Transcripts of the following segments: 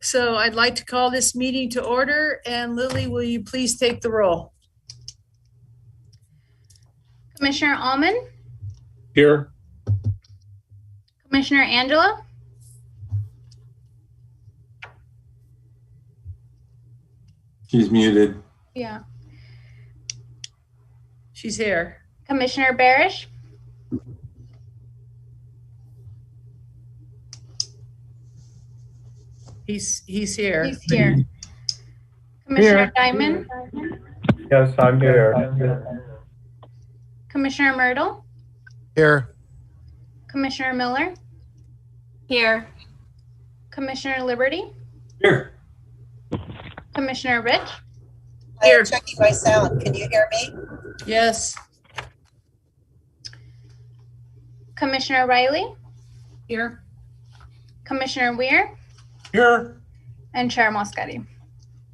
So I'd like to call this meeting to order, and Lily, will you please take the roll? Commissioner Almond? Here. Commissioner Angela? She's muted. Yeah. She's here. Commissioner Barish? He's here. He's here. Commissioner Diamond? Yes, I'm here. Commissioner Myrtle? Here. Commissioner Miller? Here. Commissioner Liberty? Here. Commissioner Rich? I am checking my sound. Can you hear me? Yes. Commissioner Riley? Here. Commissioner Weir? Here. And Chair Moscotti.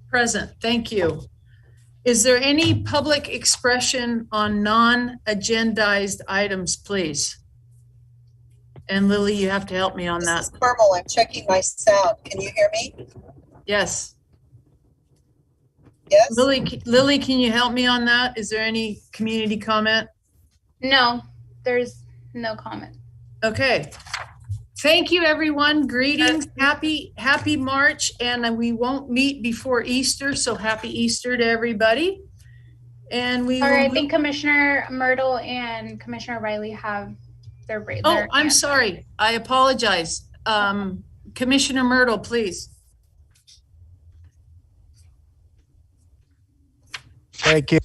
Present. Thank you. Is there any public expression on non-agendized items, please? And Lily, you have to help me on that. This is Carmel. I'm checking my sound. Can you hear me? Yes. Yes? Lily, can you help me on that? Is there any community comment? No, there's no comment. Okay. Thank you, everyone. Greetings. Happy March. And we won't meet before Easter, so happy Easter to everybody. And we All right, I think Commissioner Myrtle and Commissioner Riley have their break. Oh, I'm sorry. I apologize. Commissioner Myrtle, please. Thank you.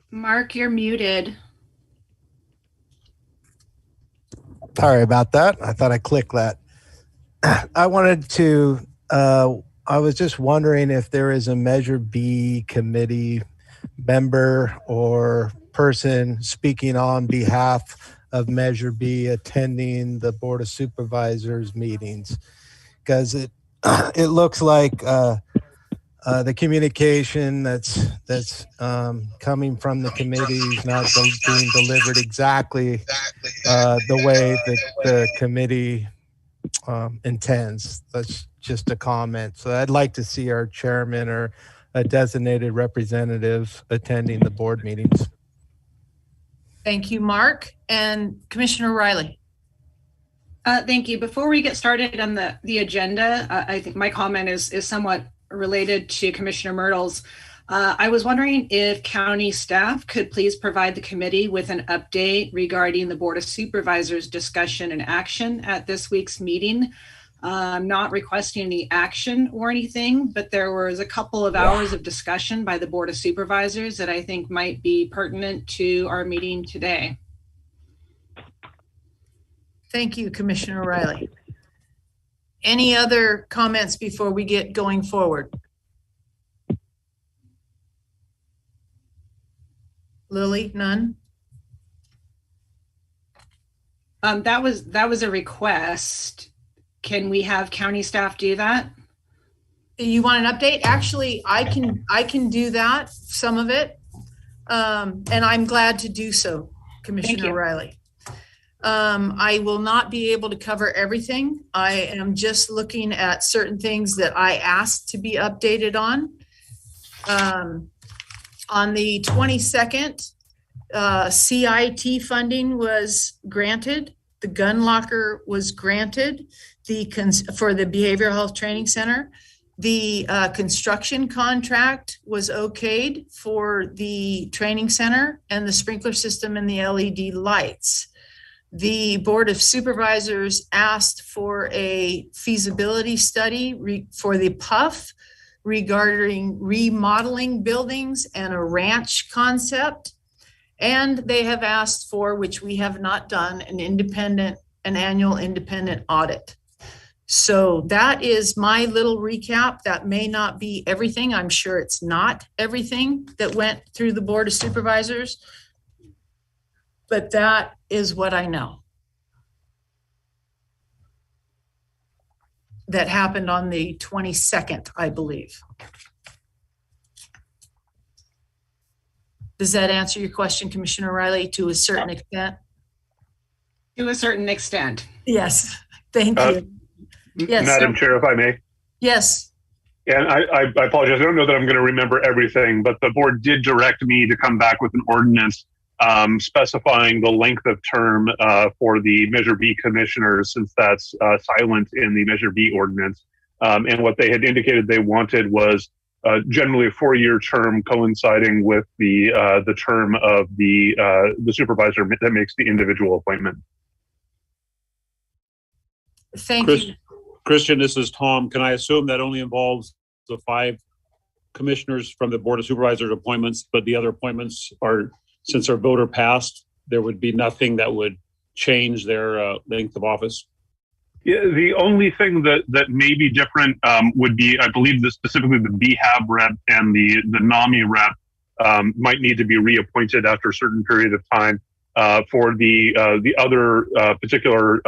Mark, you're muted. Sorry about that. I thought I clicked that. I wanted to, I was just wondering if there is a Measure B committee member or person speaking on behalf of Measure B attending the Board of Supervisors meetings, because it looks like the communication that's coming from the committee is not being delivered exactly the way that the committee intends. That's just a comment. So I'd like to see our chairman or a designated representative attending the board meetings. Thank you, Mark. And Commissioner Riley. Thank you. Before we get started on the agenda, I think my comment is somewhat related to Commissioner Myrtle's. I was wondering if county staff could please provide the committee with an update regarding the Board of Supervisors discussion and action at this week's meeting. I'm not requesting any action or anything, but there was a couple of hours of discussion by the Board of Supervisors that I think might be pertinent to our meeting today. Thank you, Commissioner Riley. Any other comments before we get going forward? Lily, none? That was a request. Can we have county staff do that? You want an update? Actually, I can do that, some of it. And I'm glad to do so, Commissioner Riley. I will not be able to cover everything. I am just looking at certain things that I asked to be updated on. On the 22nd, CIT funding was granted. The gun locker was granted for the Behavioral Health Training Center. The construction contract was okayed for the training center and the sprinkler system and the LED lights. The Board of Supervisors asked for a feasibility study for the PUF regarding remodeling buildings and a ranch concept. And they have asked for, which we have not done, an annual independent audit. So that is my little recap. That may not be everything. I'm sure it's not everything that went through the Board of Supervisors, but that is what I know. That happened on the 22nd, I believe. Does that answer your question, Commissioner Riley, to a certain extent? To a certain extent. Yes, thank you. Yes, Madam Chair, if I may. Yes, And I apologize. I don't know that I'm going to remember everything, but the board did direct me to come back with an ordinance specifying the length of term for the Measure B commissioners, since that's silent in the Measure B ordinance. And what they had indicated they wanted was generally a 4-year term coinciding with the term of the supervisor that makes the individual appointment. thank you. Christian, this is Tom. Can I assume that only involves the 5 commissioners from the Board of Supervisors appointments, but the other appointments are, since our vote are passed, there would be nothing that would change their length of office? Yeah, the only thing that may be different would be, I believe, that specifically the BHAB rep and the NAMI rep might need to be reappointed after a certain period of time. For the other particular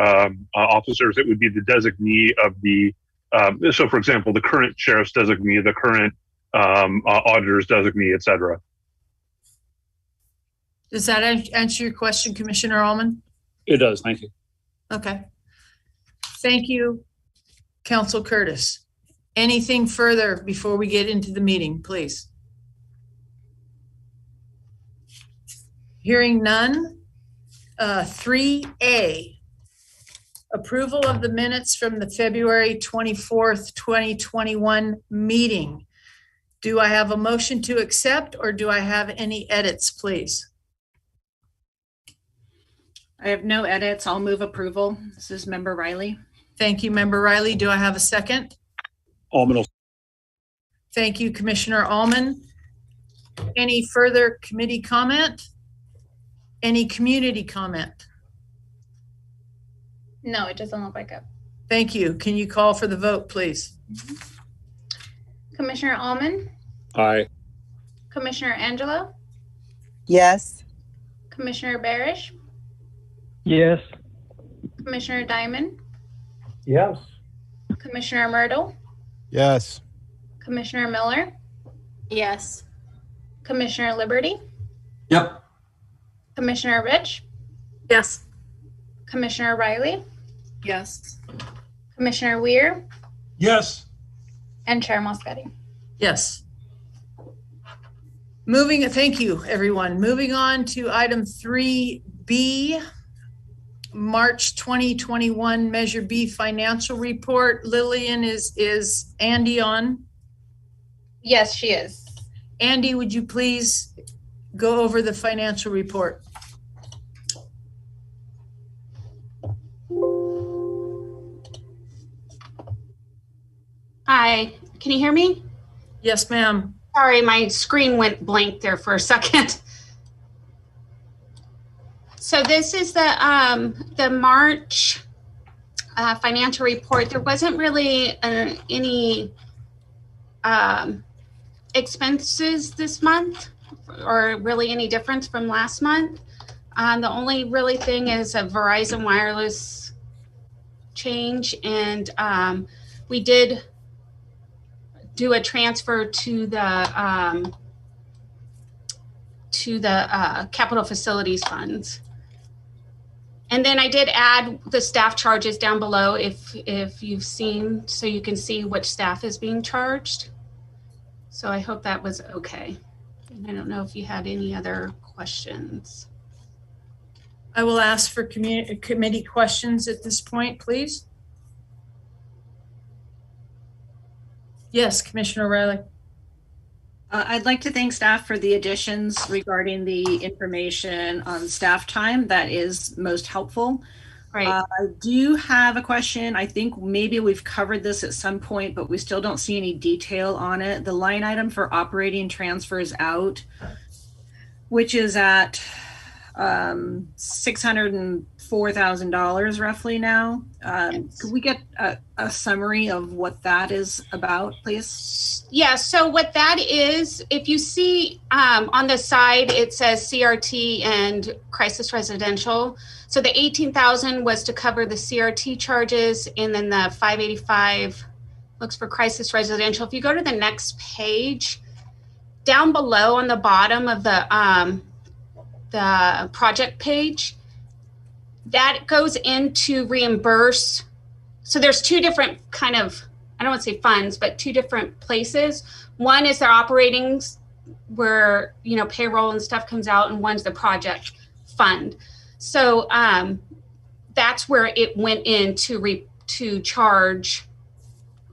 officers, it would be the designee of the, so for example, the current sheriff's designee, the current auditor's designee, et cetera. Does that answer your question, Commissioner Allman? It does, thank you. Okay. Thank you, Council Curtis. Anything further before we get into the meeting, please? Hearing none. 3A, approval of the minutes from the February 24th, 2021 meeting. Do I have a motion to accept, or do I have any edits, please? I have no edits. I'll move approval. This is Member Riley. Thank you, Member Riley. Do I have a second? Allman. Thank you, Commissioner Allman. Any further committee comment? Any community comment? No, it doesn't look like it. Thank you. Can you call for the vote, please? Commissioner Allman, Aye. Commissioner Angelo, Yes. Commissioner Barish, Yes. Commissioner Diamond, Yes. Commissioner Myrtle, Yes. Commissioner Miller, Yes. Commissioner Liberty, Yep. Commissioner Rich, Yes. Commissioner Riley, Yes. Commissioner Weir, Yes. and Chair Moscotti. Yes. Thank you, everyone. Moving on to item 3B, March 2021 Measure B financial report. Lillian, is Andy on? Yes, she is. Andy, would you please go over the financial report? Hi, can you hear me? Yes, ma'am. Sorry, my screen went blank there for a second. So this is the March financial report. There wasn't really any expenses this month, or really any difference from last month. The only really thing is a Verizon Wireless change, and we did do a transfer to the capital facilities funds. And then I did add the staff charges down below if you've seen, so you can see which staff is being charged. So I hope that was okay. And I don't know if you had any other questions. I will ask for committee questions at this point, please. Yes, Commissioner O'Reilly. I'd like to thank staff for the additions regarding the information on staff time. That is most helpful. Right. I do have a question. I think maybe we've covered this at some point, but we still don't see any detail on it. The line item for operating transfers out, which is at $604,000 roughly now. Could we get a summary of what that is about, please? Yeah, so what that is, if you see on the side, it says CRT and crisis residential. So the 18,000 was to cover the CRT charges, and then the 585 looks for crisis residential. If you go to the next page, down below on the bottom of the project page, that goes into reimburse. So there's two different kind of, I don't want to say funds, but two different places. One is their operating where, you know, payroll and stuff comes out, and one's the project fund. So that's where it went in to charge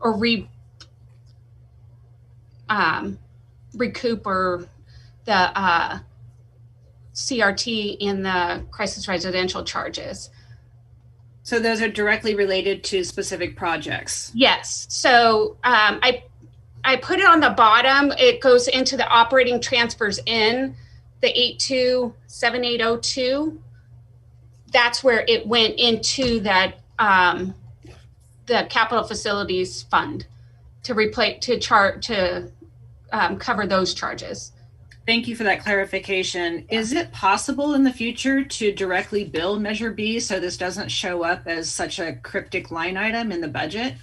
or recoup or the CRT in the crisis residential charges. So those are directly related to specific projects. Yes. So I put it on the bottom. It goes into the operating transfers in the 827802. That's where it went into that the capital facilities fund to cover those charges. Thank you for that clarification. Is it possible in the future to directly bill Measure B so this doesn't show up as such a cryptic line item in the budget?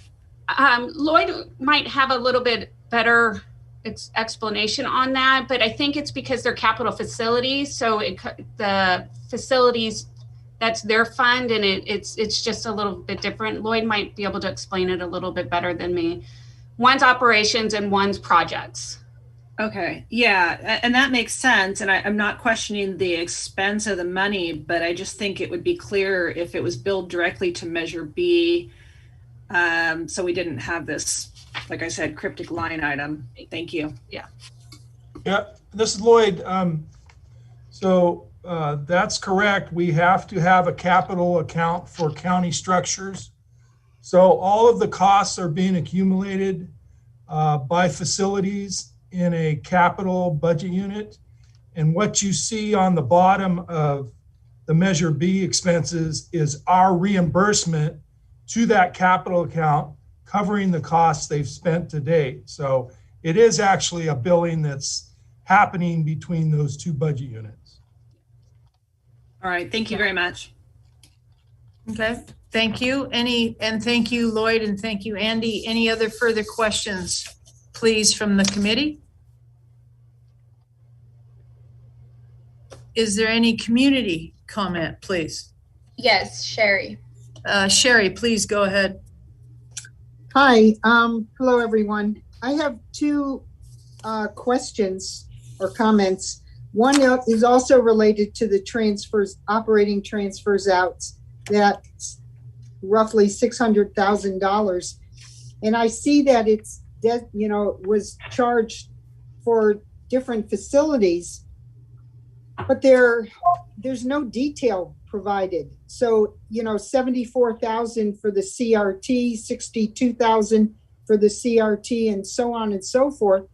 Lloyd might have a little bit better explanation on that, but I think it's because they're capital facilities. So the facilities, that's their fund, and it's just a little bit different. Lloyd might be able to explain it a little bit better than me. One's operations and one's projects. Okay, yeah, and that makes sense. And I'm not questioning the expense of the money, but I just think it would be clearer if it was billed directly to Measure B, so we didn't have this, like I said, cryptic line item. Thank you. Yeah. Yeah, this is Lloyd. So that's correct. We have to have a capital account for county structures. So all of the costs are being accumulated by facilities in a capital budget unit. And what you see on the bottom of the Measure B expenses is our reimbursement to that capital account covering the costs they've spent to date. So it is actually a billing that's happening between those two budget units. All right, thank you very much. Okay, thank you. And thank you, Lloyd, and thank you, Andy. Any other further questions, please, from the committee? Is there any community comment, please? Yes, Sherry. Sherry, please go ahead. Hi, hello everyone. I have two questions or comments. One is also related to the transfers, operating transfers outs, that's roughly $600,000. And I see that it's, was charged for different facilities, but there's no detail provided. So, $74,000 for the CRT, $62,000 for the CRT, and so on and so forth.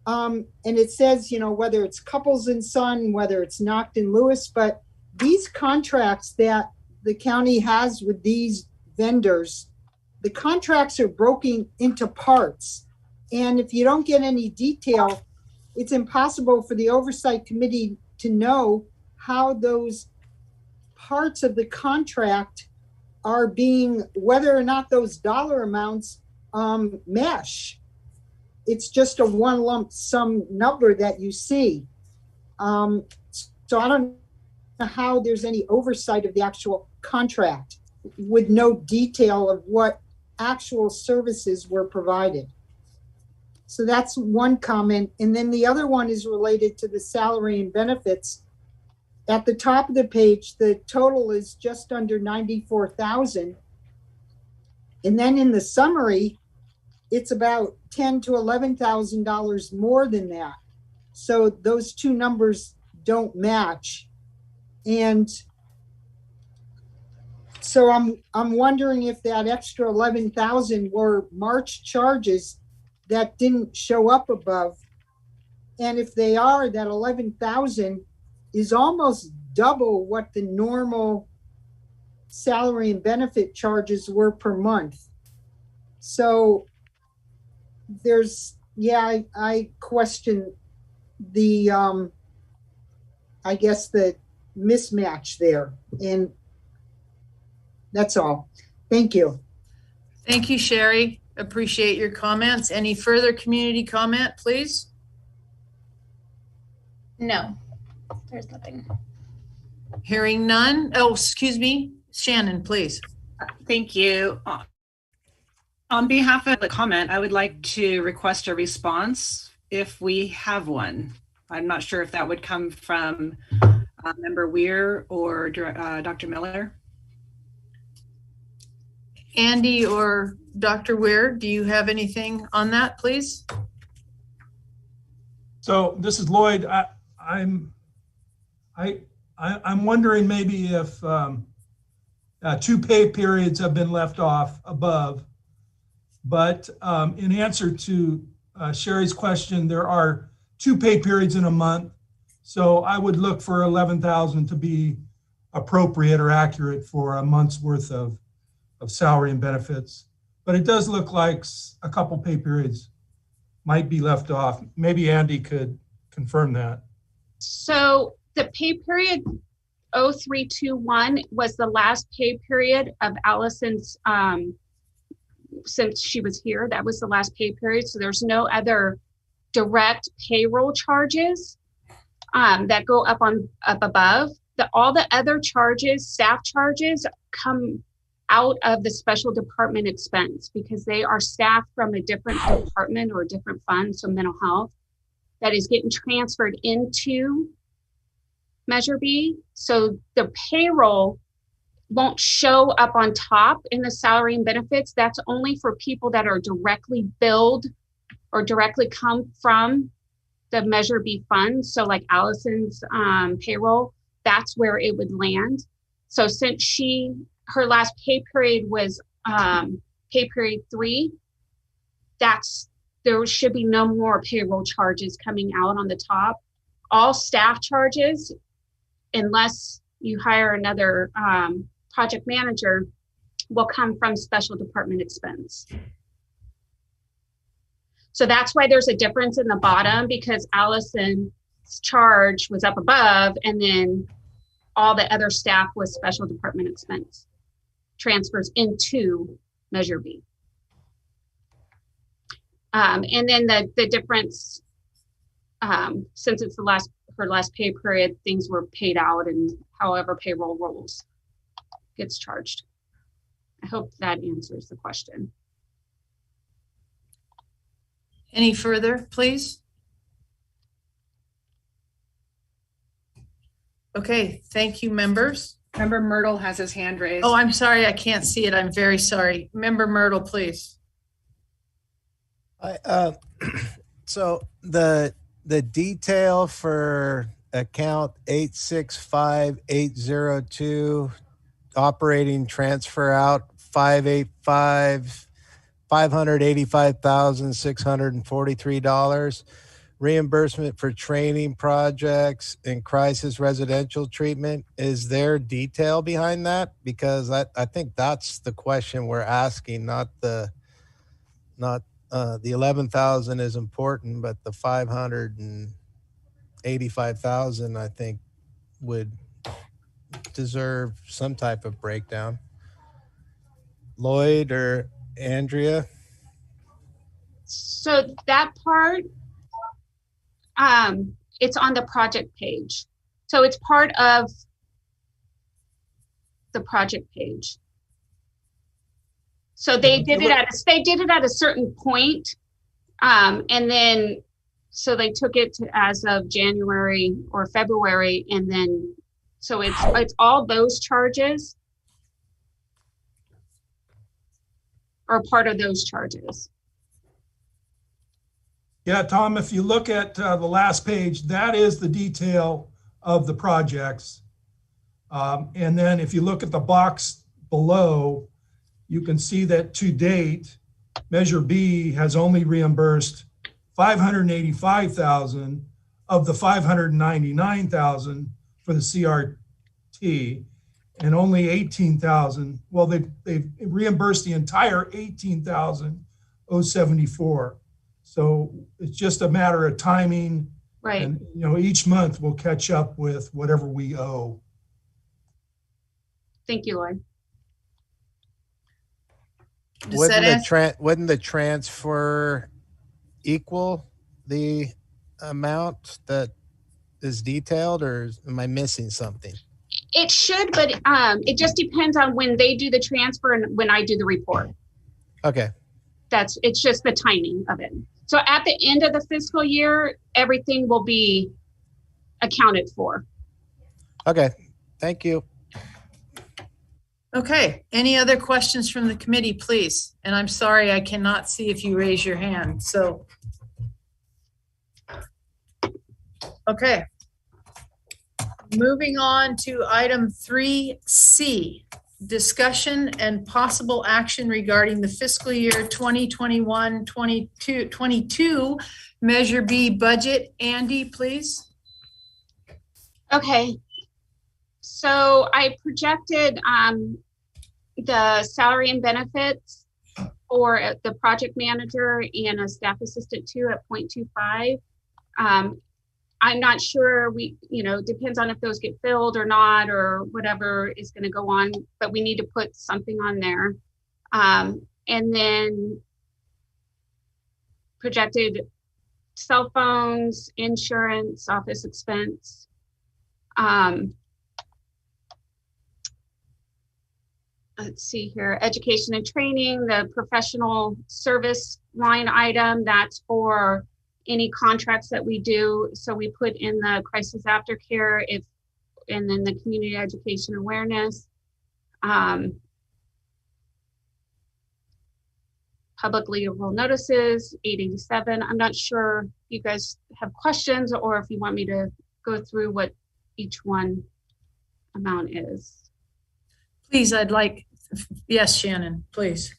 And it says, whether it's Couples and Son, whether it's Nocton Lewis, but these contracts that the county has with these vendors, the contracts are broken into parts. And if you don't get any detail, it's impossible for the Oversight Committee to know how those parts of the contract are being, whether or not those dollar amounts mesh. It's just a one lump sum number that you see. So I don't know how there's any oversight of the actual contract with no detail of what actual services were provided. So that's one comment. And then the other one is related to the salary and benefits. At the top of the page, the total is just under $94,000. And then in the summary, it's about $10,000 to $11,000 more than that. So those two numbers don't match. And so I'm wondering if that extra $11,000 were March charges that didn't show up above. And if they are, that $11,000 is almost double what the normal salary and benefit charges were per month. So I question the, I guess the mismatch there. And that's all. Thank you. Thank you, Sherry. Appreciate your comments. Any further community comment, please? No, there's nothing. Hearing none. Oh, excuse me. Shannon, please. Thank you. On behalf of the comment, I would like to request a response if we have one. I'm not sure if that would come from Member Weir or Dr. Miller. Andy or Dr. Weir, do you have anything on that, please? So this is Lloyd. I'm wondering maybe if 2 pay periods have been left off above, but in answer to Sherry's question, there are 2 pay periods in a month. So I would look for 11,000 to be appropriate or accurate for a month's worth of salary and benefits. But it does look like a couple pay periods might be left off. Maybe Andy could confirm that. So the pay period 0321 was the last pay period of Allison's, since she was here. That was the last pay period. So there's no other direct payroll charges that go up above. All the other charges, staff charges, come out of the special department expense because they are staff from a different department or a different fund, so mental health, that is getting transferred into Measure B. So the payroll won't show up on top in the salary and benefits. That's only for people that are directly billed or directly come from the Measure B fund. So like Allison's payroll, that's where it would land. So since her last pay period was pay period 3, there should be no more payroll charges coming out on the top. All staff charges, unless you hire another project manager, will come from special department expense. So that's why there's a difference in the bottom, because Allison's charge was up above and then all the other staff was special department expense transfers into Measure B. And then the difference, since it's her last pay period, things were paid out and however payroll rolls gets charged. I hope that answers the question. Any further, please? Okay, thank you, members. Member Myrtle has his hand raised. Oh, I'm sorry, I can't see it. I'm very sorry. Member Myrtle, please. So the detail for account 865802, operating transfer out 585,643, reimbursement for training projects and crisis residential treatment. Is there detail behind that? Because I think that's the question we're asking, not the 11,000 is important, but the 585,000 I think would deserve some type of breakdown. Lloyd or Andrea? So that part, it's on the project page. So it's part of the project page. So they did it at a certain point, and then so they took it to as of January or February, and then so it's all those charges are part of those charges. Yeah, Tom, if you look at the last page, that is the detail of the projects. And then if you look at the box below, you can see that to date, Measure B has only reimbursed 585,000 of the 599,000 for the CRT, and only 18,000. Well, they've reimbursed the entire 18,074. So it's just a matter of timing. Right. And each month we'll catch up with whatever we owe. Thank you, Lloyd. Wouldn't the transfer equal the amount that is detailed, or am I missing something? It should, but it just depends on when they do the transfer and when I do the report. Okay. It's just the timing of it. So at the end of the fiscal year, everything will be accounted for. Okay. Thank you. Okay, any other questions from the committee, please? And I'm sorry, I cannot see if you raise your hand, so. Okay. Moving on to item 3C, discussion and possible action regarding the fiscal year 2021-22 Measure B budget. Andy, please. Okay. So I projected the salary and benefits for the project manager and a staff assistant 2 at 0.25. I'm not sure, depends on if those get filled or not, or whatever is going to go on, but we need to put something on there. And then projected cell phones, insurance, office expense. Let's see here, education and training, the professional service line item, that's for any contracts that we do. So we put in the crisis aftercare, and then the community education awareness. Public legal notices, 887. I'm not sure if you guys have questions or if you want me to go through what each one amount is. Please, yes, Shannon, please.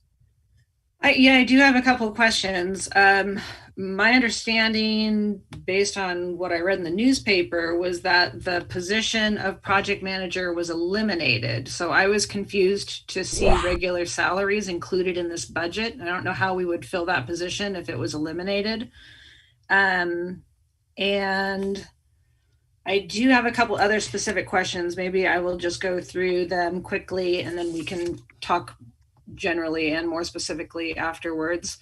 I do have a couple of questions. My understanding, based on what I read in the newspaper, was that the position of project manager was eliminated. So I was confused to see regular salaries included in this budget. I don't know how we would fill that position if it was eliminated. And I do have a couple other specific questions. Maybe I will just go through them quickly and then we can talk generally and more specifically afterwards.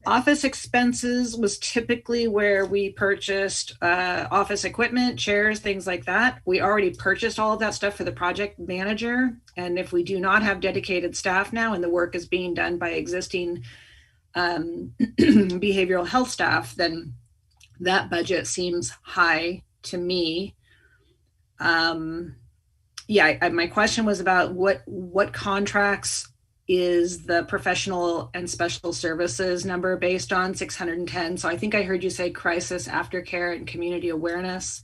Office expenses was typically where we purchased office equipment, chairs, things like that. We already purchased all of that stuff for the project manager. And if we do not have dedicated staff now and the work is being done by existing behavioral health staff, then that budget seems high to me. My question was about what contracts is the professional and special services number based on, 610. So I think I heard you say crisis aftercare and community awareness.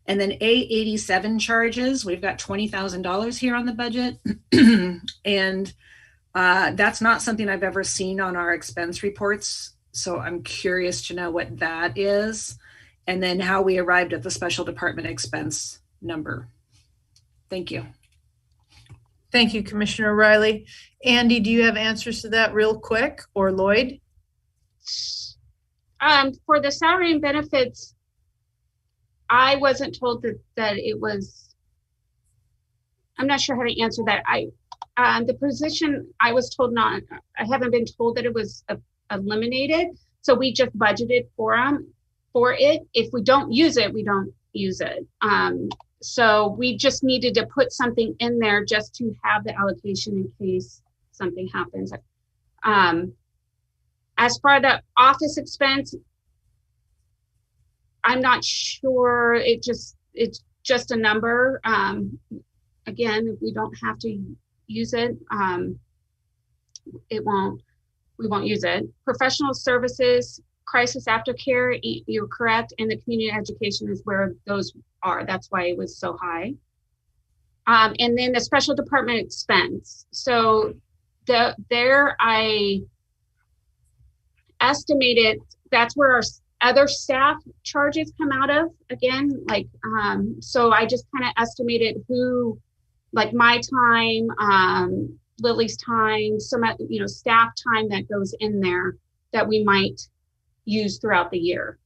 And then A87 charges, we've got $20,000 here on the budget. And that's not something I've ever seen on our expense reports. So I'm curious to know what that is. And then how we arrived at the special department expense number. Thank you. Thank you, Commissioner Riley. Andy, do you have answers to that real quick, or Lloyd? For the salary and benefits, I wasn't told that it was, I'm not sure how to answer that. The position, I was told not, I haven't been told that it was eliminated. So we just budgeted for it. If we don't use it, we don't use it. So we just needed to put something in there just to have the allocation in case something happens. As far as the office expense, I'm not sure. It's just a number. Again, if we don't have to use it, we won't use it. Professional services, crisis aftercare, you're correct, and the community education is where those are. That's why it was so high. And then the special department expense. So there I estimated that's where our other staff charges come out of. Again, so I just kind of estimated who, like my time, Lily's time, some staff time that goes in there that we might use throughout the year.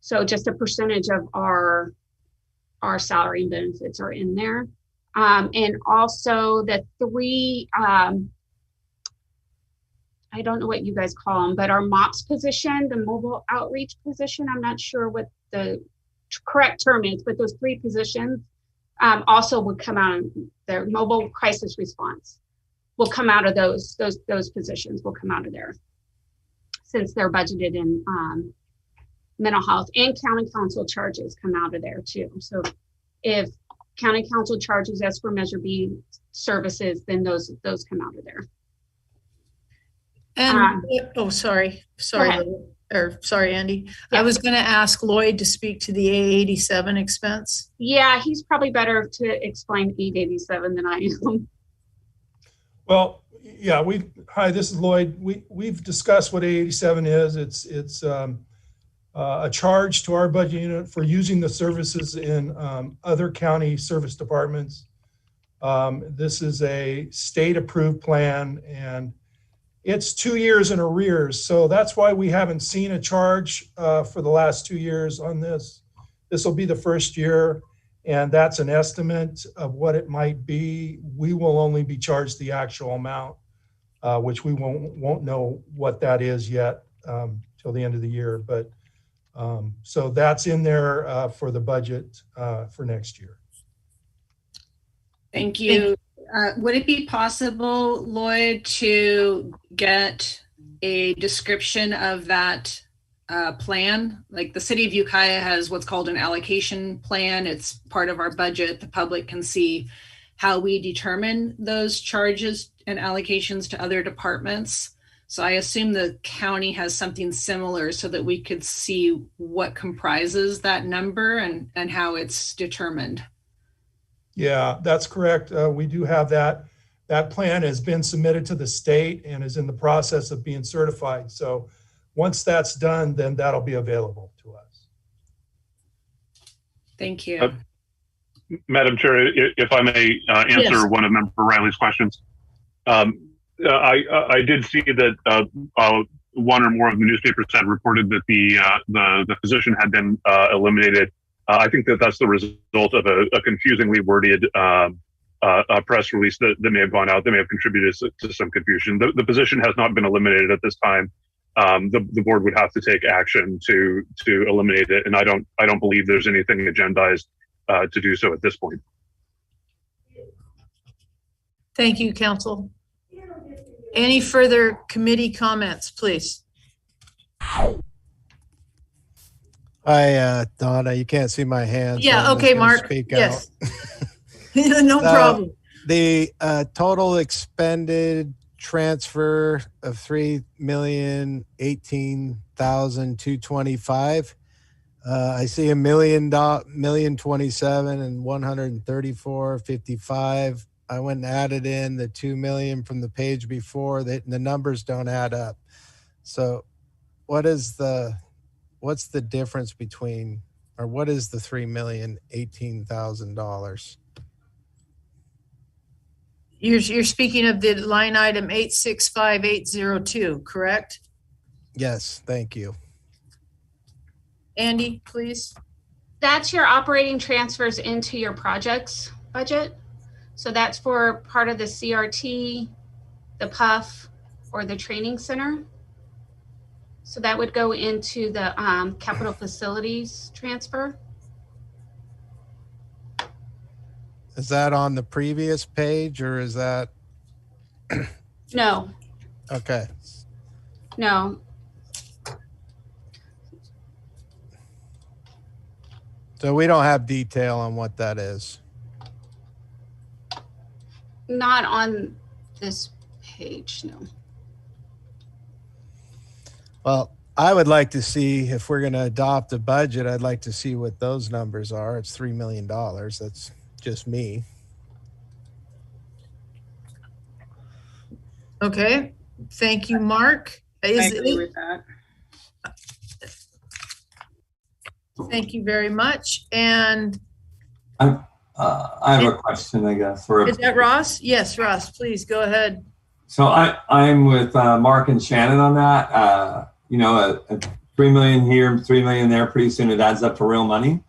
So just a percentage of our salary and benefits are in there. And also the three, I don't know what you guys call them, but our MOPS position, the mobile outreach position, I'm not sure what the correct term is, but those 3 positions also would come out of their mobile crisis response will come out of those positions will come out of there, since they're budgeted in mental health, and county council charges come out of there too. So if county council charges us for Measure B services, then those come out of there. And sorry, Andy. Yeah. I was going to ask Lloyd to speak to the A87 expense. Yeah, he's probably better to explain A87 than I am. Well, yeah, hi, this is Lloyd. We've discussed what A87 is. It's a charge to our budget unit for using the services in other county service departments. This is a state-approved plan, and it's 2 years in arrears. So that's why we haven't seen a charge for the last 2 years on this. This will be the first year, and that's an estimate of what it might be. We will only be charged the actual amount, which we won't know what that is yet till the end of the year. But so that's in there for the budget for next year. Thank you. Would it be possible, Lloyd, to get a description of that plan? Like the city of Ukiah has what's called an allocation plan. It's part of our budget. The public can see how we determine those charges and allocations to other departments. So I assume the county has something similar so that we could see what comprises that number and how it's determined. Yeah, that's correct. We do have that. That plan has been submitted to the state and is in the process of being certified. So once that's done, then that'll be available to us. Thank you. Madam Chair, if I may answer Yes. one of Member Riley's questions. I did see that one or more of the newspapers had reported that the position had been eliminated. I think that that's the result of a confusingly worded press release that may have gone out. That may have contributed to some confusion. The position has not been eliminated at this time. The board would have to take action to eliminate it, and I don't believe there's anything agendized to do so at this point. Thank you, Council. Any further committee comments, please? Hi, Donna. You can't see my hands. Yeah, so I'm okay, just gonna Mark. speak Yes. out. No problem. The total expended transfer of $3,018,225. I see $1,027,000 and $134.55. I went and added in the $2 million from the page before. The numbers don't add up. So, what's the difference between, or what is the $3,018,000? You're speaking of the line item 865802, correct? Yes, thank you. Andy, please. That's your operating transfers into your projects budget. So that's for part of the CRT, the PUF, or the training center. So that would go into the capital facilities transfer. Is that on the previous page or is that? No, Okay. no. So we don't have detail on what that is. Not on this page, no. Well, I would like to see, if we're going to adopt a budget, I'd like to see what those numbers are. It's $3 million. That's just me. Okay. Thank you, Mark. I agree with that. Thank you very much. And I have a question, I guess. is that Ross? Yes, Ross, please go ahead. So I'm with Mark and Shannon on that. A $3 million here, $3 million there, pretty soon it adds up to real money.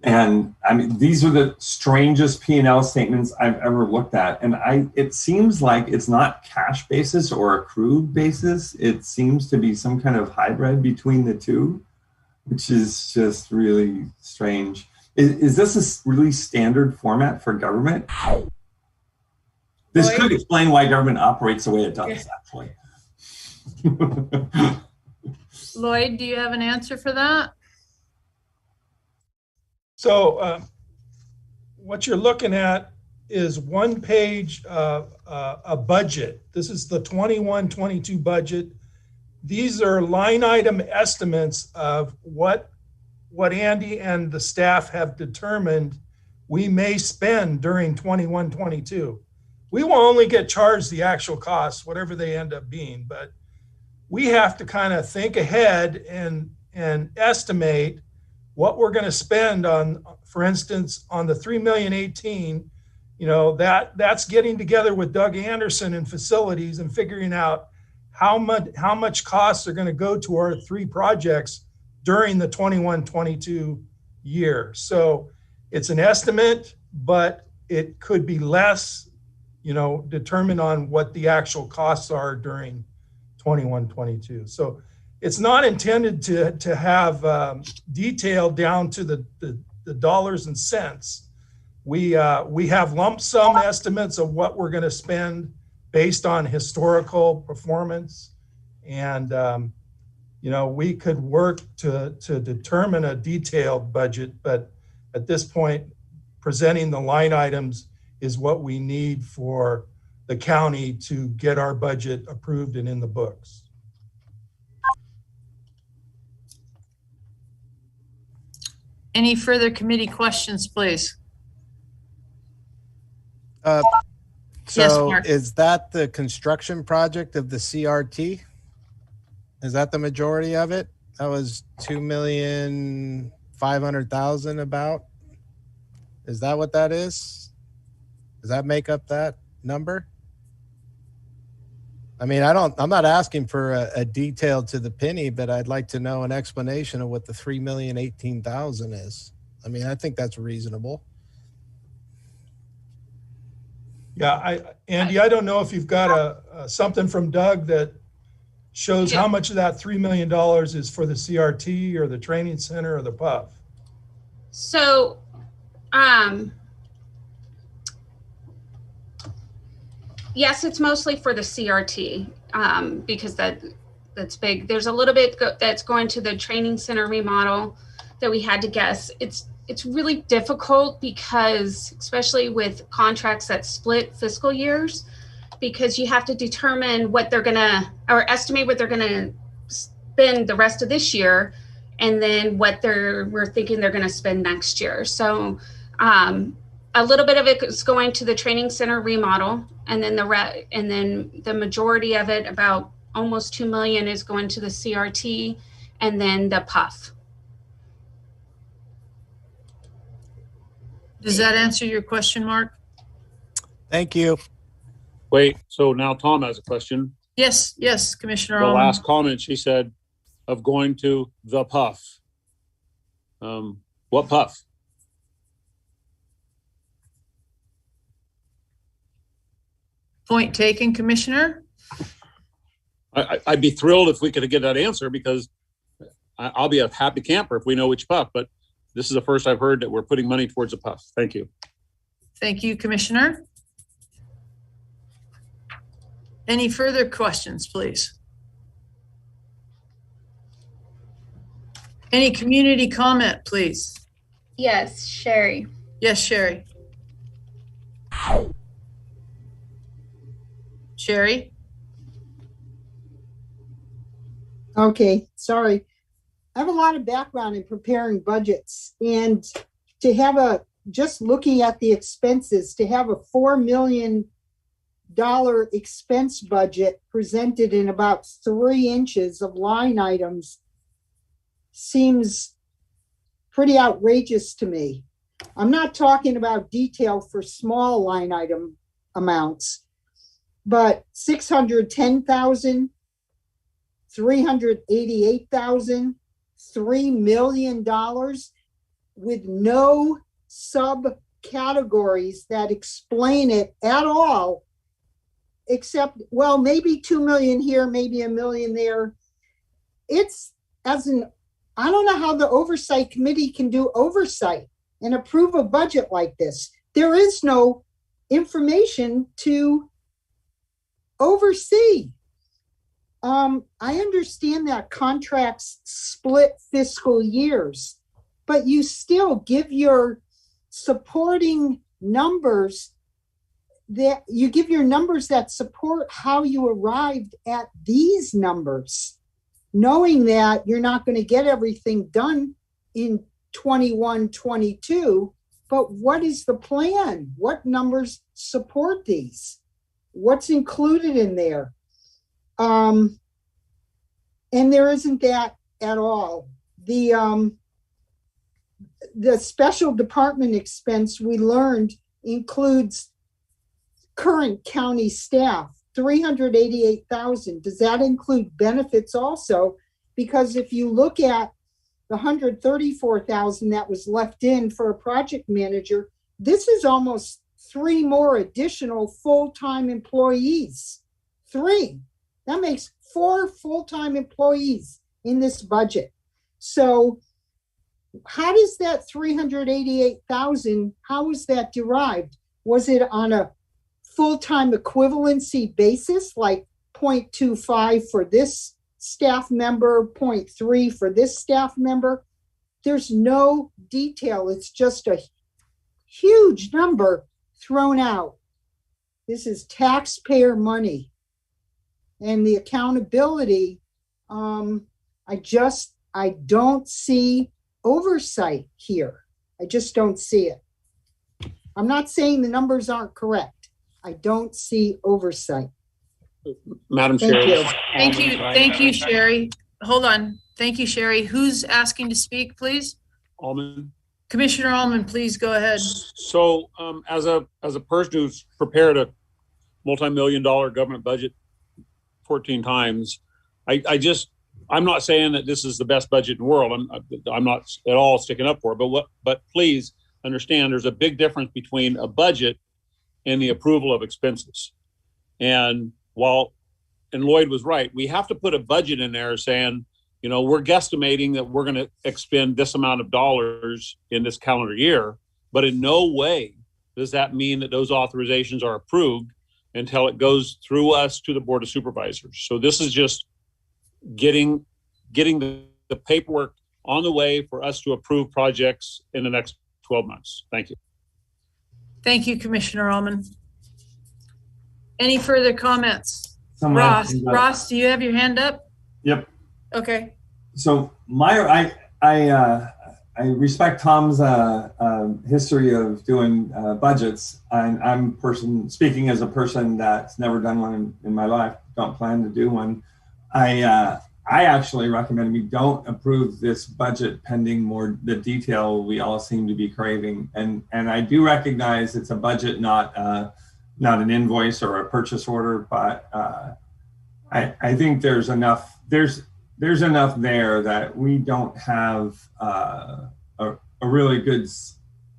And I mean, these are the strangest P&L statements I've ever looked at. And it seems like it's not cash basis or accrued basis. It seems to be some kind of hybrid between the two. which is just really strange. Is this a really standard format for government? This could explain why government operates the way it does, actually. Lloyd, do you have an answer for that? So what you're looking at is one page of a budget. This is the 21-22 budget. These are line item estimates of what Andy and the staff have determined we may spend during 21-22. We will only get charged the actual costs, whatever they end up being, but we have to kind of think ahead and estimate what we're going to spend on, for instance, on the 3,018,000. You know, that's getting together with Doug Anderson and facilities and figuring out how much costs are going to go to our 3 projects during the 21-22 year. So it's an estimate, but it could be less, you know, determined on what the actual costs are during 21-22. So it's not intended to have detail down to the dollars and cents. We have lump sum estimates of what we're going to spend based on historical performance, and you know, we could work to determine a detailed budget, but at this point, presenting the line items is what we need for the county to get our budget approved and in the books. Any further committee questions, please? So Yes, Mark. is that the construction project of the CRT? Is that the majority of it? That was 2,500,000 about. Is that what that is? Does that make up that number? I mean, I'm not asking for a detail to the penny, but I'd like to know an explanation of what the 3,018,000 is. I mean, I think that's reasonable. Yeah, Andy, I don't know if you've got something from Doug that shows how much of that $3 million is for the CRT or the training center or the PUF. So, yes, it's mostly for the CRT because that's big. There's a little bit that's going to the training center remodel that we had to guess. It's really difficult because, especially with contracts that split fiscal years, because you have to determine what they're gonna, or estimate what they're gonna spend the rest of this year, and then what we're thinking they're gonna spend next year. So a little bit of it is going to the training center remodel, and then the majority of it, about almost 2 million, is going to the CRT and then the PUF. Does that answer your question, Mark? Thank you. Wait, so now Tom has a question. Yes, Commissioner The Allman. last comment, she said, of going to the PUF. What PUF? Point taken, Commissioner. I'd be thrilled if we could get that answer, because I'll be a happy camper if we know which PUF, but this is the first I've heard that we're putting money towards a PUF. Thank you. Thank you, Commissioner. Any further questions, please? Any community comment, please? Yes, Sherry. Yes, Sherry. Sherry? Okay, sorry. I have a lot of background in preparing budgets, and to have just looking at the expenses, to have a $4 million expense budget presented in about 3 inches of line items seems pretty outrageous to me. I'm not talking about detail for small line item amounts, but 610,000, 388,000, $3 million with no subcategories that explain it at all, except, well, maybe 2 million here, maybe 1 million there. It's, as an I don't know how the Oversight Committee can do oversight and approve a budget like this. There is no information to oversee. I understand that contracts split fiscal years, but you still give your supporting numbers that you give your numbers that support how you arrived at these numbers, knowing that you're not going to get everything done in 21, 22, but what is the plan? What numbers support these? What's included in there? And there isn't that at all. The special department expense we learned includes current county staff, 388,000. Does that include benefits also? Because if you look at the 134,000 that was left in for a project manager, this is almost 3 more additional full-time employees. 3. That makes 4 full-time employees in this budget. So how does that 388,000, how was that derived? Was it on a full-time equivalency basis, like 0.25 for this staff member, 0.3 for this staff member? There's no detail. It's just a huge number thrown out. This is taxpayer money. And the accountability, I don't see oversight here. I just don't see it. I'm not saying the numbers aren't correct. I don't see oversight. Madam Thank Chair. you. Thank you, Sherry. Hold on. Thank you, Sherry. Who's asking to speak, please? Alman. Commissioner Allman, please go ahead. So as a person who's prepared a multi-million-dollar government budget 14 times, I'm not saying that this is the best budget in the world. I'm not at all sticking up for it, but please understand there's a big difference between a budget and the approval of expenses. And Lloyd was right, we have to put a budget in there saying, we're guesstimating that we're going to expend this amount of dollars in this calendar year, but in no way does that mean that those authorizations are approved until it goes through us to the Board of Supervisors. So this is just getting the paperwork on the way for us to approve projects in the next 12 months. Thank you. Thank you, Commissioner Allman. Any further comments? Someone Ross, do you have your hand up? Yep. Okay. So I respect Tom's history of doing budgets, and I'm speaking as a person that's never done one in my life, don't plan to do one. I actually recommend we don't approve this budget pending the detail we all seem to be craving. And I do recognize it's a budget, not an invoice or a purchase order, but I think there's enough there that we don't have a really good,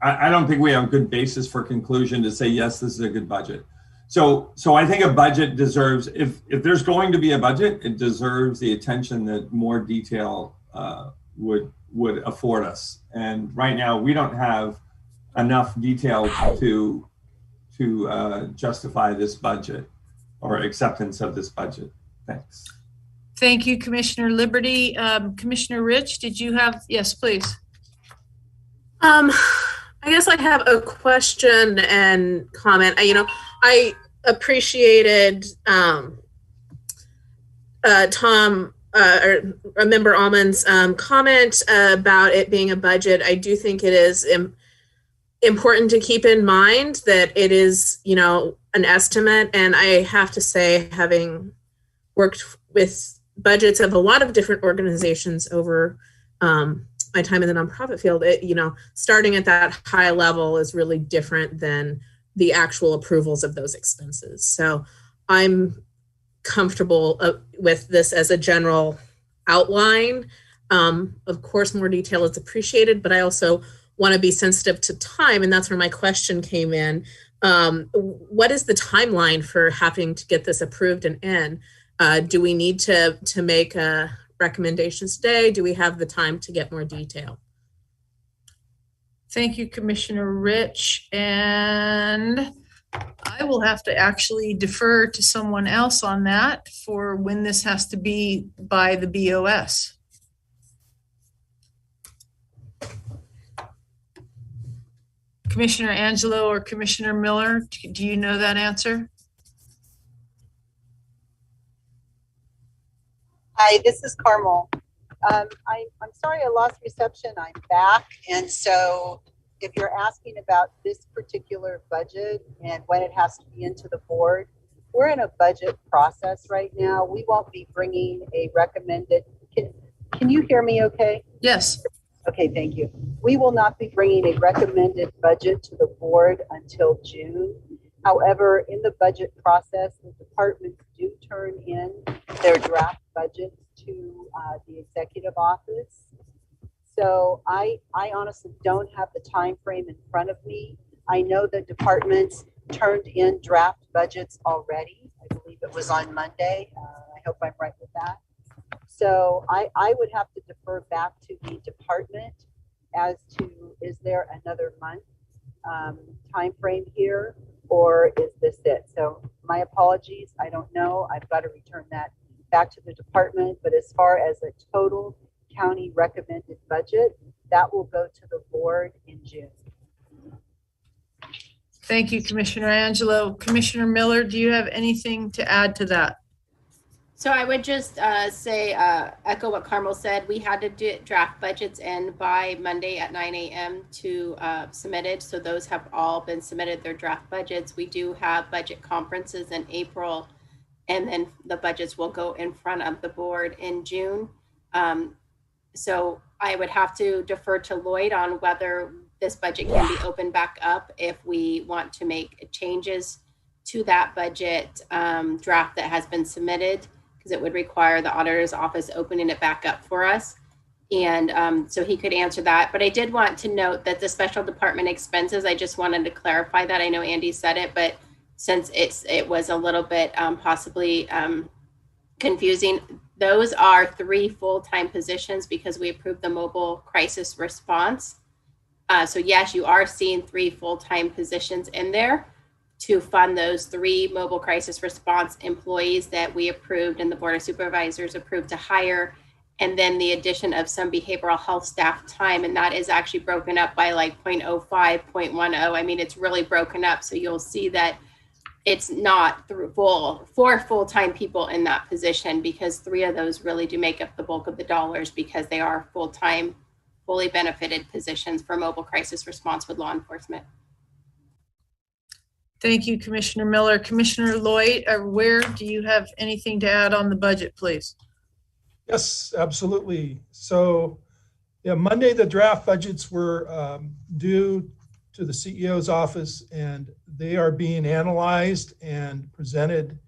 I don't think we have a good basis for conclusion to say, yes, this is a good budget. So I think a budget deserves, if there's going to be a budget, it deserves the attention that more detail would afford us. And right now we don't have enough detail to justify this budget or acceptance of this budget. Thanks. Thank you, Commissioner Liberty. Commissioner Rich, did you have, yes, please. I guess I have a question and comment. I appreciated Tom or Member Allman's comment about it being a budget. I do think it is important to keep in mind that it is, an estimate. And I have to say, having worked with budgets of a lot of different organizations over my time in the nonprofit field, starting at that high level is really different than the actual approvals of those expenses. So I'm comfortable with this as a general outline. Of course, more detail is appreciated, but I also want to be sensitive to time, and that's where my question came in. What is the timeline for having to get this approved and in? Do we need to make a recommendations today? Do we have the time to get more detail? Thank you, Commissioner Rich. And I will have to actually defer to someone else on that for when this has to be by the BOS. Commissioner Angelo or Commissioner Miller, do you know that answer? Hi, this is Carmel. I'm sorry I lost reception. I'm back. And so if you're asking about this particular budget and when it has to be into the board, we're in a budget process right now. We won't be bringing a recommended, can you hear me okay? Yes. Okay, thank you. We will not be bringing a recommended budget to the board until June. However, in the budget process, the departments do turn in their draft budgets to the executive office. So I honestly don't have the time frame in front of me. I know the departments turned in draft budgets already. I believe it was on Monday. I hope I'm right with that. So I would have to defer back to the department as to, is there another month time frame here, or is this it? So my apologies, I don't know. I've got to return that back to the department. But as far as a total county recommended budget, that will go to the board in June. Thank you, Commissioner Angelo. Commissioner Miller, do you have anything to add to that? So I would just say, echo what Carmel said. We had to do draft budgets in by Monday at 9 a.m. to submitted. So those have all been submitted, their draft budgets. We do have budget conferences in April, and then the budgets will go in front of the board in June. So I would have to defer to Lloyd on whether this budget can be opened back up if we want to make changes to that budget draft that has been submitted, because it would require the auditor's office opening it back up for us. And so he could answer that. But I did want to note that the special department expenses, I just wanted to clarify that. I know Andy said it, but since it was a little bit possibly confusing, those are 3 full-time positions because we approved the mobile crisis response. So yes, you are seeing 3 full-time positions in there to fund those 3 mobile crisis response employees that we approved and the Board of Supervisors approved to hire, and then the addition of some behavioral health staff time. And that is actually broken up by like 0.05, 0.10. I mean, it's really broken up. So you'll see that it's not through 4 full-time people in that position, because 3 of those really do make up the bulk of the dollars because they are full-time, fully benefited positions for mobile crisis response with law enforcement. Thank you, Commissioner Miller. Commissioner Lloyd, where do you have anything to add on the budget, please? Yes, absolutely. So yeah, Monday, the draft budgets were due to the CEO's office, and they are being analyzed and presented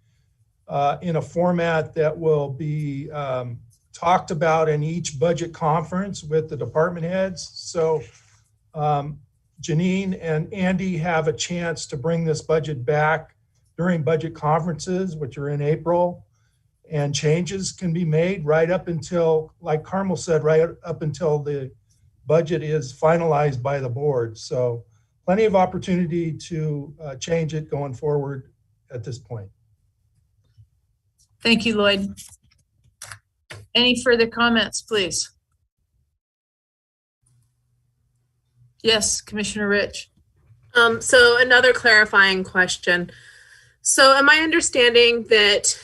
in a format that will be talked about in each budget conference with the department heads. So Janine and Andy have a chance to bring this budget back during budget conferences, which are in April, and changes can be made right up until, like Carmel said, right up until the budget is finalized by the board. So plenty of opportunity to change it going forward at this point. Thank you, Lloyd. Any further comments, please? Yes, Commissioner Rich. So another clarifying question. So am I understanding that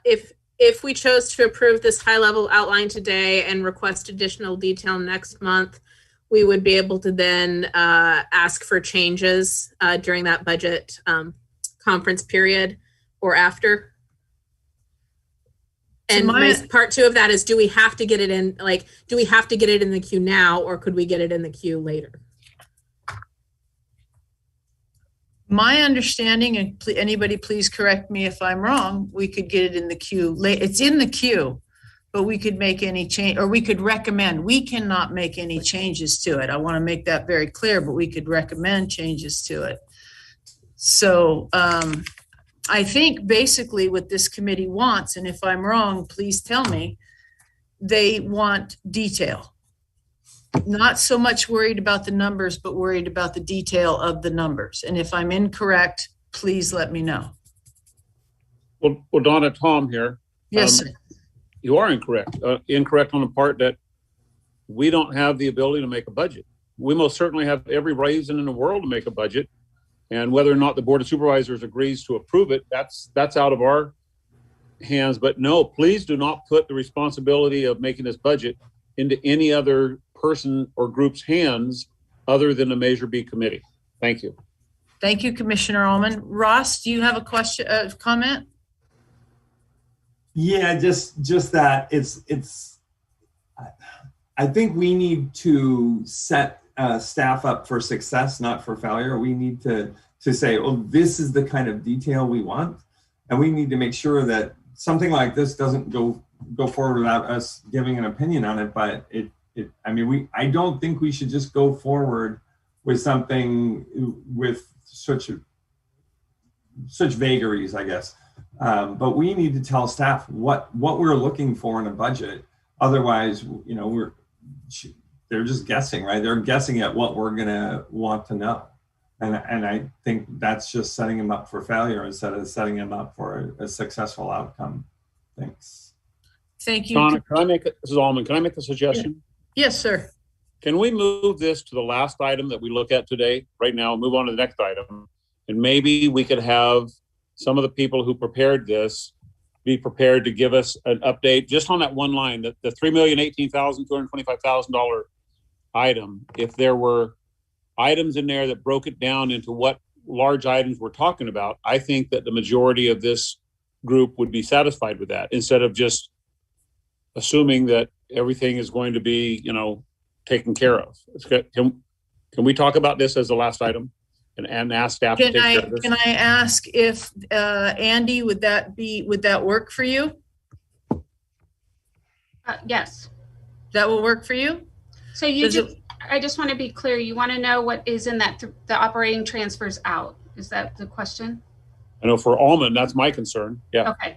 if we chose to approve this high-level outline today and request additional detail next month, we would be able to then ask for changes during that budget conference period or after? And part 2 of that is, do we have to get it in, like, do we have to get it in the queue now, or could we get it in the queue later? My understanding, and anybody please correct me if I'm wrong, we could get it in the queue. It's in the queue, but we could make any change, or we could recommend. We cannot make any changes to it. I want to make that very clear, but we could recommend changes to it. So I think basically what this committee wants, and if I'm wrong, please tell me, they want detail. Not so much worried about the numbers, but worried about the detail of the numbers. And if I'm incorrect, please let me know. Well, Donna, Tom here. Yes, sir. You are incorrect. Incorrect on the part that we don't have the ability to make a budget. We most certainly have every reason in the world to make a budget. And whether or not the Board of Supervisors agrees to approve it, that's out of our hands. But no, please do not put the responsibility of making this budget into any other person or group's hands other than the Measure B committee. Thank you. Thank you, Commissioner Ullman. Ross, do you have a question, comment? Yeah, just that I think we need to set staff up for success, not for failure. We need to say, oh, this is the kind of detail we want. And we need to make sure that something like this doesn't go forward without us giving an opinion on it. But I don't think we should just go forward with something with such vagaries, I guess. But we need to tell staff what we're looking for in a budget. Otherwise, they're just guessing, right? They're guessing at what we're gonna want to know. And I think that's just setting them up for failure instead of setting them up for a successful outcome. Thanks. Thank you. Donna, this is Almond. Can I make a suggestion? Yes, sir. Can we move this to the last item that we look at today, right now, move on to the next item? And maybe we could have some of the people who prepared this be prepared to give us an update just on that one line, the $3,018,225,000 item. If there were items in there that broke it down into what large items we're talking about, I think that the majority of this group would be satisfied with that, instead of just assuming that everything is going to be, taken care of. Can we talk about this as the last item and ask staff to take care of this? Can I ask if Andy, would that work for you? Yes. That will work for you? So I just want to be clear. You want to know what is in that the operating transfers out? Is that the question? I know for Almond, that's my concern. Yeah. Okay.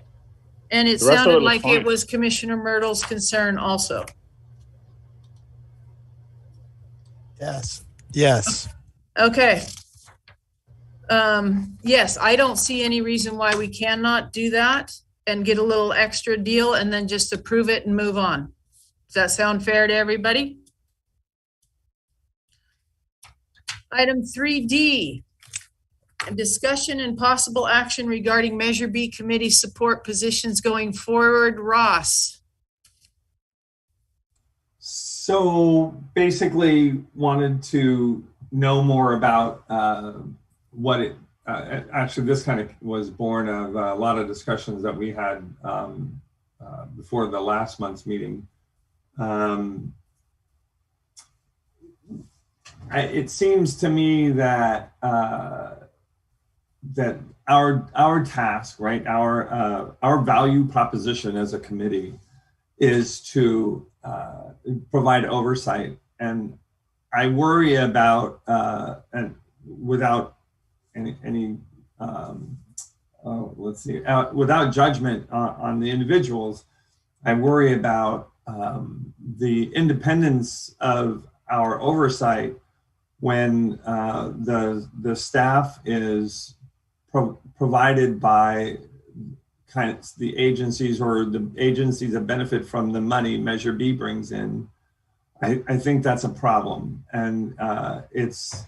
And it sounded like it was Commissioner Myrtle's concern also. Yes. Okay. Yes, I don't see any reason why we cannot do that and get a little extra deal and then just approve it and move on. Does that sound fair to everybody? Item 3D, discussion and possible action regarding Measure B committee support positions going forward. Ross. So basically wanted to know more about what it, actually this kind of was born of a lot of discussions that we had before the last month's meeting. It seems to me that that our task, right, our value proposition as a committee is to provide oversight, and I worry about and without any without judgment on the individuals, I worry about the independence of our oversight when the staff is provided by kind of the agencies or the agencies that benefit from the money Measure B brings in. I think that's a problem, and it's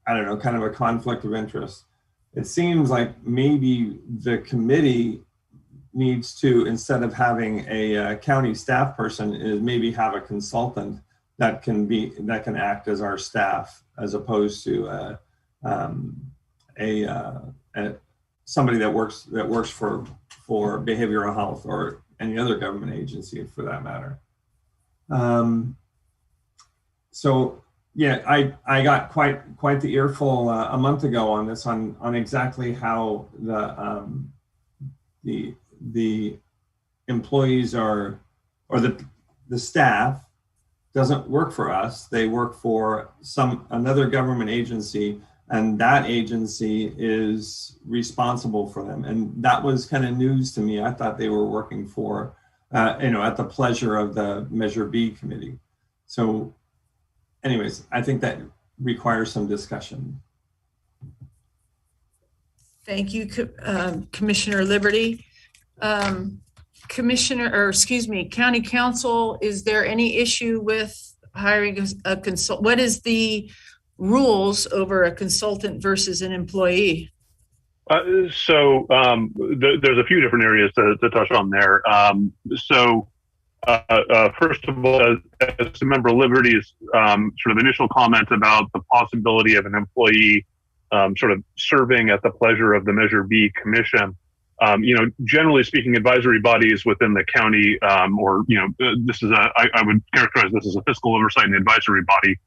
I don't know, kind of a conflict of interest. It seems like maybe the committee needs to, instead of having a county staff person, is maybe have a consultant that can act as our staff, as opposed to somebody that works for behavioral health or any other government agency for that matter. So yeah, I got quite the earful a month ago on this, on exactly how the employees are, or the staff doesn't work for us. They work for another government agency, and that agency is responsible for them. And that was kind of news to me. I thought they were working for at the pleasure of the Measure B committee. So anyways, I think that requires some discussion. Thank you, Commissioner Liberty. County Council, is there any issue with hiring a consult? What is the rules over a consultant versus an employee? There's a few different areas to touch on there. First of all, as a member of Liberty's sort of initial comment about the possibility of an employee sort of serving at the pleasure of the Measure B Commission, generally speaking, advisory bodies within the county, I would characterize this as a fiscal oversight and advisory body,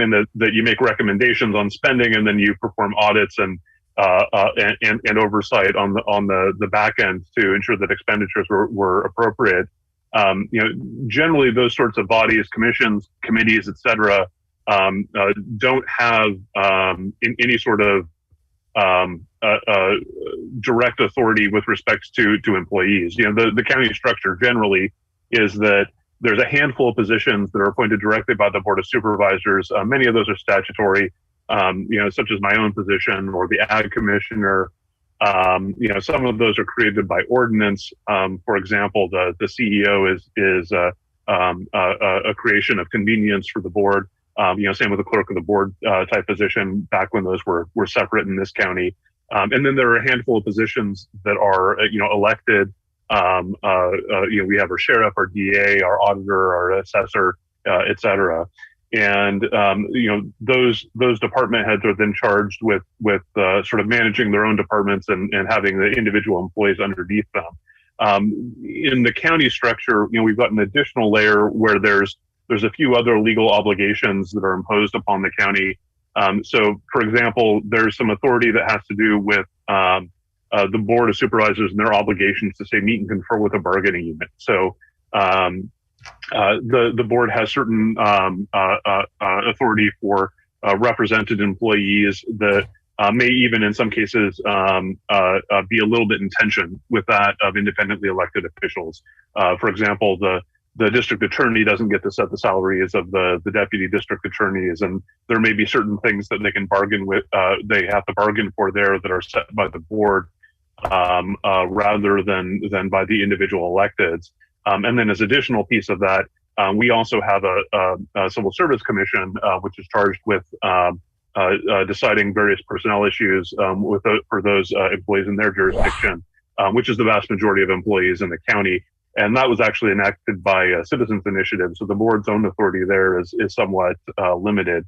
in that you make recommendations on spending and then you perform audits and oversight on the back end to ensure that expenditures were appropriate. Generally those sorts of bodies, commissions, committees, et cetera, don't have any sort of direct authority with respect to employees. The county structure generally is that there's a handful of positions that are appointed directly by the Board of Supervisors. Many of those are statutory, such as my own position or the Ag Commissioner. Some of those are created by ordinance. For example, the CEO is a creation of convenience for the board. Same with the clerk of the board type position back when those were separate in this county. And then there are a handful of positions that are, elected. We have our sheriff, our DA, our auditor, our assessor, et cetera. And, those department heads are then charged with sort of managing their own departments and having the individual employees underneath them. In the county structure, we've got an additional layer where there's a few other legal obligations that are imposed upon the county. So, for example, there's some authority that has to do with the Board of Supervisors and their obligations to say meet and confer with a bargaining unit. So the board has certain authority for represented employees that may even in some cases be a little bit in tension with that of independently elected officials. For example, the district attorney doesn't get to set the salaries of the deputy district attorneys, and there may be certain things that they can bargain with. They have to bargain for there that are set by the board rather than by the individual electeds. And then as additional piece of that, we also have a Civil Service Commission, which is charged with deciding various personnel issues for those employees in their jurisdiction, which is the vast majority of employees in the county. And that was actually enacted by a citizens initiative. So the board's own authority there is somewhat limited.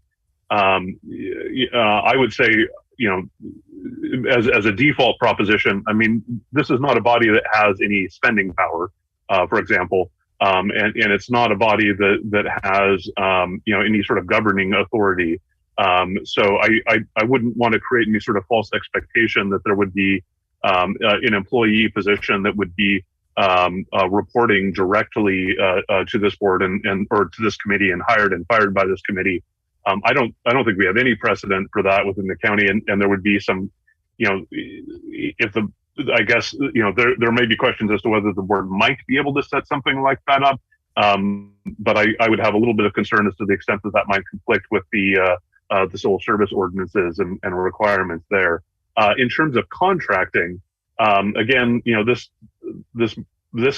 I would say, as a default proposition, I mean, this is not a body that has any spending power, for example, and it's not a body that has, any sort of governing authority. So I wouldn't want to create any sort of false expectation that there would be an employee position that would be reporting directly to this board and or to this committee and hired and fired by this committee. I don't think we have any precedent for that within the county, and there would be some, I guess there may be questions as to whether the board might be able to set something like that up. But I would have a little bit of concern as to the extent that might conflict with the civil service ordinances and requirements there. In terms of contracting, again, this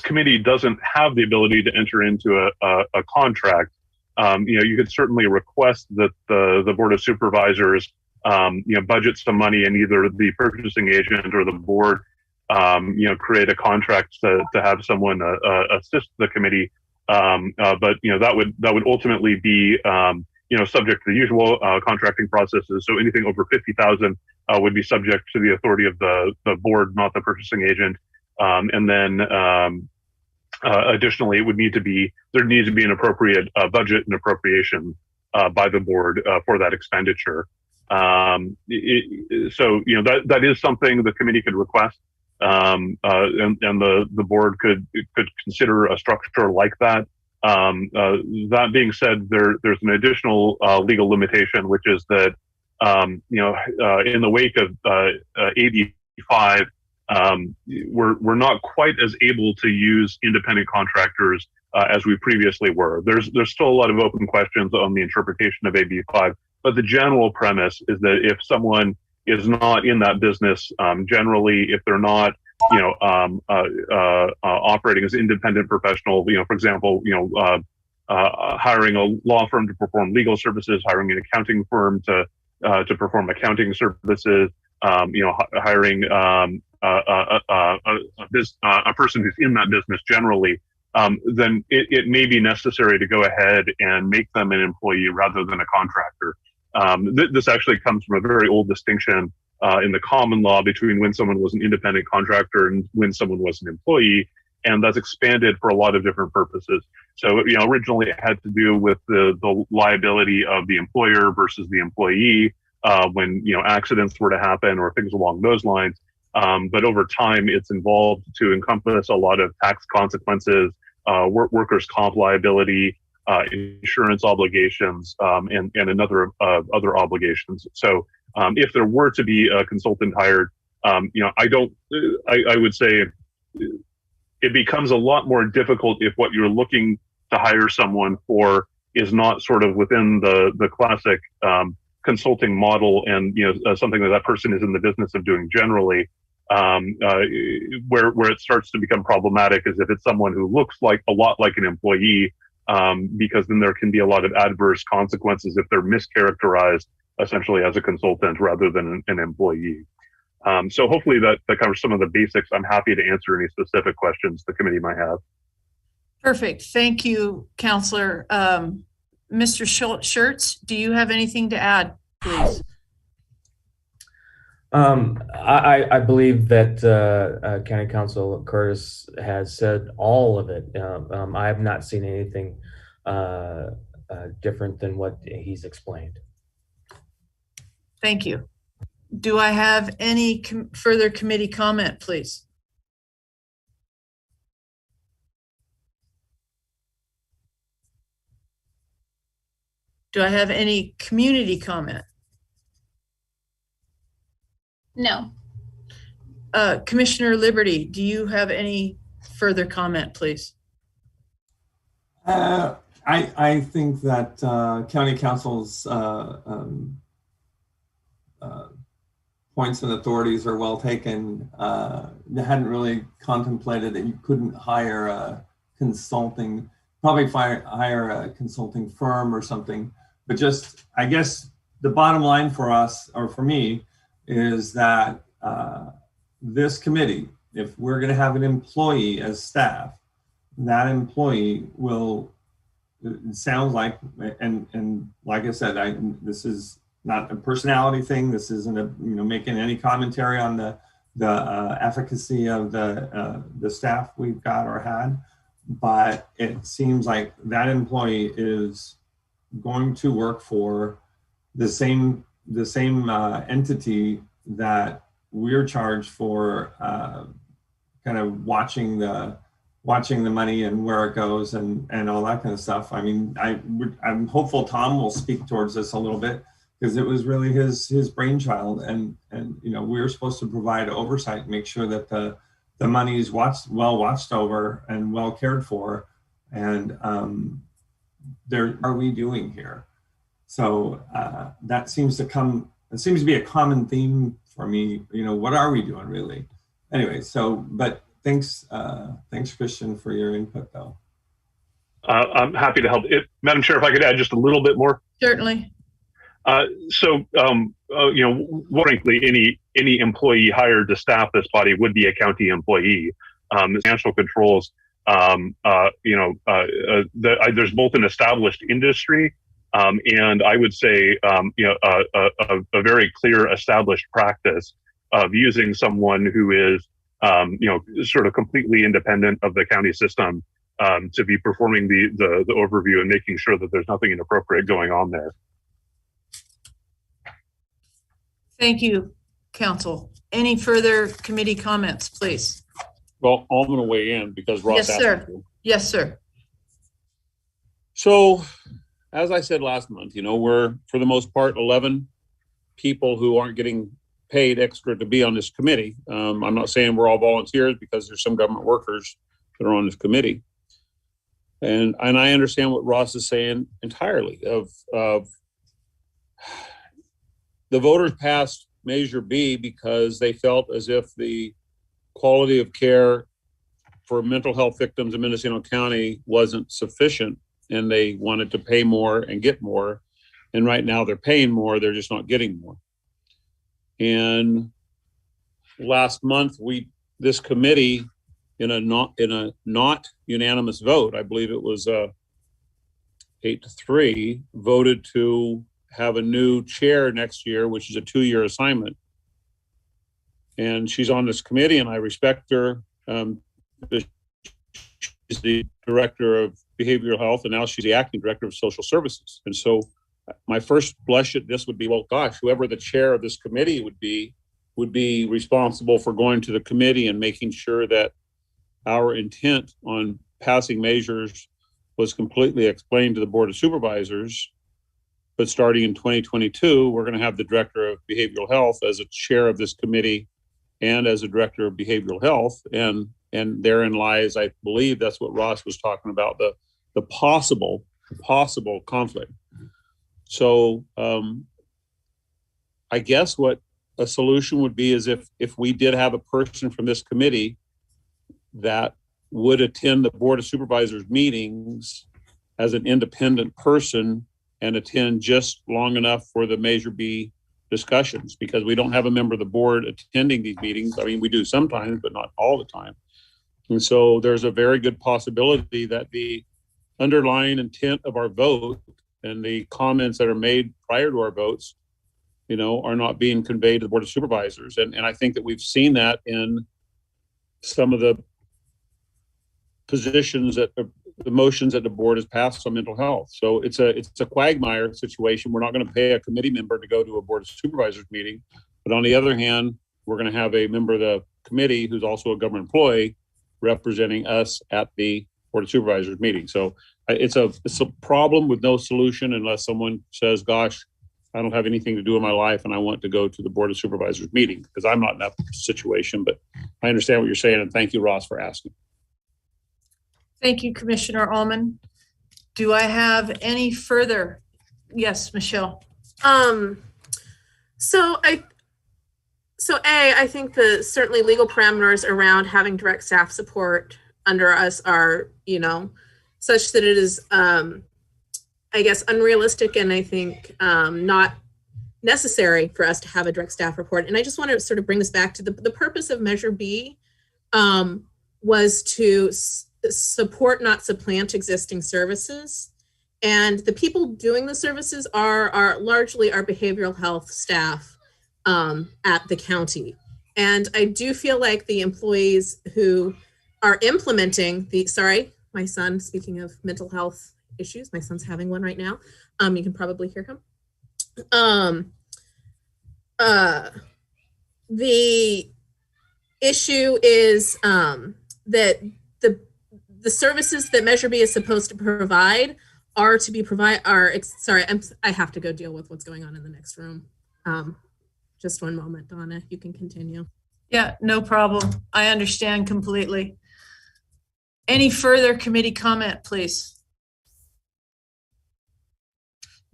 committee doesn't have the ability to enter into a contract. You could certainly request that the Board of Supervisors, budget some money and either the purchasing agent or the board, create a contract to have someone assist the committee. But that would ultimately be subject to the usual contracting processes. So anything over 50,000 would be subject to the authority of the board, not the purchasing agent. And then additionally, there needs to be an appropriate budget and appropriation by the board for that expenditure. So that is something the committee could request, and the board could consider a structure like that. That being said, there's an additional legal limitation, which is that in the wake of AB 5, we're not quite as able to use independent contractors as we previously were. There's still a lot of open questions on the interpretation of AB5, but the general premise is that if someone is not in that business, generally, if they're not, operating as independent professional, for example, hiring a law firm to perform legal services, hiring an accounting firm to perform accounting services, hiring a person who's in that business generally, then it may be necessary to go ahead and make them an employee rather than a contractor. This actually comes from a very old distinction in the common law between when someone was an independent contractor and when someone was an employee, and that's expanded for a lot of different purposes. So, originally it had to do with the liability of the employer versus the employee when, accidents were to happen or things along those lines. But over time, it's evolved to encompass a lot of tax consequences, workers' comp liability, insurance obligations, and another other obligations. So, if there were to be a consultant hired, I would say it becomes a lot more difficult if what you're looking to hire someone for is not sort of within the classic consulting model, and something that person is in the business of doing generally. Where it starts to become problematic is if it's someone who looks a lot like an employee, because then there can be a lot of adverse consequences if they're mischaracterized essentially as a consultant rather than an employee. So hopefully that covers some of the basics. I'm happy to answer any specific questions the committee might have. Perfect. Thank you, Counselor. Mr. Schertz, do you have anything to add, please? I believe that County Counsel Curtis has said all of it. I have not seen anything different than what he's explained. Thank you. Do I have any further committee comment, please? Do I have any community comment? No. Commissioner Liberty, do you have any further comment, please? I think that County Council's points and authorities are well taken. They hadn't really contemplated that you couldn't hire a consulting, probably hire a consulting firm or something. But just, I guess the bottom line for us, or for me, is that this committee, if we're going to have an employee as staff, that employee will, it sounds like, and like I said, this is not a personality thing. This isn't making any commentary on the efficacy of the staff we've got or had, but it seems like that employee is going to work for the same entity that we're charged for kind of watching the money and where it goes and all that kind of stuff. I mean, I'm hopeful Tom will speak towards this a little bit, because it was really his brainchild, and we're supposed to provide oversight, make sure that the money is well watched over and well cared for, and are we doing here? So that seems to be a common theme for me. What are we doing really? Anyway, but thanks Christian for your input though. I'm happy to help. Madam Chair, if I could add just a little bit more. Certainly. Frankly, any employee hired to staff this body would be a county employee. Financial controls, there's both an established industry, and I would say, a very clear established practice of using someone who is, sort of completely independent of the county system, to be performing the overview and making sure that there's nothing inappropriate going on there. Thank you, Council. Any further committee comments, please? Well, I'm going to weigh in because Ross asked me to. Yes, sir. So, as I said last month, we're, for the most part, 11 people who aren't getting paid extra to be on this committee. I'm not saying we're all volunteers, because there's some government workers that are on this committee. And I understand what Ross is saying entirely. Of the voters passed Measure B because they felt as if the quality of care for mental health victims in Mendocino County wasn't sufficient, and they wanted to pay more and get more. And right now they're paying more, they're just not getting more. And last month, this committee, in a not unanimous vote, I believe it was 8-3, voted to have a new chair next year, which is a 2-year assignment. And she's on this committee, and I respect her. She's the director of behavioral health, and now she's the acting director of social services. And so my first blush at this would be, well, gosh, whoever the chair of this committee would be responsible for going to the committee and making sure that our intent on passing measures was completely explained to the Board of Supervisors. But starting in 2022, we're going to have the director of behavioral health as a chair of this committee and as a director of behavioral health. And therein lies, I believe that's what Ross was talking about, the possible conflict. So I guess what a solution would be is if we did have a person from this committee that would attend the Board of Supervisors meetings as an independent person and attend just long enough for the Measure B discussions, because we don't have a member of the board attending these meetings. I mean, we do sometimes, but not all the time. And so there's a very good possibility that the underlying intent of our vote and the comments that are made prior to our votes, are not being conveyed to the Board of Supervisors. And I think that we've seen that in some of the positions that the motions that the board has passed on mental health. So it's a quagmire situation. We're not going to pay a committee member to go to a Board of Supervisors meeting, but on the other hand, we're going to have a member of the committee who's also a government employee representing us at the Board of Supervisors meeting. So it's a problem with no solution unless someone says, gosh, I don't have anything to do in my life and I want to go to the Board of Supervisors meeting, because I'm not in that situation. But I understand what you're saying, and thank you, Ross, for asking. Thank you, Commissioner Ullman. Do I have any further? Yes, Michelle. I think certainly legal parameters around having direct staff support under us are, such that it is, I guess, unrealistic, and I think not necessary for us to have a direct staff report. And I just want to sort of bring this back to the purpose of Measure B was to support, not supplant, existing services. And the people doing the services are largely our behavioral health staff at the county. And I do feel like the employees who are implementing my son, speaking of mental health issues, my son's having one right now. You can probably hear him. The issue is that the services that Measure B is supposed to provide I have to go deal with what's going on in the next room. Just one moment, Donna, you can continue. Yeah, no problem. I understand completely. Any further committee comment, please?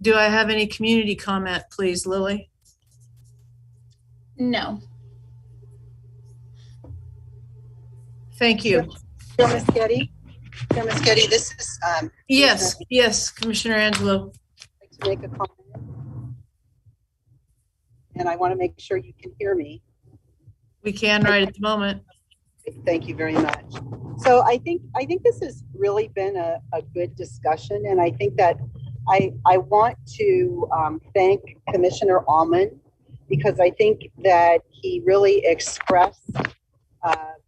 Do I have any community comment, please, Lily? No. Thank you. Chair Muschetti, this is yes, Commissioner Angelo. I'd like to make a comment, and I want to make sure you can hear me. We can right at the moment. Thank you very much. So I think this has really been a good discussion, and I think that I want to thank Commissioner Ullman, because I think that he really expressed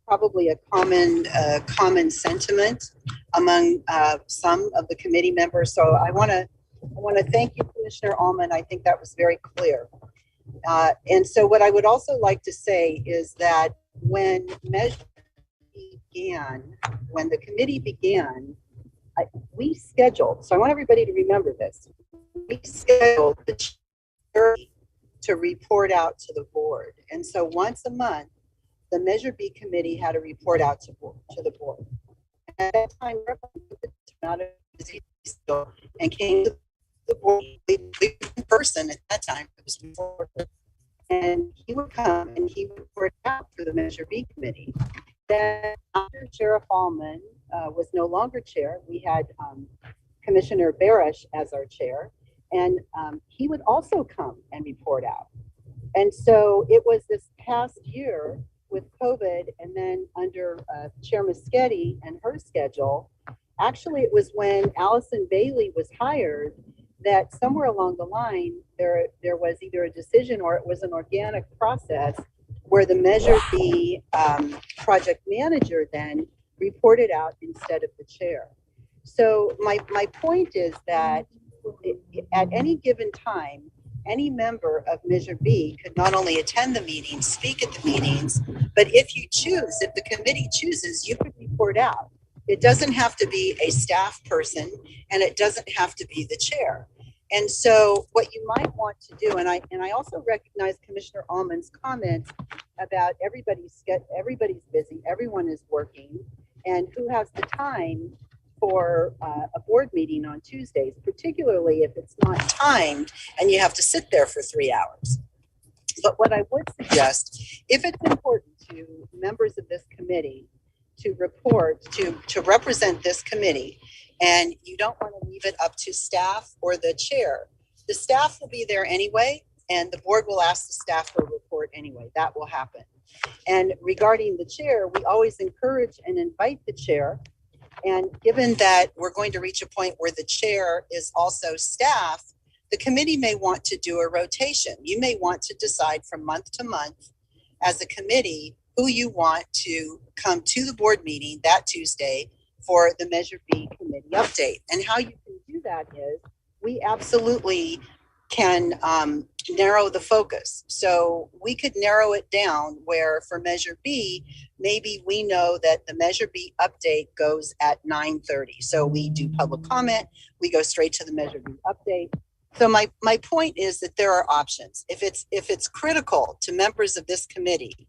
probably a common sentiment among some of the committee members. So I want to thank you, Commissioner Ullman. I think that was very clear. And so what I would also like to say is that when the committee began, we scheduled, so I want everybody to remember this, we scheduled the chair to report out to the board. And so once a month, the Measure B committee had to report out to the board. And at that time, out of busy schedule and came to the board in person at that time. It was before. And he would come and he would report out to the Measure B committee. Then after Sheriff Allman was no longer chair, we had Commissioner Barish as our chair, and he would also come and report out. And so it was this past year with COVID, and then under Chair Muschetti and her schedule, actually it was when Allison Bailey was hired that somewhere along the line, there was either a decision or it was an organic process where the Measure B project manager then reported out instead of the chair. So my point is that at any given time, any member of Measure B could not only attend the meetings, speak at the meetings, but if you choose, if the committee chooses, you could report out. It doesn't have to be a staff person, and it doesn't have to be the chair. And so what you might want to do, and I also recognize Commissioner Allman's comments about everybody's busy, everyone is working, and who has the time for a board meeting on Tuesdays, particularly if it's not timed and you have to sit there for 3 hours. But what I would suggest, if it's important to members of this committee to report, to represent this committee, and you don't want to leave it up to staff or the chair, the staff will be there anyway, and the board will ask the staff for a report anyway. That will happen. And regarding the chair, we always encourage and invite the chair. And given that we're going to reach a point where the chair is also staff, the committee may want to do a rotation. You may want to decide from month to month as a committee who you want to come to the board meeting that Tuesday for the Measure B committee update. And how you can do that is we absolutely can narrow the focus. So we could narrow it down where for Measure B, maybe we know that the Measure B update goes at 9:30. So we do public comment, we go straight to the Measure B update. So my point is that there are options. If it's critical to members of this committee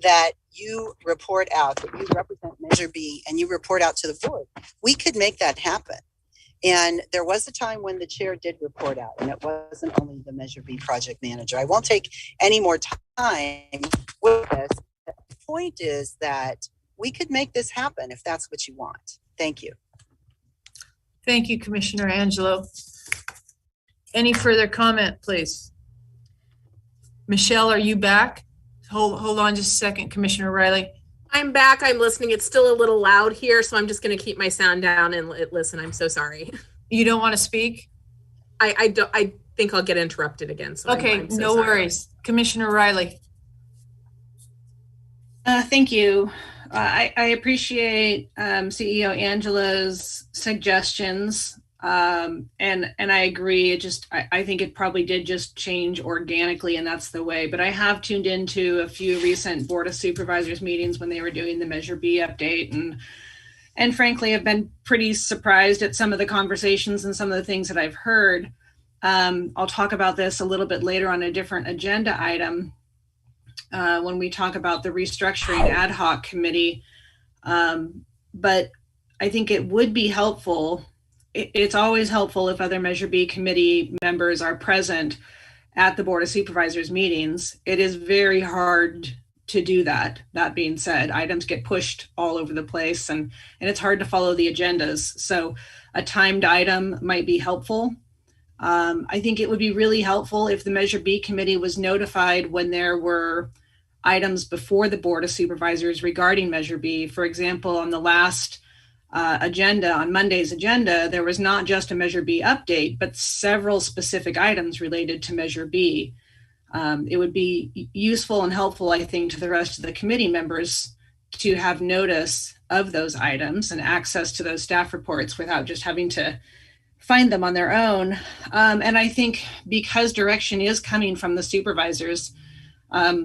that you report out, that you represent Measure B and you report out to the board, we could make that happen. And there was a time when the chair did report out, and it wasn't only the Measure B project manager. I won't take any more time with this. The point is that we could make this happen if that's what you want. Thank you. Thank you, Commissioner Angelo. Any further comment, please? Michelle, are you back? Hold on just a second, Commissioner Riley. I'm back. I'm listening. It's still a little loud here, so I'm just going to keep my sound down and listen. I'm so sorry. You don't want to speak? I think I'll get interrupted again. So okay, I'm so no sorry. worries. Commissioner Riley. Thank you. I appreciate CEO Angelo's suggestions. And I agree. I think it probably did just change organically, and that's the way. But I have tuned into a few recent Board of Supervisors meetings when they were doing the Measure B update, and frankly, I've been pretty surprised at some of the conversations and some of the things that I've heard. I'll talk about this a little bit later on a different agenda item when we talk about the Restructuring Ad Hoc Committee. But I think it would be helpful. It's always helpful if other Measure B committee members are present at the Board of Supervisors meetings. It is very hard to do that. That being said, items get pushed all over the place, and it's hard to follow the agendas. So a timed item might be helpful. I think it would be really helpful if the Measure B committee was notified when there were items before the Board of Supervisors regarding Measure B. For example, on the last agenda, on Monday's agenda, there was not just a Measure B update, but several specific items related to Measure B. It would be useful and helpful, I think, to the rest of the committee members to have notice of those items and access to those staff reports without just having to find them on their own. And I think because direction is coming from the supervisors,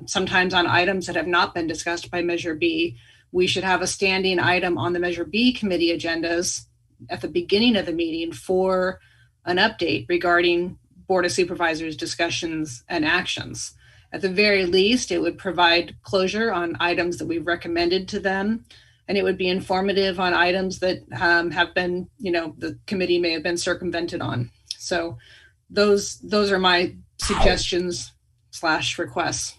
sometimes on items that have not been discussed by Measure B, we should have a standing item on the Measure B committee agendas at the beginning of the meeting for an update regarding Board of Supervisors discussions and actions. At the very least, it would provide closure on items that we've recommended to them, and it would be informative on items that have been, the committee may have been circumvented on. So those are my suggestions / requests.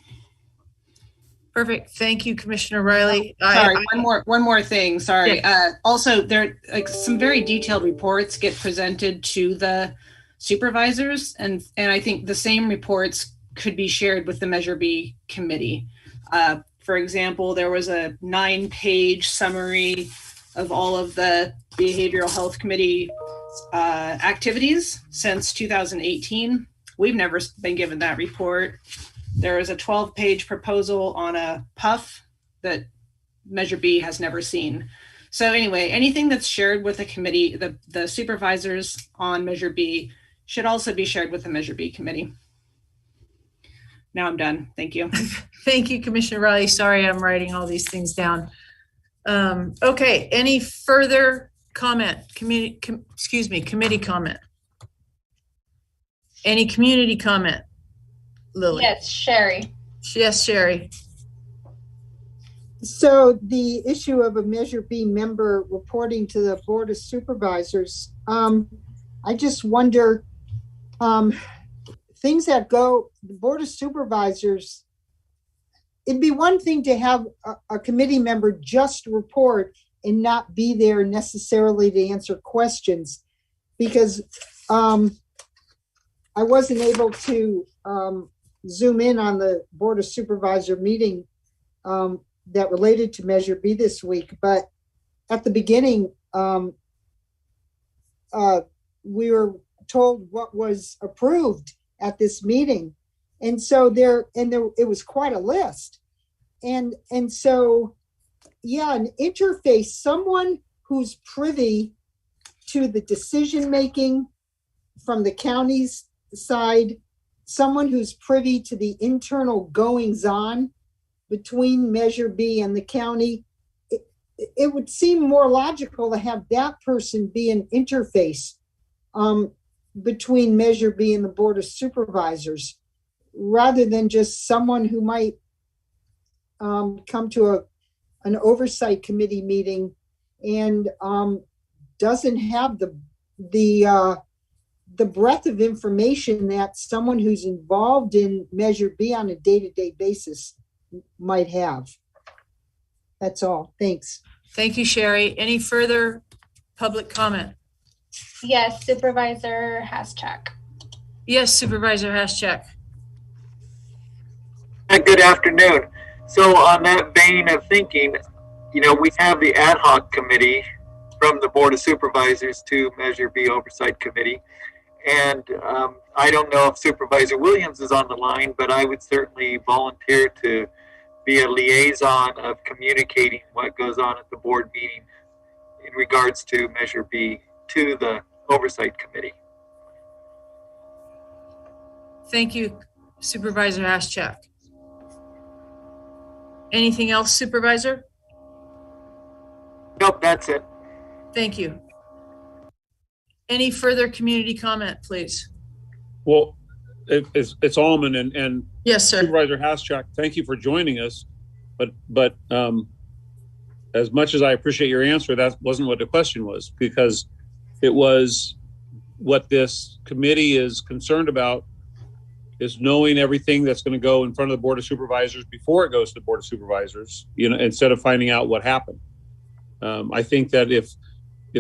Perfect. Thank you, Commissioner Riley. Sorry, one more thing. Sorry. Yeah. Also, there some very detailed reports get presented to the supervisors, and I think the same reports could be shared with the Measure B committee. For example, there was a 9-page summary of all of the Behavioral Health Committee activities since 2018. We've never been given that report. There is a 12-page proposal on a PUF that Measure B has never seen. So anyway, anything that's shared with the committee, the supervisors on Measure B should also be shared with the Measure B committee. Now I'm done. Thank you. Thank you, Commissioner Riley. Sorry, I'm writing all these things down. Okay, any further comment? Committee comment? Any community comment? Lily? Yes, Sherry. Yes, Sherry. So the issue of a Measure B member reporting to the Board of Supervisors, I just wonder, things that go, the Board of Supervisors, it'd be one thing to have a committee member just report and not be there necessarily to answer questions, because I wasn't able to zoom in on the Board of Supervisor meeting that related to Measure B this week. But at the beginning, we were told what was approved at this meeting. And so it was quite a list. And so, yeah, an interface, someone who's privy to the decision-making from the county's side, someone who's privy to the internal goings-on between Measure B and the county. It would seem more logical to have that person be an interface between Measure B and the Board of Supervisors, rather than just someone who might come to an oversight committee meeting and doesn't have the breadth of information that someone who's involved in Measure B on a day-to-day basis might have. That's all. Thanks. Thank you, Sherry. Any further public comment? Yes, Supervisor Haschak. Yes, Supervisor Haschak. Good afternoon. So on that vein of thinking, we have the ad hoc committee from the Board of Supervisors to Measure B Oversight Committee. And I don't know if Supervisor Williams is on the line, but I would certainly volunteer to be a liaison of communicating what goes on at the board meeting in regards to Measure B to the Oversight Committee. Thank you, Supervisor Haschak. Anything else, Supervisor? Nope, that's it. Thank you. Any further community comment, please? Well, it's Alman and yes, sir. Supervisor Haschak, thank you for joining us. But as much as I appreciate your answer, that wasn't what the question was, because it was what this committee is concerned about is knowing everything that's going to go in front of the Board of Supervisors before it goes to the Board of Supervisors, instead of finding out what happened. I think that if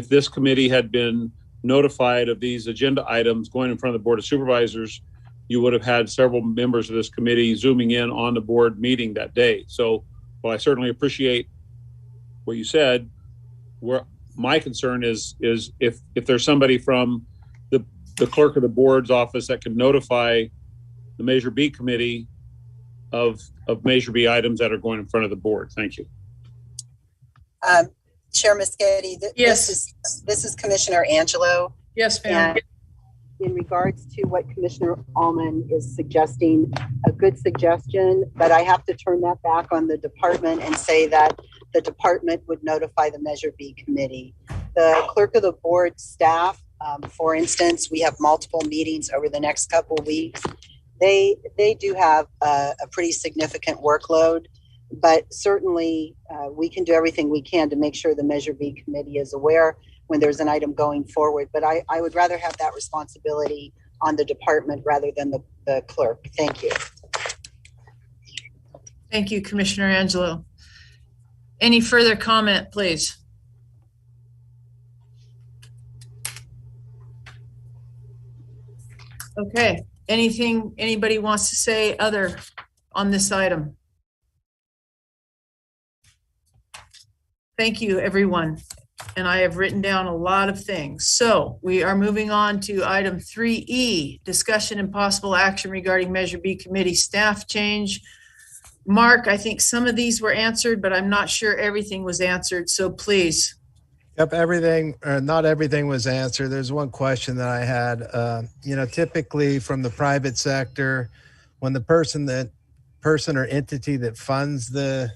this committee had been notified of these agenda items going in front of the Board of Supervisors, you would have had several members of this committee zooming in on the board meeting that day. So while I certainly appreciate what you said, where my concern is if there's somebody from the clerk of the board's office that can notify the Measure B committee of Measure B items that are going in front of the board. Thank you. Chair Muschetti, yes. This is Commissioner Angelo. Yes, ma'am. In regards to what Commissioner Alman is suggesting, a good suggestion, but I have to turn that back on the department and say that the department would notify the Measure B committee. The clerk of the board staff For instance, we have multiple meetings over the next couple of weeks. They do have a pretty significant workload, but certainly we can do everything we can to make sure the Measure B committee is aware when there's an item going forward. But I would rather have that responsibility on the department rather than the clerk. Thank you. Thank you, Commissioner Angelo. Any further comment, please? Okay, anything anybody wants to say other on this item? Thank you, everyone. And I have written down a lot of things. So we are moving on to item 3E, discussion and possible action regarding Measure B committee staff change. Mark, I think some of these were answered, but I'm not sure everything was answered. So please. Yep, not everything was answered. There's one question that I had. Typically from the private sector, when the person or entity that funds the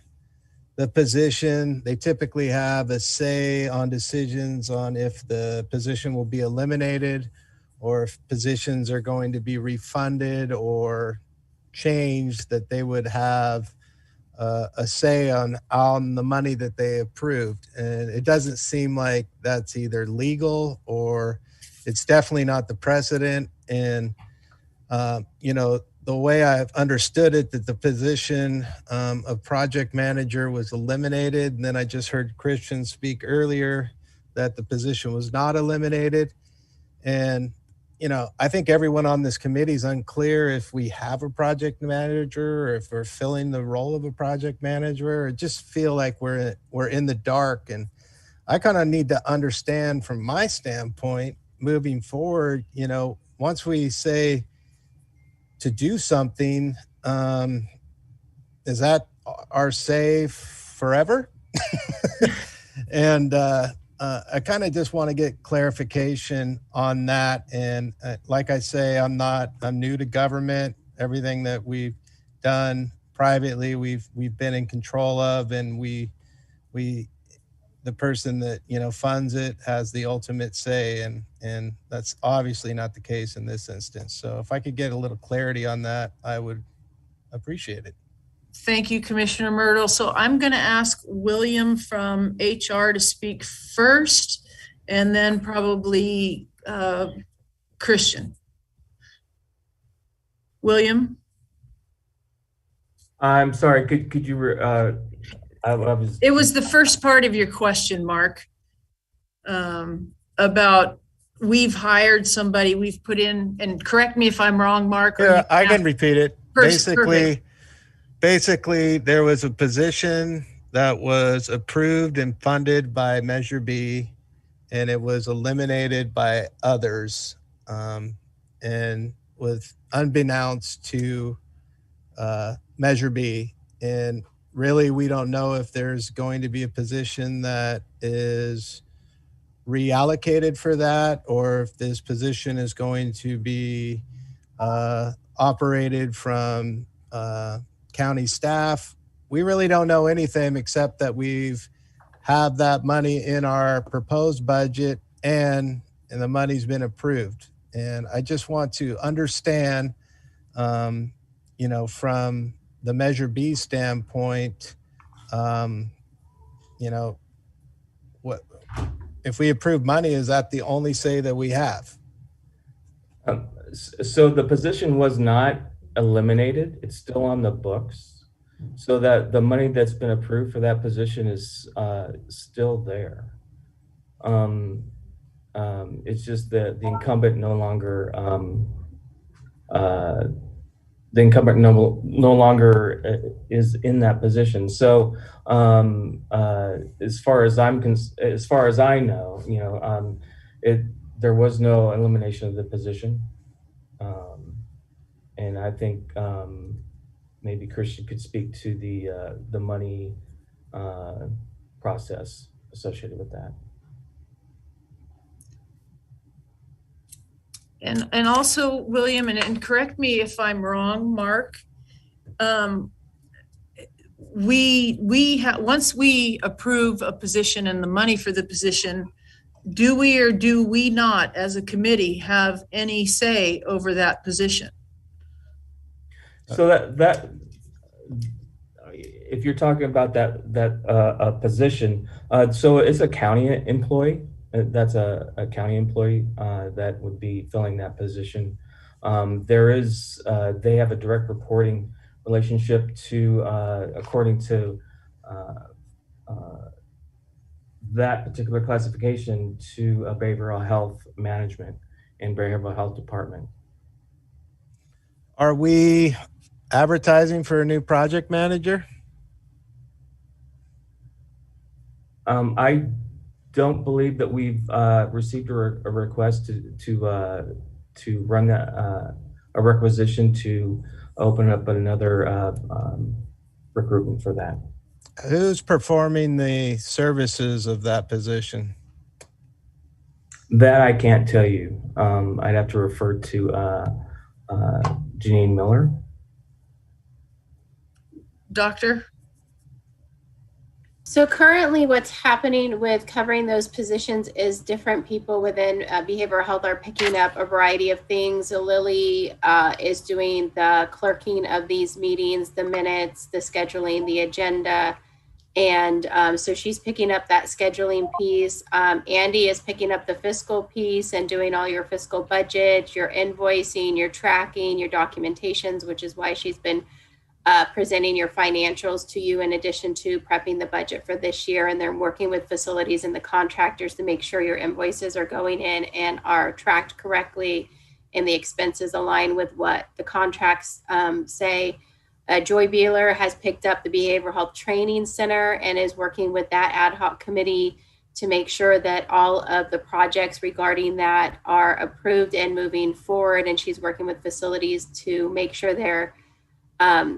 position, they typically have a say on decisions on if the position will be eliminated or if positions are going to be refunded or changed, that they would have a say on the money that they approved. And it doesn't seem like that's either legal or it's definitely not the precedent. And, the way I've understood it, that the position of project manager was eliminated. And then I just heard Christian speak earlier that the position was not eliminated. And, I think everyone on this committee is unclear if we have a project manager or if we're filling the role of a project manager, or just feel like we're in the dark. And I kind of need to understand from my standpoint moving forward, once we say to do something, is that our say forever? And I kind of just want to get clarification on that. And like I say, I'm new to government. Everything that we've done privately, we've been in control of, and the person that funds it has the ultimate say, and that's obviously not the case in this instance. So if I could get a little clarity on that, I would appreciate it. Thank you, Commissioner Myrtle. So I'm going to ask William from HR to speak first, and then probably Christian. William? I'm sorry, could you, It was the first part of your question, Mark, about we've hired somebody, we've put in, and correct me if I'm wrong, Mark. Yeah, I can repeat it. Basically, there was a position that was approved and funded by Measure B, and it was eliminated by others, and was unbeknownst to Measure B. And really, we don't know if there's going to be a position that is reallocated for that, or if this position is going to be operated from county staff. We really don't know anything except that we've have that money in our proposed budget and the money's been approved. And I just want to understand, from the Measure B standpoint, what if we approve money, is that the only say that we have? So the position was not eliminated. It's still on the books, so that the money that's been approved for that position is still there. It's just that the incumbent no longer is in that position. So as far as I know, there was no elimination of the position. And I think maybe Christian could speak to the money process associated with that. And also, William, and correct me if I'm wrong, Mark, once we approve a position and the money for the position, do we or do we not, as a committee, have any say over that position? So that if you're talking about that position, so it's a county employee. That's a county employee that would be filling that position. They have a direct reporting relationship to, according to that particular classification, to a behavioral health management and behavioral health department. Are we advertising for a new project manager? I don't believe that we've received a request to run a requisition to open up another recruitment for that. Who's performing the services of that position? That I can't tell you. I'd have to refer to Janine Miller. Doctor? So currently what's happening with covering those positions is different people within behavioral health are picking up a variety of things. So Lily is doing the clerking of these meetings, the minutes, the scheduling, the agenda. And so she's picking up that scheduling piece. Andy is picking up the fiscal piece and doing all your fiscal budget, your invoicing, your tracking, your documentations, which is why she's been presenting your financials to you in addition to prepping the budget for this year. And they're working with facilities and the contractors to make sure your invoices are going in and are tracked correctly and the expenses align with what the contracts say. Joy Beeler has picked up the Behavioral Health Training Center and is working with that ad hoc committee to make sure that all of the projects regarding that are approved and moving forward. And she's working with facilities to make sure the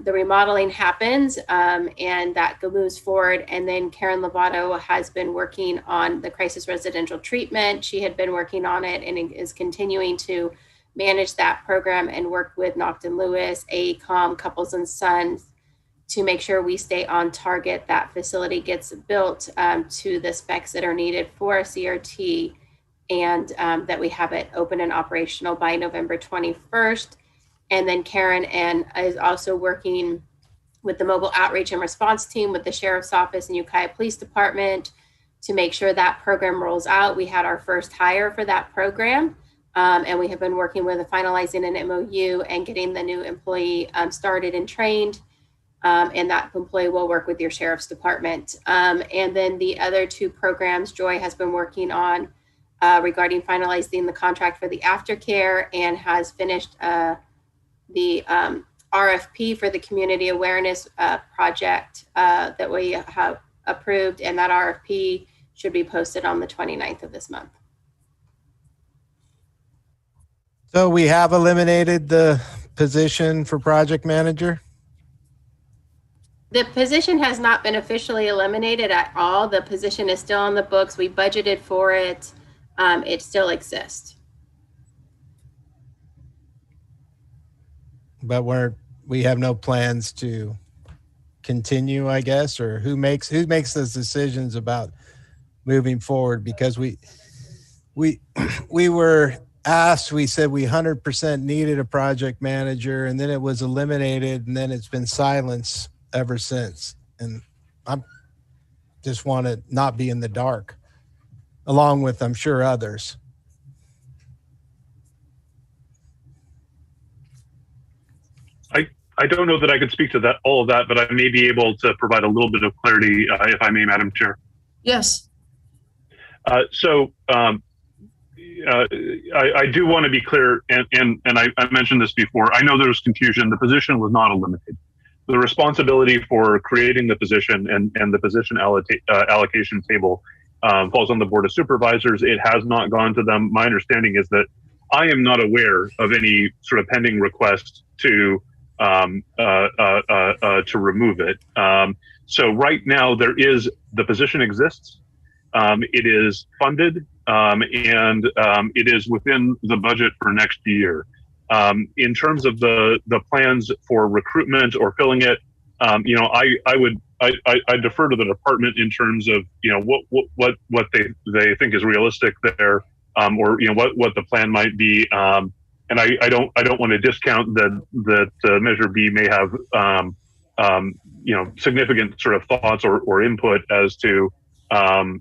remodeling happens and that moves forward. And then Karen Lovato has been working on the crisis residential treatment. She had been working on it and is continuing to manage that program and work with Nocton Lewis, AECOM, Couples and Sons to make sure we stay on target. That facility gets built to the specs that are needed for a CRT and that we have it open and operational by November 21st. And then Karen is also working with the mobile outreach and response team with the Sheriff's Office and Ukiah Police Department to make sure that program rolls out. We had our first hire for that program. And we have been working with finalizing an MOU and getting the new employee started and trained. And that employee will work with your Sheriff's Department. And then the other two programs Joy has been working on regarding finalizing the contract for the aftercare and has finished the RFP for the community awareness project that we have approved. And that RFP should be posted on the 29th of this month. So we have eliminated the position for project manager? The position has not been officially eliminated at all. The position is still on the books. We budgeted for it. It still exists. But we have no plans to continue, I guess, or who makes those decisions about moving forward? Because we were asked, we said we 100% needed a project manager, and then it was eliminated, and then it's been silence ever since. And I just want to not be in the dark, along with, I'm sure, others. I don't know that I could speak to all of that, but I may be able to provide a little bit of clarity, if I may, Madam Chair. Yes. I do want to be clear, and I mentioned this before. I know there was confusion. The position was not eliminated. The responsibility for creating the position and the position allocation table falls on the Board of Supervisors. It has not gone to them. My understanding is that I am not aware of any sort of pending request to remove it. So right now the position exists. It is funded. And it is within the budget for next year. In terms of the plans for recruitment or filling it, I I defer to the department in terms of, you know, what they think is realistic there, or, you know, what the plan might be. And I don't want to discount that Measure B may have, you know, significant sort of thoughts or input as to, you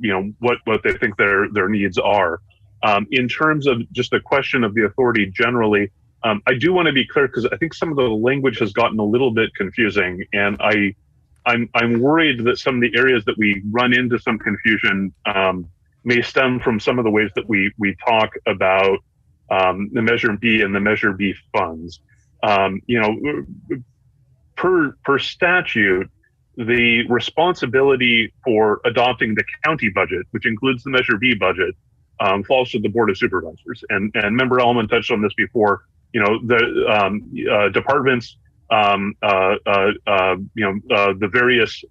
know, what they think their needs are. In terms of just the question of the authority generally, I do want to be clear because I think some of the language has gotten a little bit confusing, and I'm worried that some of the areas that we run into some confusion may stem from some of the ways that we talk about the Measure B and the Measure B funds. You know, per statute, the responsibility for adopting the county budget, which includes the Measure B budget, falls to the Board of Supervisors. And Member Elman touched on this before. You know, the departments, you know, the various, you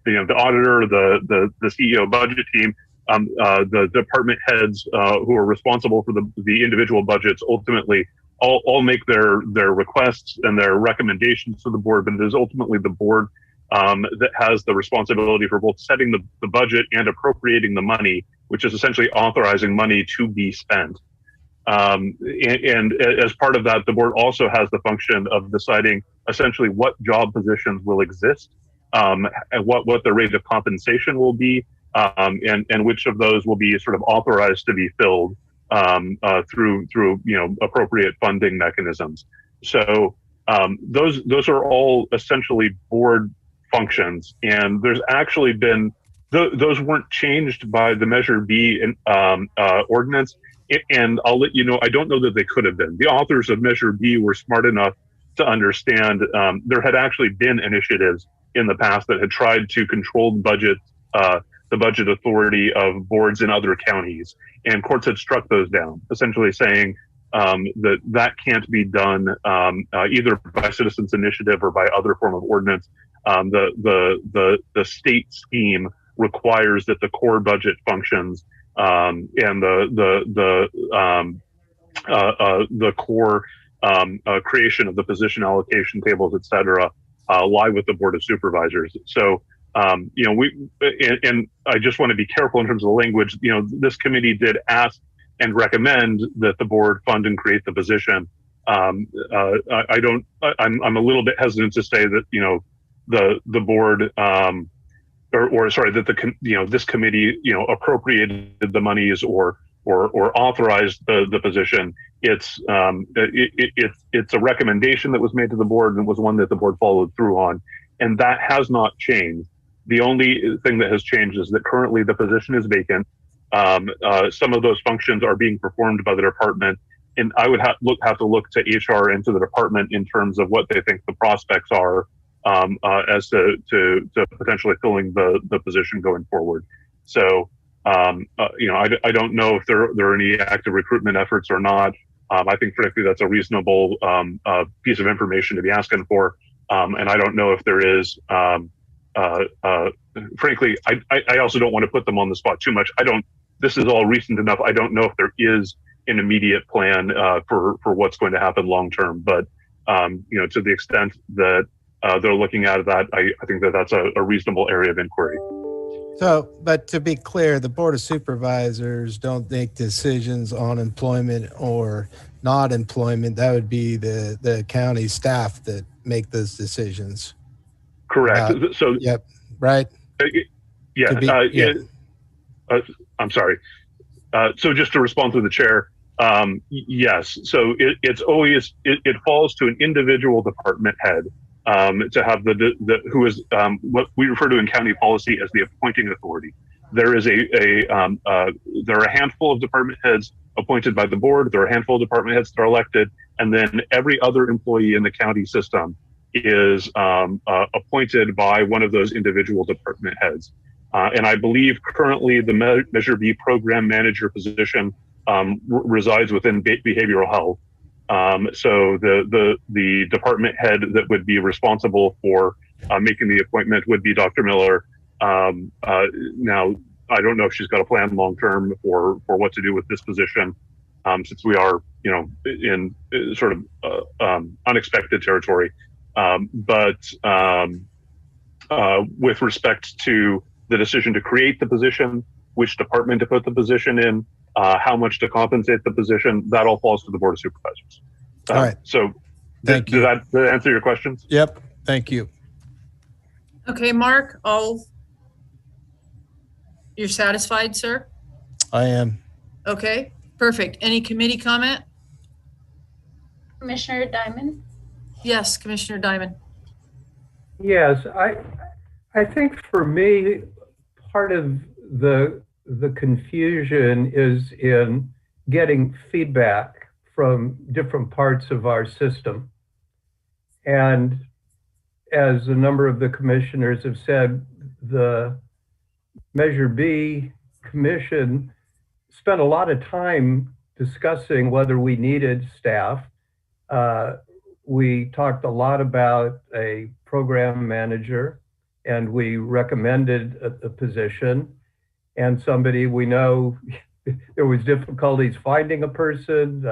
know, the auditor, the CEO budget team, the department heads who are responsible for the individual budgets ultimately all make their requests and their recommendations to the board, but it is ultimately the board that has the responsibility for both setting the budget and appropriating the money, which is essentially authorizing money to be spent. And as part of that, the board also has the function of deciding essentially what job positions will exist, and what the rate of compensation will be, and which of those will be sort of authorized to be filled through you know, appropriate funding mechanisms. So those are all essentially board functions, and there's actually been those weren't changed by the Measure B ordinance. And I'll let you know, I don't know that they could have been. The authors of Measure B were smart enough to understand there had actually been initiatives in the past that had tried to control the budget authority of boards in other counties, and courts had struck those down, essentially saying that can't be done either by citizens initiative or by other form of ordinance. The state scheme requires that the core budget functions and the core creation of the position allocation tables, et cetera, lie with the Board of Supervisors. So, you know, and I just want to be careful in terms of the language. You know, this committee did ask and recommend that the board fund and create the position. I'm a little bit hesitant to say that, you know, the board, or sorry, that you know, this committee, you know, appropriated the monies or authorized the position. It's a recommendation that was made to the board and was one that the board followed through on, and that has not changed. The only thing that has changed is that currently the position is vacant. Some of those functions are being performed by the department, and I would have to look to HR and to the department in terms of what they think the prospects are as to potentially filling the position going forward. So, you know, I don't know if there are any active recruitment efforts or not. I think frankly that's a reasonable piece of information to be asking for, and I don't know if there is. Frankly, I also don't want to put them on the spot too much. This is all recent enough. I don't know if there is an immediate plan for what's going to happen long term, but you know, to the extent that they're looking at that, I think that's a reasonable area of inquiry. So, but to be clear, the Board of Supervisors don't make decisions on employment or not employment. That would be the county staff that make those decisions. Correct. So, yep, right. Yeah. I'm sorry. So just to respond to the chair, yes. So it's always, it falls to an individual department head to have who is what we refer to in county policy as the appointing authority. There is there are a handful of department heads appointed by the board. There are a handful of department heads that are elected, and then every other employee in the county system is appointed by one of those individual department heads. And I believe currently the Measure B program manager position resides within behavioral health. So the department head that would be responsible for making the appointment would be Dr. Miller. Now, I don't know if she's got a plan long term for what to do with this position, since we are, you know, in sort of unexpected territory. But with respect to the decision to create the position, which department to put the position in, how much to compensate the position, that all falls to the Board of Supervisors. All right. So Thank you. did that answer your questions? Yep. Thank you. Okay, Mark, you're satisfied, sir? I am. Okay, perfect. Any committee comment? Commissioner Diamond? Yes, Commissioner Diamond. Yes, I think for me, part of the confusion is in getting feedback from different parts of our system. And as a number of the commissioners have said, the Measure B Commission spent a lot of time discussing whether we needed staff. We talked a lot about a program manager, and we recommended a position. And somebody, we know there was difficulties finding a person,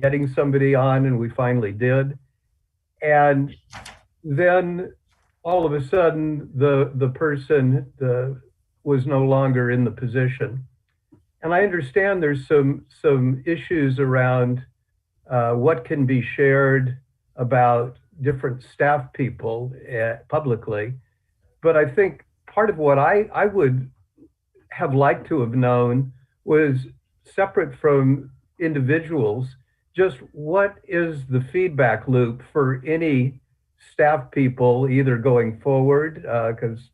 getting somebody on, and we finally did. And then all of a sudden, the person was no longer in the position. And I understand there's some issues around what can be shared about different staff people publicly. But I think part of what I would have liked to have known was separate from individuals, just what is the feedback loop for any staff people either going forward, because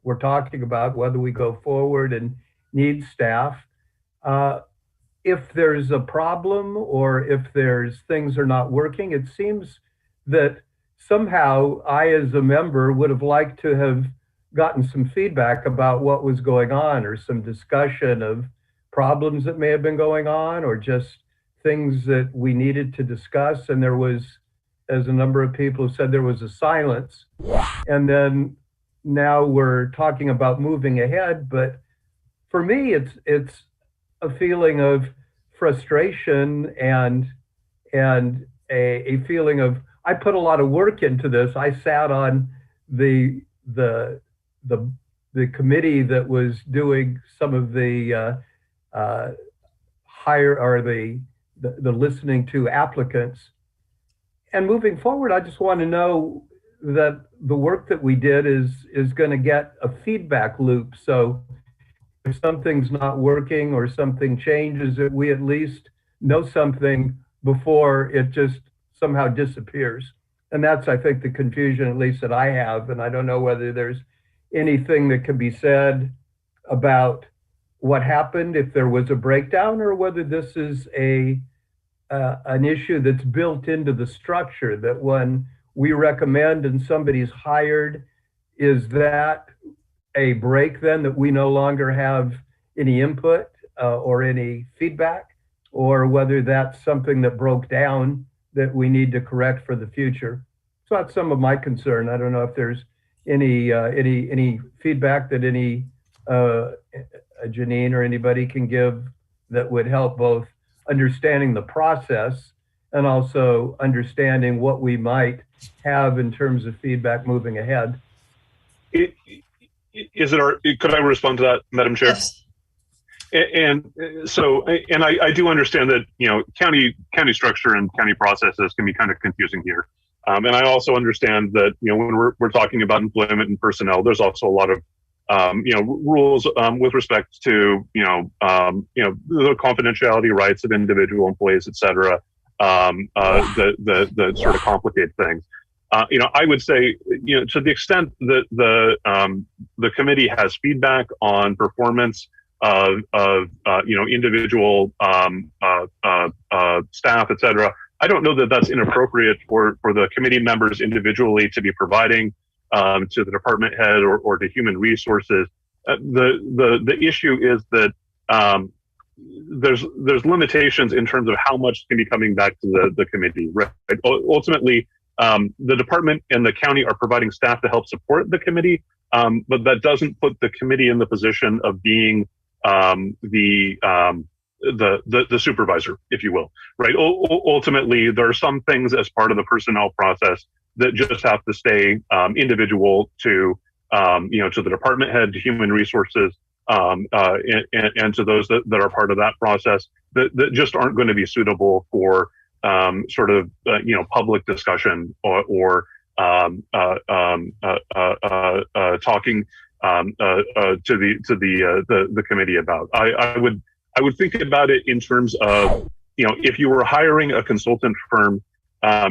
we're talking about whether we go forward and need staff. If there's a problem or if there's things are not working, it seems that somehow I, as a member, would have liked to have gotten some feedback about what was going on, or some discussion of problems that may have been going on, or just things that we needed to discuss. And there was, as a number of people said, there was a silence. And then now we're talking about moving ahead. But for me, it's a feeling of frustration and a feeling of, I put a lot of work into this. I sat on the committee that was doing some of the the listening to applicants. And moving forward, I just want to know that the work that we did is going to get a feedback loop. So if something's not working or something changes, that we at least know something before it just somehow disappears. And that's, I think, the confusion, at least that I have. And I don't know whether there's anything that can be said about what happened, if there was a breakdown, or whether this is an issue that's built into the structure, that when we recommend and somebody's hired, is that a break then, that we no longer have any input or any feedback, or whether that's something that broke down that we need to correct for the future. So that's some of my concern. I don't know if there's any feedback that any Janine or anybody can give that would help both understanding the process and also understanding what we might have in terms of feedback moving ahead. Could I respond to that, Madam Chair? Yes. And so, I do understand that, county structure and county processes can be kind of confusing here. And I also understand that, when we're talking about employment and personnel, there's also a lot of, rules with respect to, the confidentiality rights of individual employees, et cetera, that sort of complicate things. I would say, to the extent that the committee has feedback on performance of individual staff, et cetera, I don't know that that's inappropriate for the committee members individually to be providing to the department head or to human resources. The issue is that there's limitations in terms of how much can be coming back to the committee. Right? Ultimately, the department and the county are providing staff to help support the committee, but that doesn't put the committee in the position of being the the supervisor, if you will, right? Ultimately, there are some things as part of the personnel process that just have to stay individual to to the department head, to human resources, and to those that are part of that process that just aren't going to be suitable for public discussion or talking to the committee about. I would think about it in terms of, if you were hiring a consultant firm,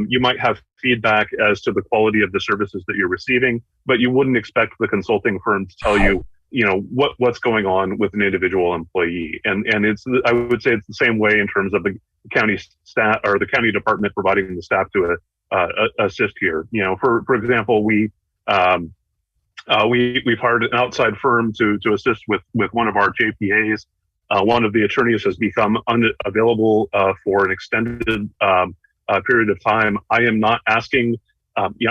you might have feedback as to the quality of the services that you're receiving, but you wouldn't expect the consulting firm to tell you, what's going on with an individual employee. And I would say it's the same way in terms of the county staff or the county department providing the staff to assist here. For example, we've hired an outside firm to assist with one of our JPAs. One of the attorneys has become unavailable for an extended period of time. I am not asking,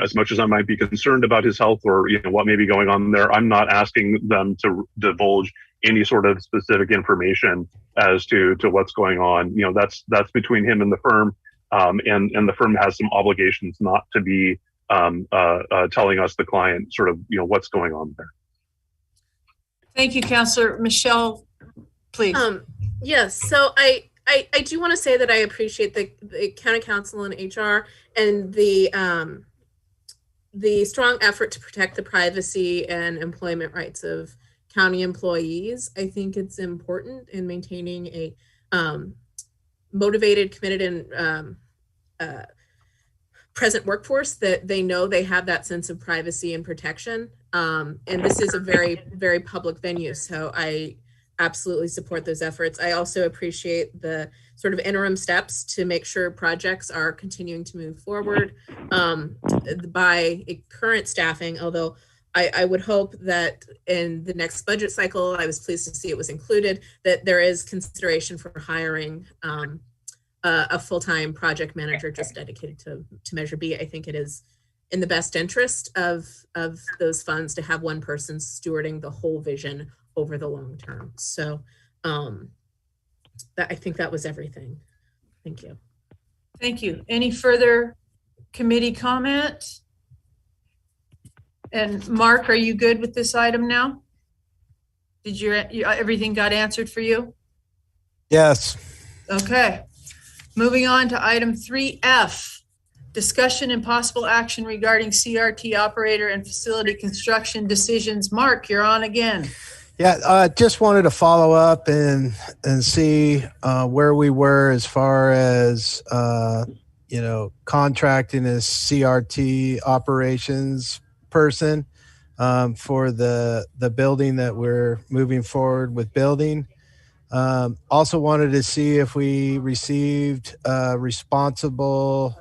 as much as I might be concerned about his health or what may be going on there, I'm not asking them to divulge any sort of specific information as to what's going on. That's between him and the firm, and the firm has some obligations not to be telling us, the client, sort of what's going on there. Thank you, Councillor. Michelle, please. Yes. So I do want to say that I appreciate the county council and HR and the strong effort to protect the privacy and employment rights of county employees. I think it's important in maintaining a motivated, committed, and present workforce that they know they have that sense of privacy and protection. And this is a very, very public venue. So I absolutely support those efforts. I also appreciate the sort of interim steps to make sure projects are continuing to move forward by current staffing, although I would hope that in the next budget cycle, I was pleased to see it was included, that there is consideration for hiring a full-time project manager just dedicated to Measure B. I think it is in the best interest of those funds to have one person stewarding the whole vision over the long term. So I think that was everything. Thank you. Thank you. Any further committee comment? And Mark, are you good with this item now? Did everything got answered for you? Yes. Okay. Moving on to item 3F, discussion and possible action regarding CRT operator and facility construction decisions. Mark, you're on again. Yeah, just wanted to follow up and see where we were as far as contracting a CRT operations person for the building that we're moving forward with building. Also wanted to see if we received responsible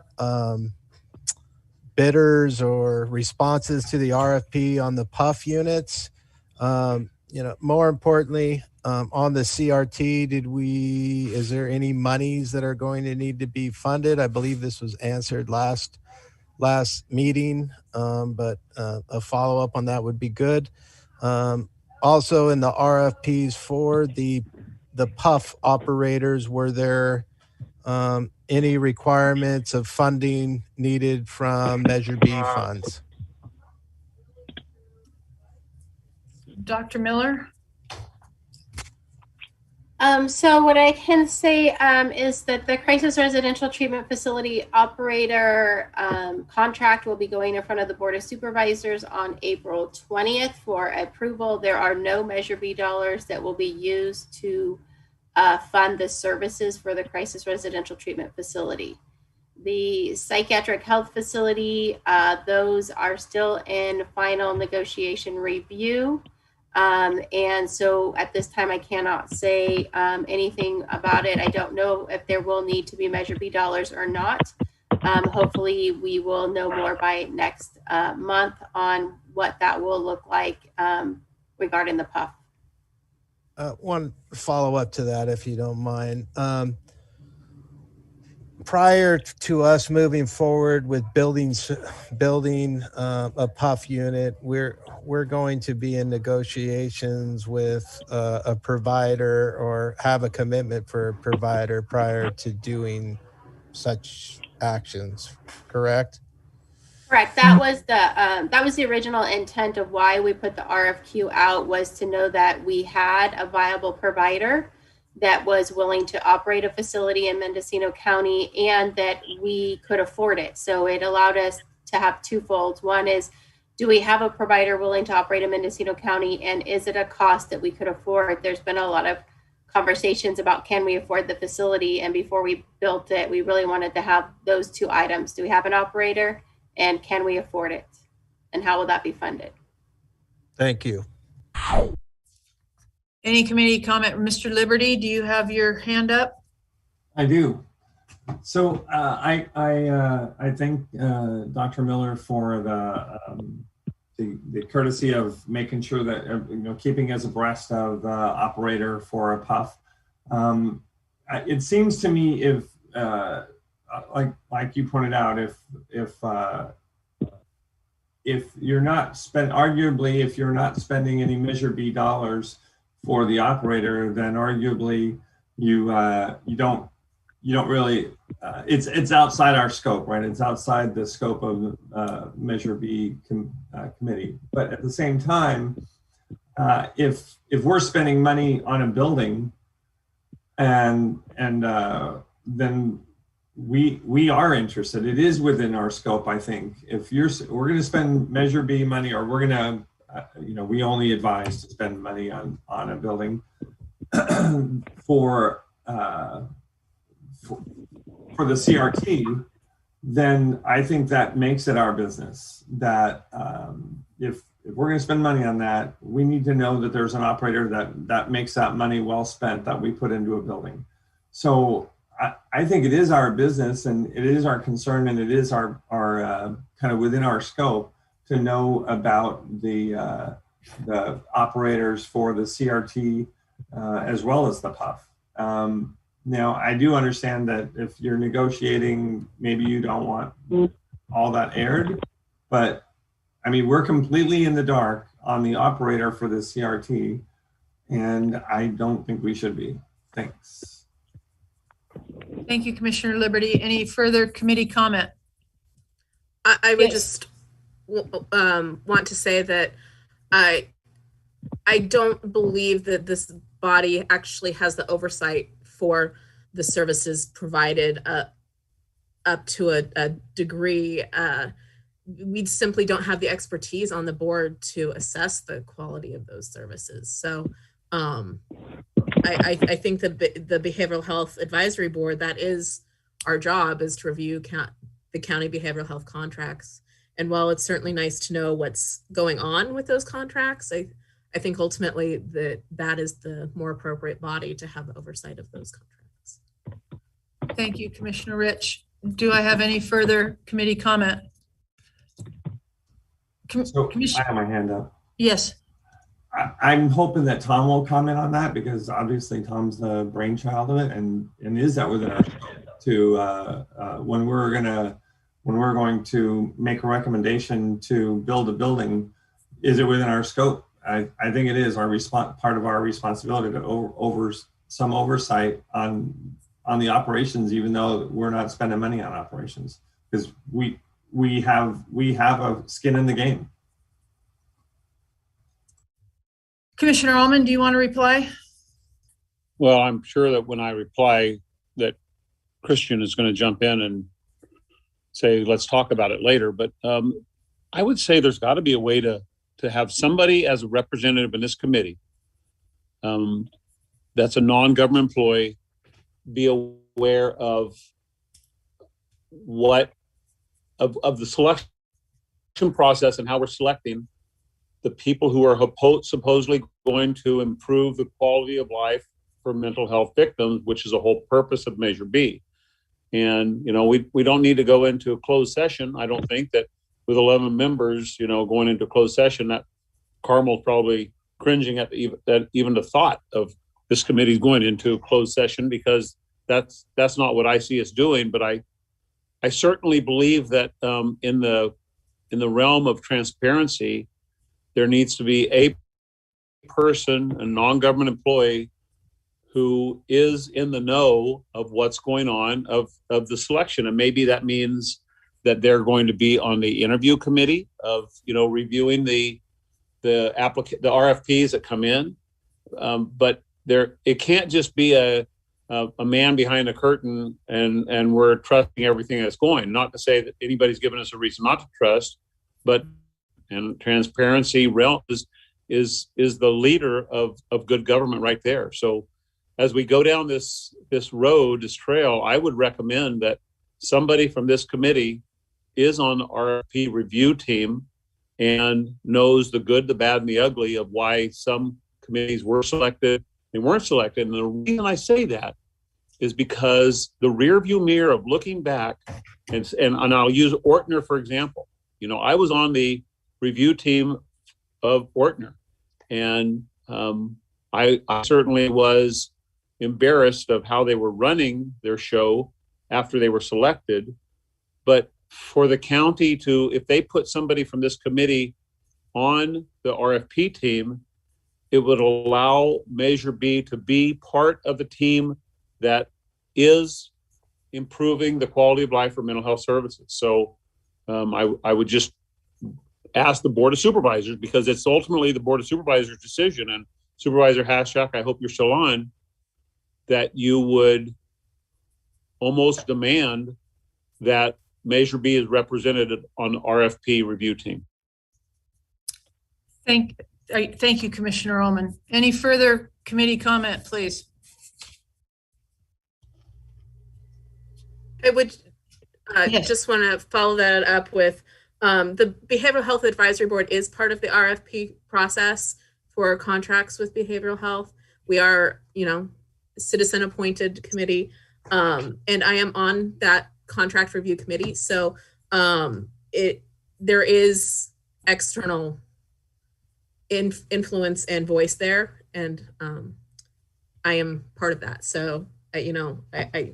bidders or responses to the RFP on the PUF units. More importantly, on the CRT, is there any monies that are going to need to be funded? I believe this was answered last meeting, but a follow-up on that would be good. Also in the RFPs for the PUF operators, were there any requirements of funding needed from Measure B funds? Dr. Miller? So what I can say is that the crisis residential treatment facility operator contract will be going in front of the Board of Supervisors on April 20th for approval. There are no Measure B dollars that will be used to fund the services for the crisis residential treatment facility. The psychiatric health facility, those are still in final negotiation review. And so at this time, I cannot say anything about it. I don't know if there will need to be Measure B dollars or not. Hopefully we will know more by next month on what that will look like regarding the PUF. One follow-up to that, if you don't mind. prior to us moving forward with building a PUF unit, we're going to be in negotiations with a provider or have a commitment for a provider prior to doing such actions, correct? Correct. That was the original intent of why we put the RFQ out, was to know that we had a viable provider that was willing to operate a facility in Mendocino County and that we could afford it. So it allowed us to have twofolds. One is, do we have a provider willing to operate in Mendocino County, and is it a cost that we could afford? There's been a lot of conversations about, can we afford the facility? And before we built it, we really wanted to have those two items. Do we have an operator, and can we afford it? And how will that be funded? Thank you. Any committee comment? Mr. Liberty, do you have your hand up? I do. So I thank Dr. Miller for the courtesy of making sure that keeping us abreast of the operator for a PUF. It seems to me, if like you pointed out, if you're not arguably if you're not spending any Measure B dollars for the operator, then arguably you don't really, it's outside our scope, right? It's outside the scope of Measure B committee. But at the same time, if we're spending money on a building, and then we are interested. It is within our scope, I think. If we're going to spend Measure B money, or we're going to we only advise to spend money on a building for the CRT, then I think that makes it our business. That if we're going to spend money on that, we need to know that there's an operator that makes that money well spent that we put into a building. So I think it is our business, and it is our concern, and it is our kind of within our scope to know about the operators for the CRT as well as the PUF. Now, I do understand that if you're negotiating, maybe you don't want all that aired, but I mean, we're completely in the dark on the operator for the CRT, and I don't think we should be. Thanks. Thank you, Commissioner Liberty. Any further committee comment? I would just want to say that I don't believe that this body actually has the oversight for the services provided up to a degree. We simply don't have the expertise on the board to assess the quality of those services. So I think the Behavioral Health Advisory Board, that is our job, is to review the county behavioral health contracts. And while it's certainly nice to know what's going on with those contracts, I think ultimately that is the more appropriate body to have oversight of those contracts. Thank you, Commissioner Rich. Do I have any further committee comment? So I have my hand up. Yes. I'm hoping that Tom will comment on that, because obviously Tom's the brainchild of it, and is that within our scope to when we're going to make a recommendation to build a building, is it within our scope? I think it is part of our responsibility to some oversight on the operations, even though we're not spending money on operations, because we have a skin in the game. Commissioner Allman, do you want to reply? Well, I'm sure that when I reply that Christian is going to jump in and say, let's talk about it later. But I would say there's got to be a way to have somebody as a representative in this committee that's a non-government employee be aware of of the selection process and how we're selecting the people who are supposedly going to improve the quality of life for mental health victims, which is the whole purpose of Measure B. And, we don't need to go into a closed session. I don't think that with 11 members, going into a closed session, that Carmel's probably cringing at even the thought of this committee going into a closed session, because that's not what I see us doing. But I certainly believe that in the realm of transparency, there needs to be a person, a non-government employee, who is in the know of what's going on of the selection. And maybe that means that they're going to be on the interview committee of, reviewing the RFPs that come in. But it can't just be a man behind a curtain and we're trusting everything that's going. Not to say that anybody's given us a reason not to trust, but and transparency realm is the leader of good government right there. So as we go down this road, this trail, I would recommend that somebody from this committee is on the RFP review team and knows the good, the bad, and the ugly of why some committees were selected and weren't selected. And the reason I say that is because the rear view mirror of looking back, and I'll use Ortner, for example. I was on the review team of Ortner, and I certainly was embarrassed of how they were running their show after they were selected. But for the county to, if they put somebody from this committee on the RFP team, it would allow Measure B to be part of the team that is improving the quality of life for mental health services. So I would just ask the Board of Supervisors, because it's ultimately the Board of Supervisors' decision, and Supervisor Haschak, I hope you're still on, that you would almost demand that Measure B is represented on the RFP review team. Thank you, Commissioner Ullman. Any further committee comment, please? I would Yes. just want to follow that up with the Behavioral Health Advisory Board is part of the RFP process for contracts with behavioral health. We are, citizen appointed committee, and I am on that contract review committee. So there is external influence and voice there, and I am part of that. So I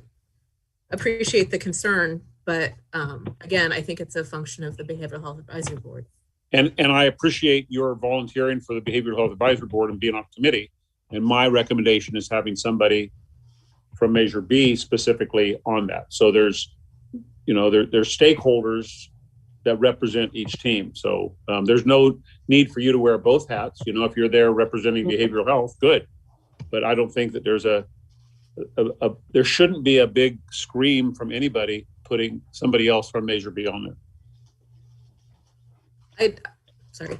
appreciate the concern, but again, I think it's a function of the Behavioral Health Advisory Board. And I appreciate your volunteering for the Behavioral Health Advisory Board and being on the committee. And my recommendation is having somebody from Measure B specifically on that. So there's stakeholders that represent each team. So there's no need for you to wear both hats. If you're there representing behavioral health, good. But I don't think that there's there shouldn't be a big scream from anybody putting somebody else from Measure B on there. Sorry.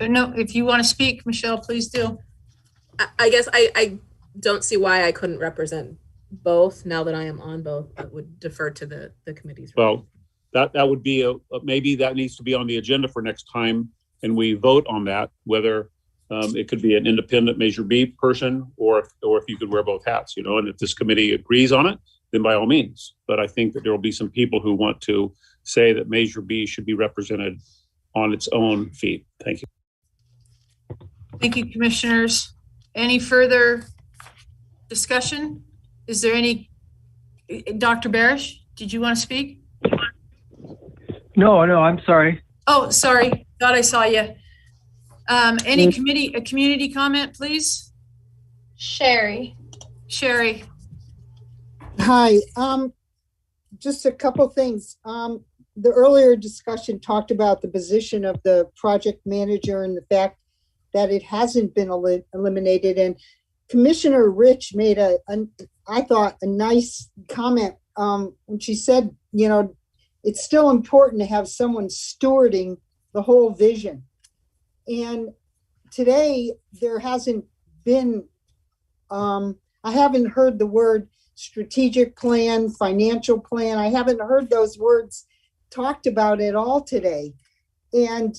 No, if you want to speak, Michelle, please do. I guess I don't see why I couldn't represent both now that I am on both. I would defer to the committees. Well, that would be maybe that needs to be on the agenda for next time, and we vote on that, whether it could be an independent Measure B person or if you could wear both hats, and if this committee agrees on it, then by all means. But I think that there will be some people who want to say that Measure B should be represented on its own feet. Thank you. Thank you, commissioners. Any further discussion? Is there any, Dr. Barish, did you want to speak? No, I'm sorry. Oh, sorry. Thought I saw you. Any community comment, please? Sherry. Hi, just a couple things. The earlier discussion talked about the position of the project manager and the fact that it hasn't been eliminated. And Commissioner Rich made I thought, a nice comment when she said, it's still important to have someone stewarding the whole vision. And today there hasn't been, I haven't heard the word strategic plan, financial plan. I haven't heard those words talked about at all today. And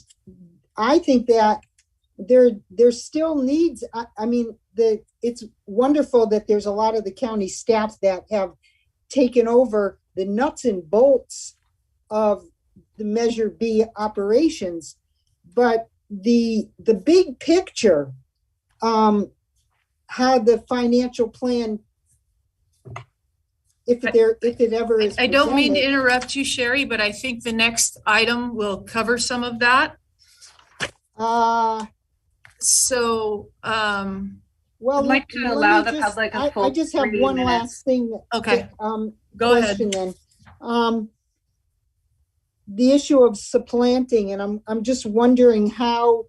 I think that there still needs, it's wonderful that there's a lot of the county staff that have taken over the nuts and bolts of the Measure B operations, but the big picture, how the financial plan if it ever is. I don't mean to presented. interrupt you, Sherry, but I think the next item will cover some of that. So, well, I'd like to let allow me the just- public a full I just have 3 one minutes. last thing. Okay. Go ahead. Then. The issue of supplanting, and I'm just wondering how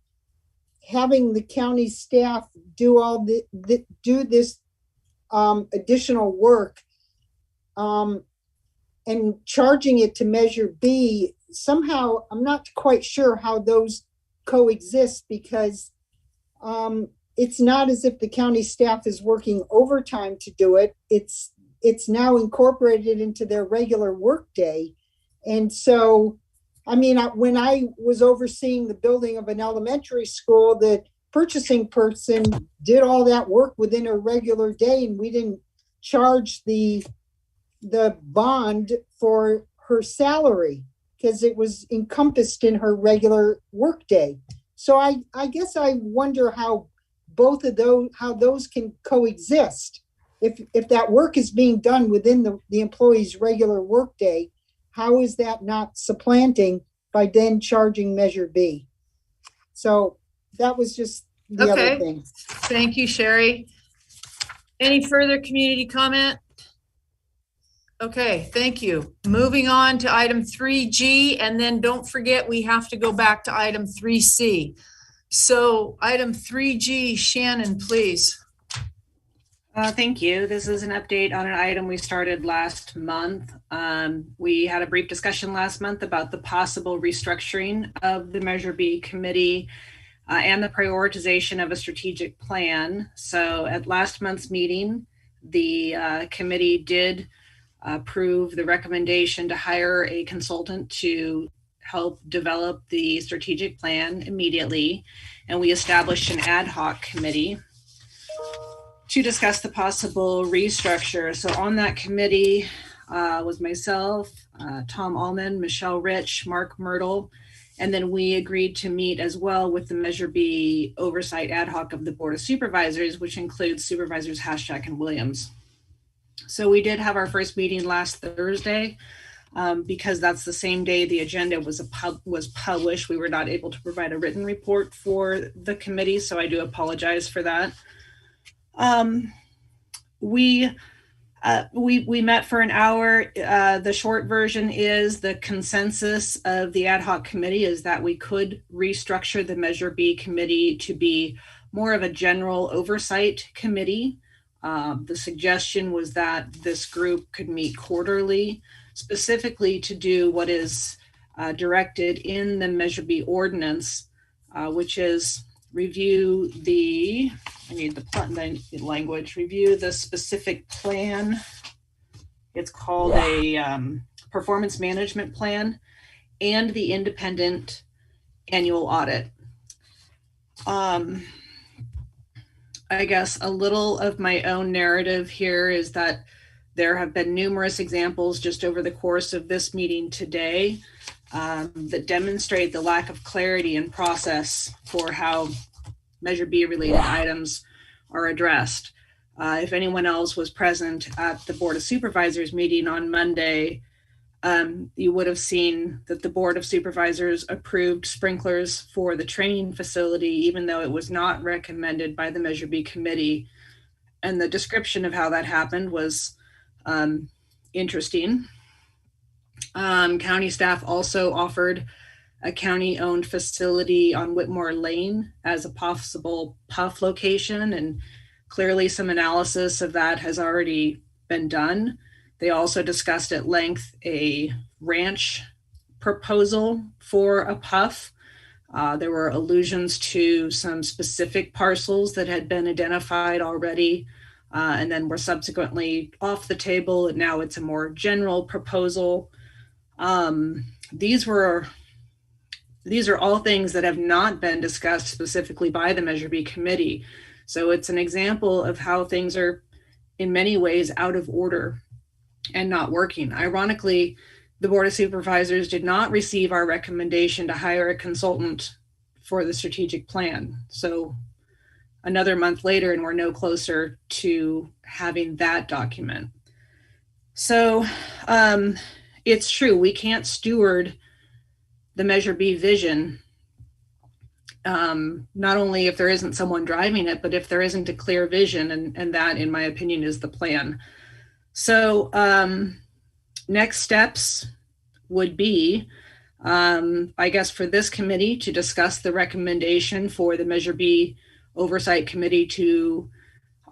having the county staff do all do this additional work and charging it to Measure B, somehow I'm not quite sure how those coexist, because it's not as if the county staff is working overtime to do it. It's now incorporated into their regular workday. And so, I mean, when I was overseeing the building of an elementary school, the purchasing person did all that work within a regular day, and we didn't charge the bond for her salary because it was encompassed in her regular workday. So I guess I wonder how both of those can coexist. If that work is being done within the employee's regular workday, how is that not supplanting by then charging Measure B? So that was just the other thing. Thank you, Sherry. Any further community comment? Okay, thank you. Moving on to item 3G, and then don't forget we have to go back to item 3C. So item 3G, Shannon, please. Thank you. This is an update on an item we started last month. We had a brief discussion last month about the possible restructuring of the Measure B committee and the prioritization of a strategic plan. So at last month's meeting, the committee did approve the recommendation to hire a consultant to help develop the strategic plan immediately. And we established an ad hoc committee to discuss the possible restructure. So on that committee was myself, Tom Allman, Michelle Rich, Mark Myrtle, and then we agreed to meet as well with the Measure B Oversight ad hoc of the Board of Supervisors, which includes Supervisors Haschak and Williams. So we did have our first meeting last Thursday. Because that's the same day the agenda was published, we were not able to provide a written report for the committee, so I do apologize for that. We met for an hour. The short version is the consensus of the ad hoc committee is that we could restructure the Measure B committee to be more of a general oversight committee. The suggestion was that this group could meet quarterly, specifically to do what is directed in the Measure B ordinance, which is review the, I need the language, review the specific plan. It's called a performance management plan and the independent annual audit. I guess a little of my own narrative here is that there have been numerous examples just over the course of this meeting today that demonstrate the lack of clarity and process for how Measure B related items are addressed. If anyone else was present at the Board of Supervisors meeting on Monday, you would have seen that the Board of Supervisors approved sprinklers for the training facility, even though it was not recommended by the Measure B committee. And the description of how that happened was interesting. County staff also offered a county-owned facility on Whitmore Lane as a possible PUF location, and clearly some analysis of that has already been done. They also discussed at length a ranch proposal for a PUF. There were allusions to some specific parcels that had been identified already and then were subsequently off the table, and now it's a more general proposal. These are all things that have not been discussed specifically by the Measure B committee. So it's an example of how things are in many ways out of order and not working. Ironically, the Board of Supervisors did not receive our recommendation to hire a consultant for the strategic plan. So another month later, and we're no closer to having that document. So it's true, we can't steward the Measure B vision, not only if there isn't someone driving it, but if there isn't a clear vision, and that, in my opinion, is the plan. So next steps would be, I guess, for this committee to discuss the recommendation for the Measure B Oversight Committee to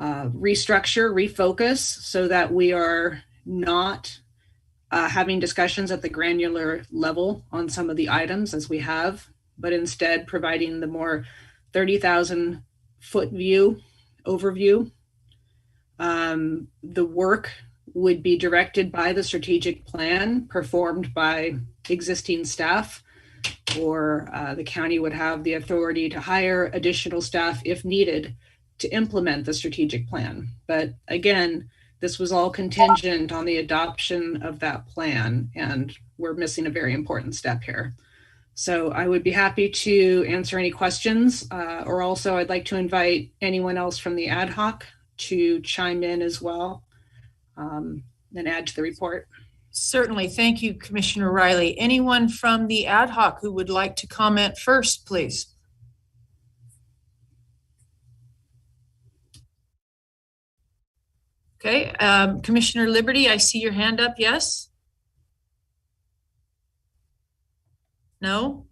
restructure, refocus, so that we are not having discussions at the granular level on some of the items as we have, but instead providing the more 30,000 foot view, overview. The work would be directed by the strategic plan, performed by existing staff, or the county would have the authority to hire additional staff if needed to implement the strategic plan. But again, this was all contingent on the adoption of that plan, and we're missing a very important step here. So I would be happy to answer any questions, or also I'd like to invite anyone else from the ad hoc to chime in as well, and add to the report. Certainly. Thank you, Commissioner Riley. Anyone from the ad hoc who would like to comment first, please? Okay, Commissioner Liberty, I see your hand up, yes? No?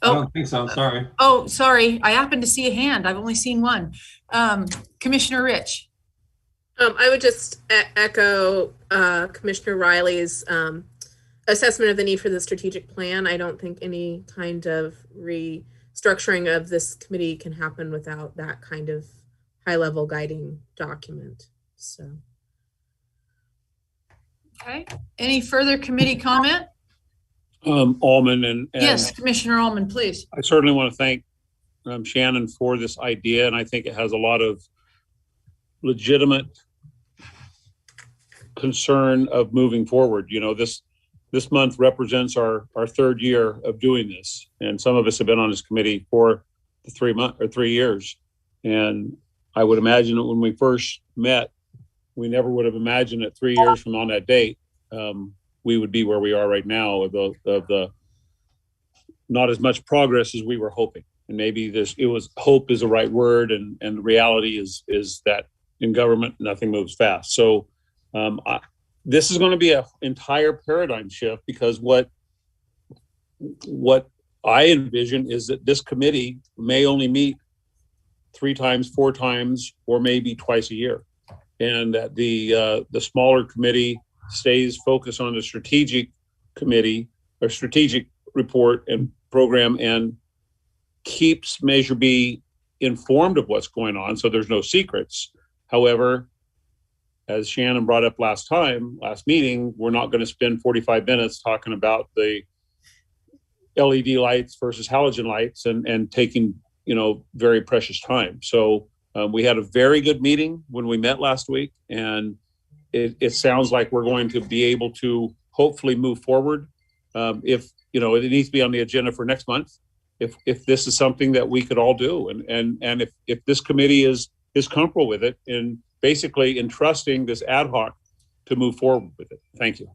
I don't think so, sorry. Oh, sorry, I happened to see a hand. I've only seen one. Commissioner Rich. I would just echo Commissioner Riley's assessment of the need for the strategic plan. I don't think any kind of restructuring of this committee can happen without that kind of high-level guiding document. So, okay. Any further committee comment? Alman and yes, Commissioner Allman, please. I certainly want to thank Shannon for this idea, and I think it has a lot of legitimate concern of moving forward. You know, this month represents our third year of doing this, and some of us have been on this committee for 3 years. And I would imagine that when we first met, we never would have imagined that 3 years from on that date, we would be where we are right now, of the not as much progress as we were hoping. And maybe hope is the right word, and the reality is that in government, nothing moves fast. So this is going to be an entire paradigm shift, because what I envision is that this committee may only meet 3 times, 4 times, or maybe twice a year, and that the smaller committee stays focused on the strategic committee or strategic report and program, and keeps Measure B informed of what's going on, so there's no secrets. However, as Shannon brought up last meeting, we're not going to spend 45 minutes talking about the LED lights versus halogen lights and taking, very precious time. So we had a very good meeting when we met last week, and it sounds like we're going to be able to hopefully move forward. If, it needs to be on the agenda for next month, if this is something that we could all do. And if this committee is comfortable with it, and basically entrusting this ad hoc to move forward with it. Thank you.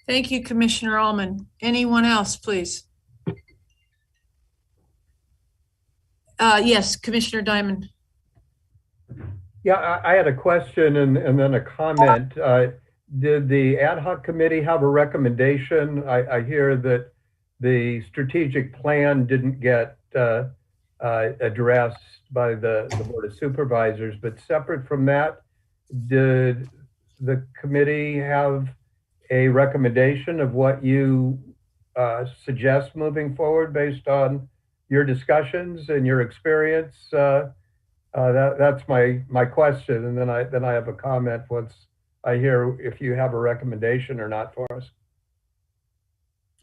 Thank you, Commissioner Allman. Anyone else, please? Yes, Commissioner Diamond. Yeah, I had a question and then a comment. Did the ad hoc committee have a recommendation? I hear that the strategic plan didn't get addressed by the Board of Supervisors, but separate from that, did the committee have a recommendation of what you suggest moving forward based on your discussions and your experience? That's my question, and then I have a comment once I hear if you have a recommendation or not for us.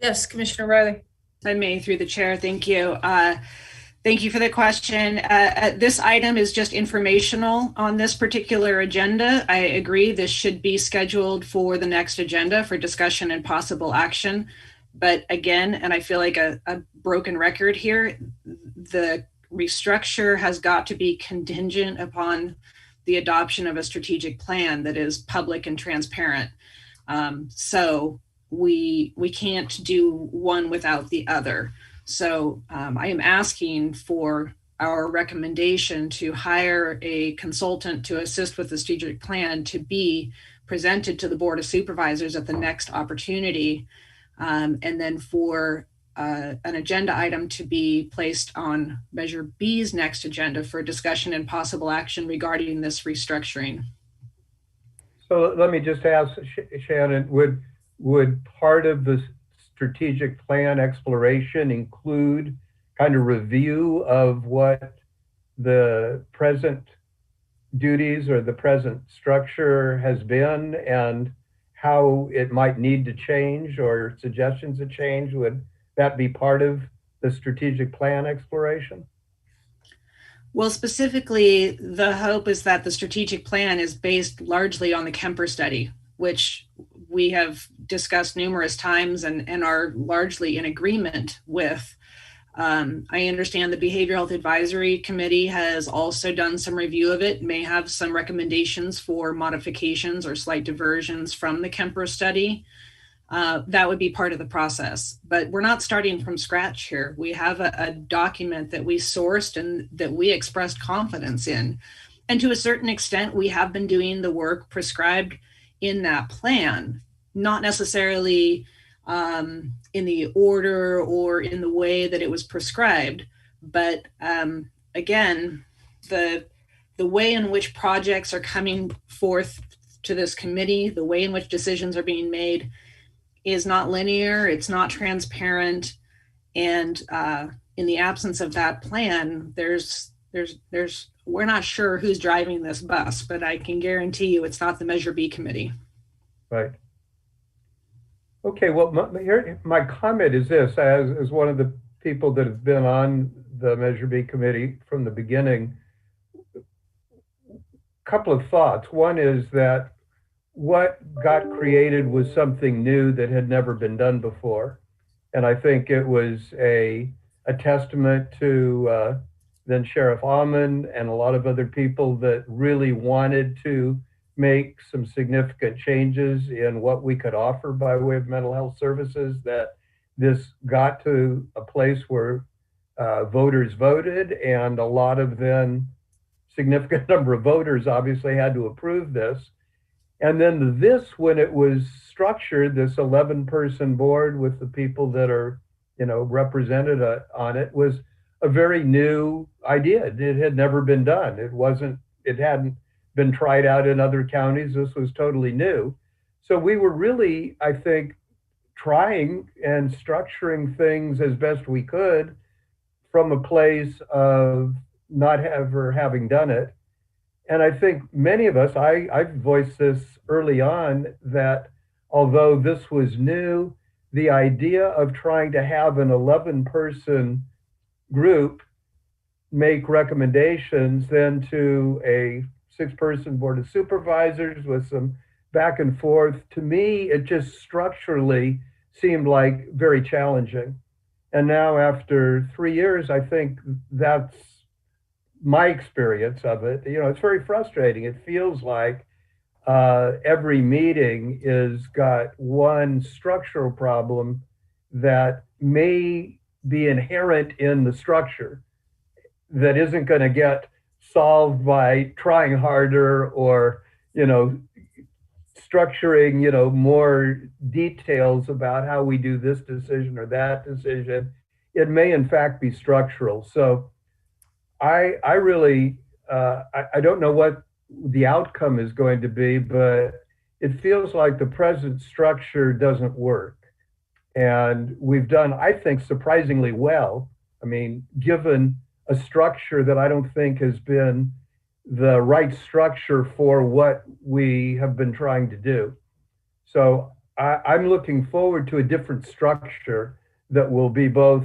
Yes, Commissioner Riley. I may, through the chair. Thank you. Thank you for the question. This item is just informational on this particular agenda. I agree this should be scheduled for the next agenda for discussion and possible action. But again, and I feel like a broken record here, the restructure has got to be contingent upon the adoption of a strategic plan that is public and transparent. So we can't do one without the other. So I am asking for our recommendation to hire a consultant to assist with the strategic plan to be presented to the Board of Supervisors at the next opportunity, and then for an agenda item to be placed on Measure B's next agenda for discussion and possible action regarding this restructuring. So let me just ask Shannon, would part of the strategic plan exploration include kind of review of what the present duties or the present structure has been and how it might need to change or suggestions to change? Would that be part of the strategic plan exploration? Well, specifically, the hope is that the strategic plan is based largely on the Kemper study, which we have discussed numerous times and are largely in agreement with. I understand the Behavioral Health Advisory Committee has also done some review of it, may have some recommendations for modifications or slight diversions from the Kemper study. That would be part of the process, but we're not starting from scratch here. We have a document that we sourced and that we expressed confidence in. And to a certain extent, we have been doing the work prescribed in that plan, not necessarily in the order or in the way that it was prescribed. But again, the way in which projects are coming forth to this committee, the way in which decisions are being made is not linear, it's not transparent. And in the absence of that plan, we're not sure who's driving this bus, but I can guarantee you it's not the Measure B committee. Right. Okay, well, my comment is this, as one of the people that have been on the Measure B committee from the beginning, a couple of thoughts. One is that what got created was something new that had never been done before. And I think it was a testament to then Sheriff Almond and a lot of other people that really wanted to make some significant changes in what we could offer by way of mental health services, that this got to a place where voters voted, and a lot of then significant number of voters obviously had to approve this. And then this, when it was structured, this 11-person board with the people that are, represented on it, was a very new idea. It had never been done. It hadn't been tried out in other counties. This was totally new. So we were really, I think, trying and structuring things as best we could from a place of not ever having done it. And I think many of us, I voiced this early on, that although this was new, the idea of trying to have an 11-person group make recommendations then to a 6-person board of supervisors with some back and forth, to me, it just structurally seemed like very challenging. And now after 3 years, I think that's my experience of it. It's very frustrating. It feels like every meeting is got one structural problem that may be inherent in the structure that isn't going to get solved by trying harder or, structuring, more details about how we do this decision or that decision. It may in fact be structural. So I really, I don't know what the outcome is going to be, but it feels like the present structure doesn't work. And we've done, I think, surprisingly well. I mean, given a structure that I don't think has been the right structure for what we have been trying to do. So I'm looking forward to a different structure that will be both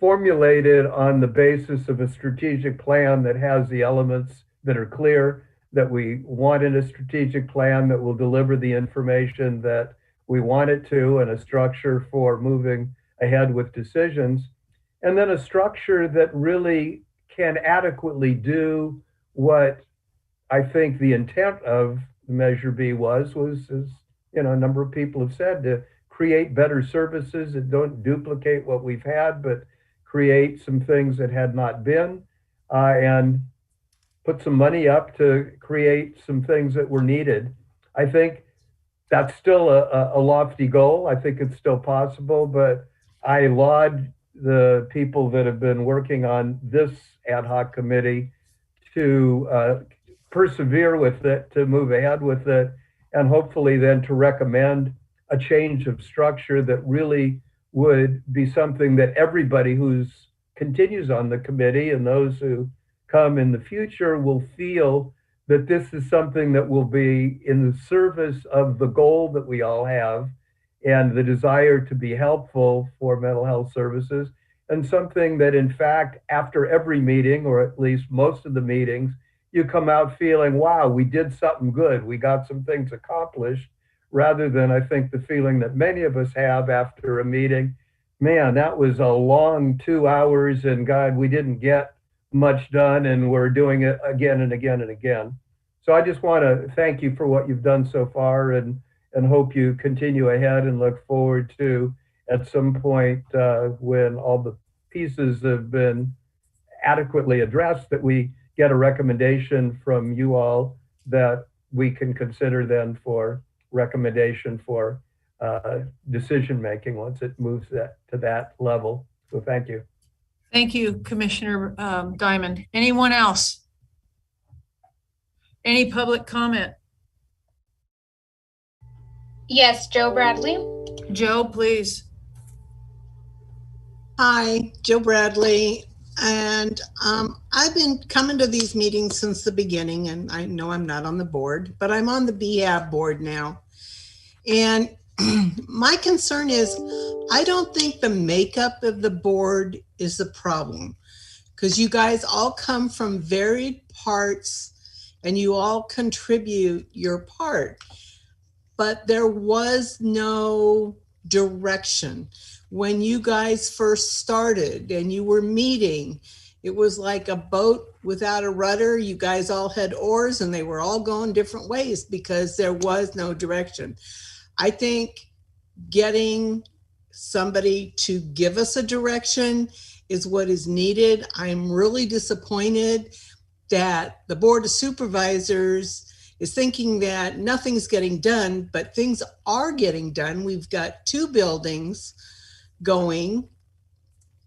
formulated on the basis of a strategic plan that has the elements that are clear, that we want in a strategic plan that will deliver the information that we want it to, and a structure for moving ahead with decisions. And then a structure that really can adequately do what I think the intent of Measure B was, as a number of people have said, to create better services that don't duplicate what we've had, but create some things that had not been, and put some money up to create some things that were needed. I think that's still a lofty goal. I think it's still possible, but I laud the people that have been working on this ad hoc committee to persevere with it, to move ahead with it, and hopefully then to recommend a change of structure that really would be something that everybody who's continues on the committee and those who come in the future will feel that this is something that will be in the service of the goal that we all have and the desire to be helpful for mental health services, and something that in fact, after every meeting, or at least most of the meetings, you come out feeling, wow, we did something good. We got some things accomplished, rather than, I think, the feeling that many of us have after a meeting, man, that was a long 2 hours and God, we didn't get much done and we're doing it again and again and again. So I just want to thank you for what you've done so far, and hope you continue ahead, and look forward to, at some point when all the pieces have been adequately addressed, that we get a recommendation from you all that we can consider then for recommendation for decision making once it moves to that level. So thank you. Thank you, Commissioner Diamond. Anyone else? Any public comment? Yes, Joe Bradley. Joe, please. Hi, Joe Bradley. And I've been coming to these meetings since the beginning, and I know I'm not on the board, but I'm on the BHAB board now. And my concern is, I don't think the makeup of the board is the problem, because you guys all come from varied parts and you all contribute your part, but there was no direction. When you guys first started and you were meeting, it was like a boat without a rudder. You guys all had oars and they were all going different ways because there was no direction. I think getting somebody to give us a direction is what is needed. I'm really disappointed that the Board of Supervisors is thinking that nothing's getting done, but things are getting done. We've got 2 buildings going,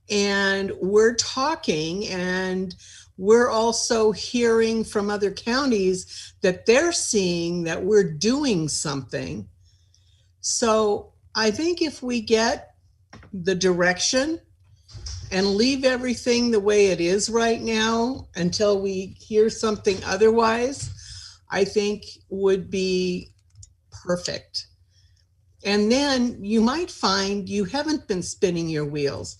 and we're talking, and we're also hearing from other counties that they're seeing that we're doing something. So I think if we get the direction and leave everything the way it is right now until we hear something otherwise, I think would be perfect. And then you might find you haven't been spinning your wheels.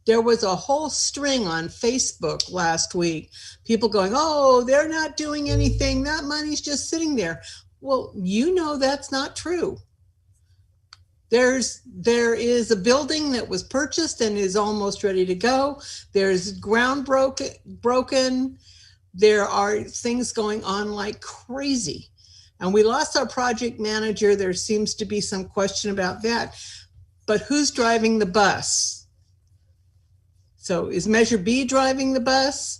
There was a whole string on Facebook last week, people going, oh, they're not doing anything. That money's just sitting there. Well, you know that's not true. There is a building that was purchased and is almost ready to go. There's ground broken. There are things going on like crazy. And we lost our project manager. There seems to be some question about that. But who's driving the bus? So is Measure B driving the bus?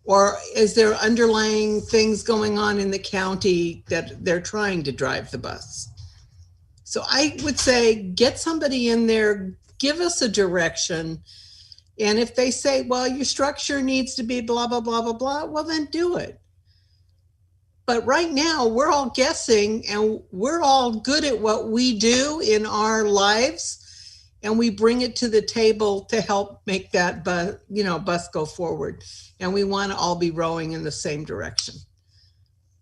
Or is there underlying things going on in the county that they're trying to drive the bus? So I would say get somebody in there, give us a direction. And if they say, well, your structure needs to be blah, blah, blah, blah, blah, well, then do it. But right now we're all guessing and we're all good at what we do in our lives. And we bring it to the table to help make that bus go forward. And we want to all be rowing in the same direction.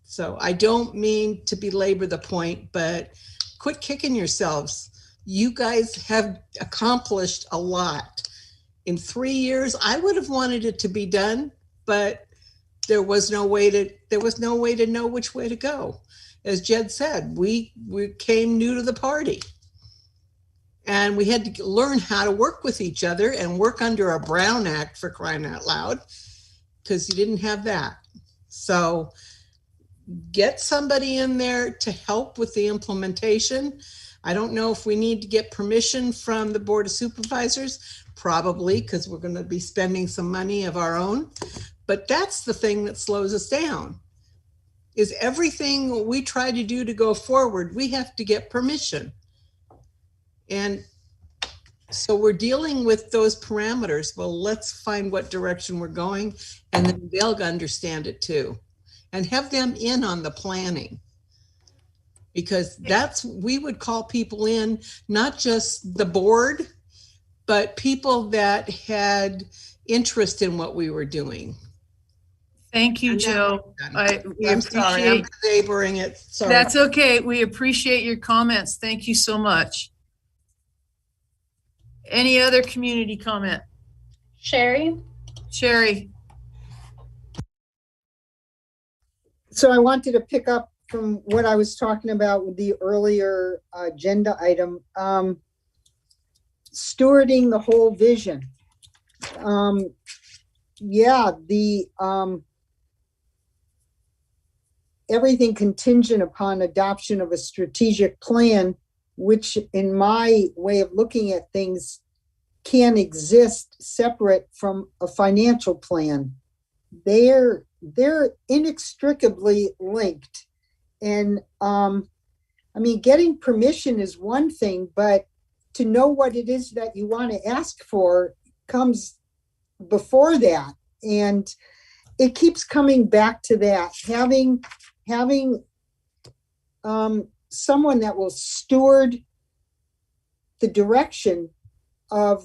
So I don't mean to belabor the point, but quit kicking yourselves. You guys have accomplished a lot. In 3 years, I would have wanted it to be done, but there was no way to know which way to go. As Jed said, we came new to the party. And we had to learn how to work with each other and work under a Brown Act, for crying out loud. because you didn't have that. So get somebody in there to help with the implementation. I don't know if we need to get permission from the Board of Supervisors, probably, because we're going to be spending some money of our own. But that's the thing that slows us down, is everything we try to do to go forward, we have to get permission. And so we're dealing with those parameters. Well, let's find what direction we're going, and then they'll understand it too. And have them in on the planning. Because we would call people in, not just the board, but people that had interest in what we were doing. Thank you, Joe. I'm sorry, I'm laboring it. Sorry. That's okay. We appreciate your comments. Thank you so much. Any other community comment? Sherry? Sherry. So I wanted to pick up from what I was talking about with the earlier agenda item, stewarding the whole vision. Everything contingent upon adoption of a strategic plan, which in my way of looking at things can exist separate from a financial plan. They're inextricably linked. And I mean, getting permission is one thing, but to know what it is that you want to ask for comes before that. And it keeps coming back to that, having someone that will steward the direction for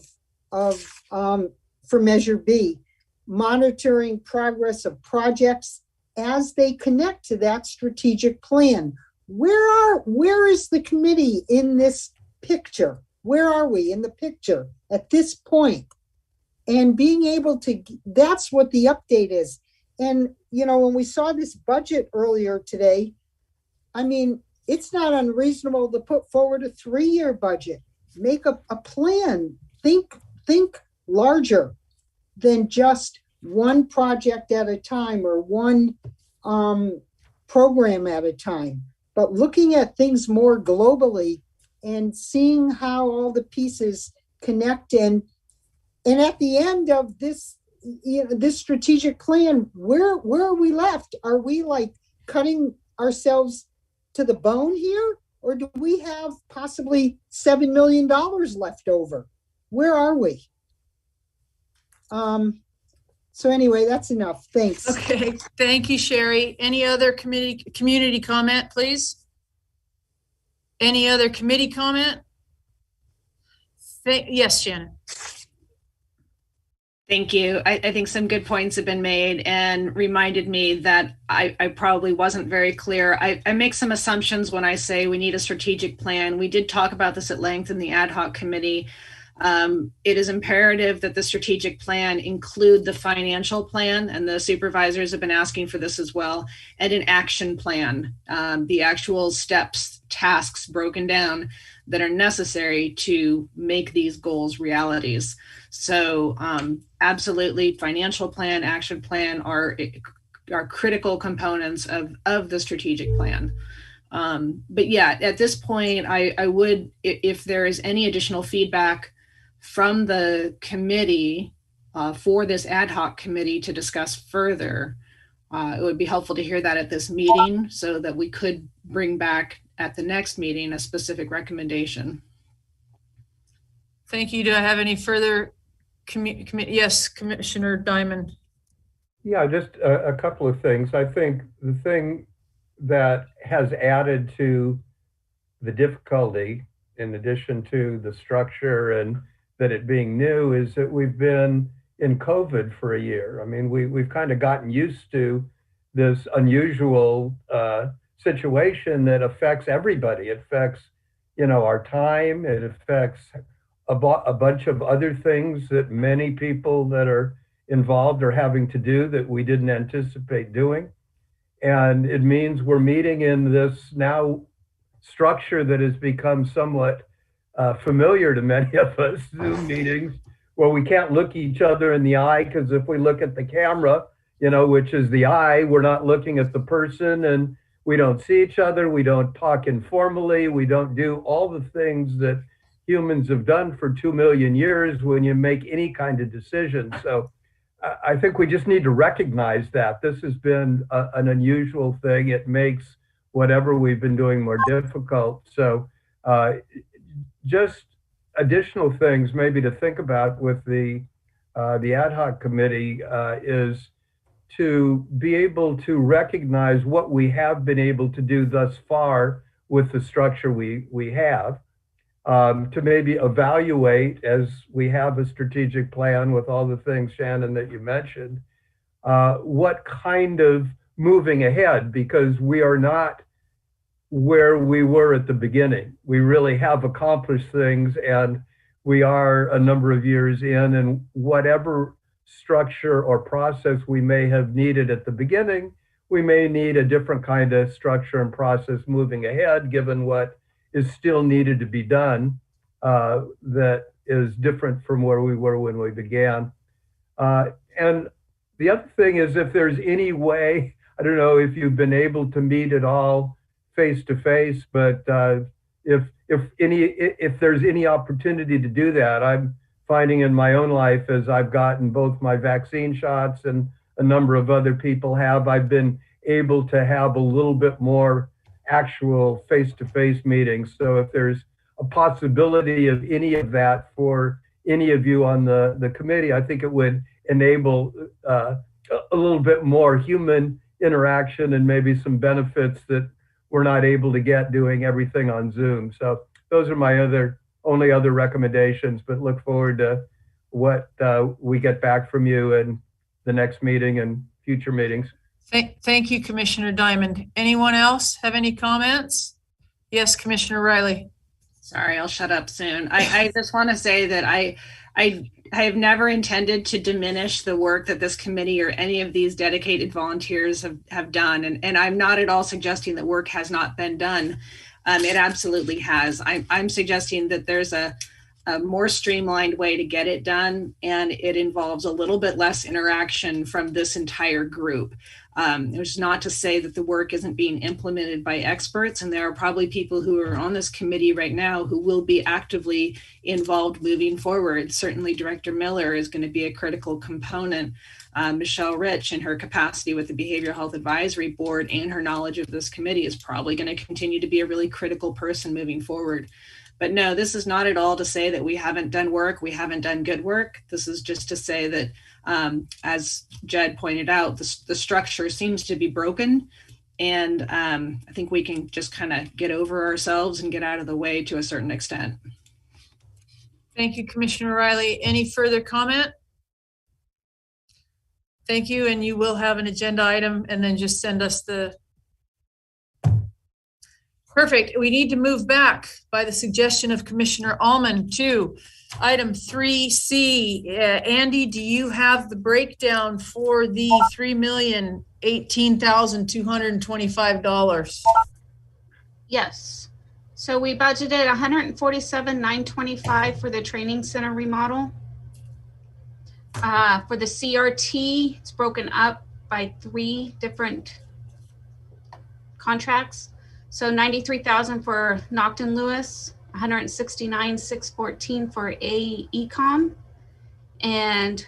Measure B, monitoring progress of projects as they connect to that strategic plan. Where is the committee in this picture? Where are we in the picture at this point? And being able to, that's what the update is. And, you know, when we saw this budget earlier today, I mean, it's not unreasonable to put forward a 3-year budget, make a plan, think larger than just one project at a time or one program at a time, but looking at things more globally and seeing how all the pieces connect. And at the end of this, this strategic plan, where are we left? Are we like cutting ourselves to the bone here? Or do we have possibly $7 million left over? Where are we? So anyway, that's enough. Thanks. Okay, thank you, Sherry. Any other community comment, please? Any other committee comment? Yes, Shannon. Thank you. I think some good points have been made and reminded me that I probably wasn't very clear. I make some assumptions when I say we need a strategic plan. We did talk about this at length in the ad hoc committee. It is imperative that the strategic plan include the financial plan, and the supervisors have been asking for this as well, and an action plan, the actual steps, tasks broken down that are necessary to make these goals realities. So absolutely, financial plan, action plan are critical components of the strategic plan. But yeah, at this point, I would, if there is any additional feedback from the committee for this ad hoc committee to discuss further, it would be helpful to hear that at this meeting so that we could bring back at the next meeting a specific recommendation. Thank you. Do I have any further yes, Commissioner Diamond. Yeah, just a couple of things. I think the thing that has added to the difficulty, in addition to the structure and that it being new, is that we've been in COVID for a year. I mean, we've kind of gotten used to this unusual situation that affects everybody. It affects, our time. It affects a bunch of other things that many people that are involved are having to do that we didn't anticipate doing. And it means we're meeting in this now structure that has become somewhat familiar to many of us, Zoom meetings, where we can't look each other in the eye, because if we look at the camera, which is the I. We're not looking at the person, and we don't see each other. We don't talk informally. We don't do all the things that humans have done for 2 million years when you make any kind of decision. So I think we just need to recognize that this has been an unusual thing. It makes whatever we've been doing more difficult. So just additional things maybe to think about with the ad hoc committee is to be able to recognize what we have been able to do thus far with the structure we have, to maybe evaluate as we have a strategic plan with all the things, Shannon, that you mentioned, what kind of moving ahead, because we are not where we were at the beginning. We really have accomplished things, and we are a number of years in, and whatever structure or process we may have needed at the beginning, we may need a different kind of structure and process moving ahead, given what is still needed to be done that is different from where we were when we began. And the other thing is, if there's any way, I don't know if you've been able to meet at all face to face, but if there's any opportunity to do that, I'm finding in my own life, as I've gotten both my vaccine shots and a number of other people have, I've been able to have a little bit more actual face-to-face meetings. So if there's a possibility of any of that for any of you on the committee, I think it would enable a little bit more human interaction and maybe some benefits that we're not able to get doing everything on Zoom. So those are my only other recommendations, but look forward to what we get back from you in the next meeting and future meetings. Thank you, Commissioner Diamond. Anyone else have any comments? Yes, Commissioner Riley. Sorry, I'll shut up soon. I just want to say that I have never intended to diminish the work that this committee or any of these dedicated volunteers have done. And I'm not at all suggesting that work has not been done. It absolutely has. I'm suggesting that there's a more streamlined way to get it done, and it involves a little bit less interaction from this entire group. Which is not to say that the work isn't being implemented by experts, and there are probably people who are on this committee right now who will be actively involved moving forward. Certainly Director Miller is going to be a critical component. Michelle Rich, in her capacity with the Behavioral Health Advisory Board and her knowledge of this committee, is probably going to continue to be a really critical person moving forward. But no, this is not at all to say that we haven't done work, we haven't done good work. This is just to say that, as Jed pointed out, the structure seems to be broken. And I think we can just kind of get over ourselves and get out of the way to a certain extent. Thank you, Commissioner Riley. Any further comment? Thank you, and you will have an agenda item, and then just send us the... Perfect. We need to move back by the suggestion of Commissioner Allman to item 3C. Andy, do you have the breakdown for the $3,018,225? Yes. So we budgeted $147,925 for the training center remodel. For the CRT, it's broken up by 3 different contracts. So $93,000 for Nocton Lewis, $169,614 for AECOM, and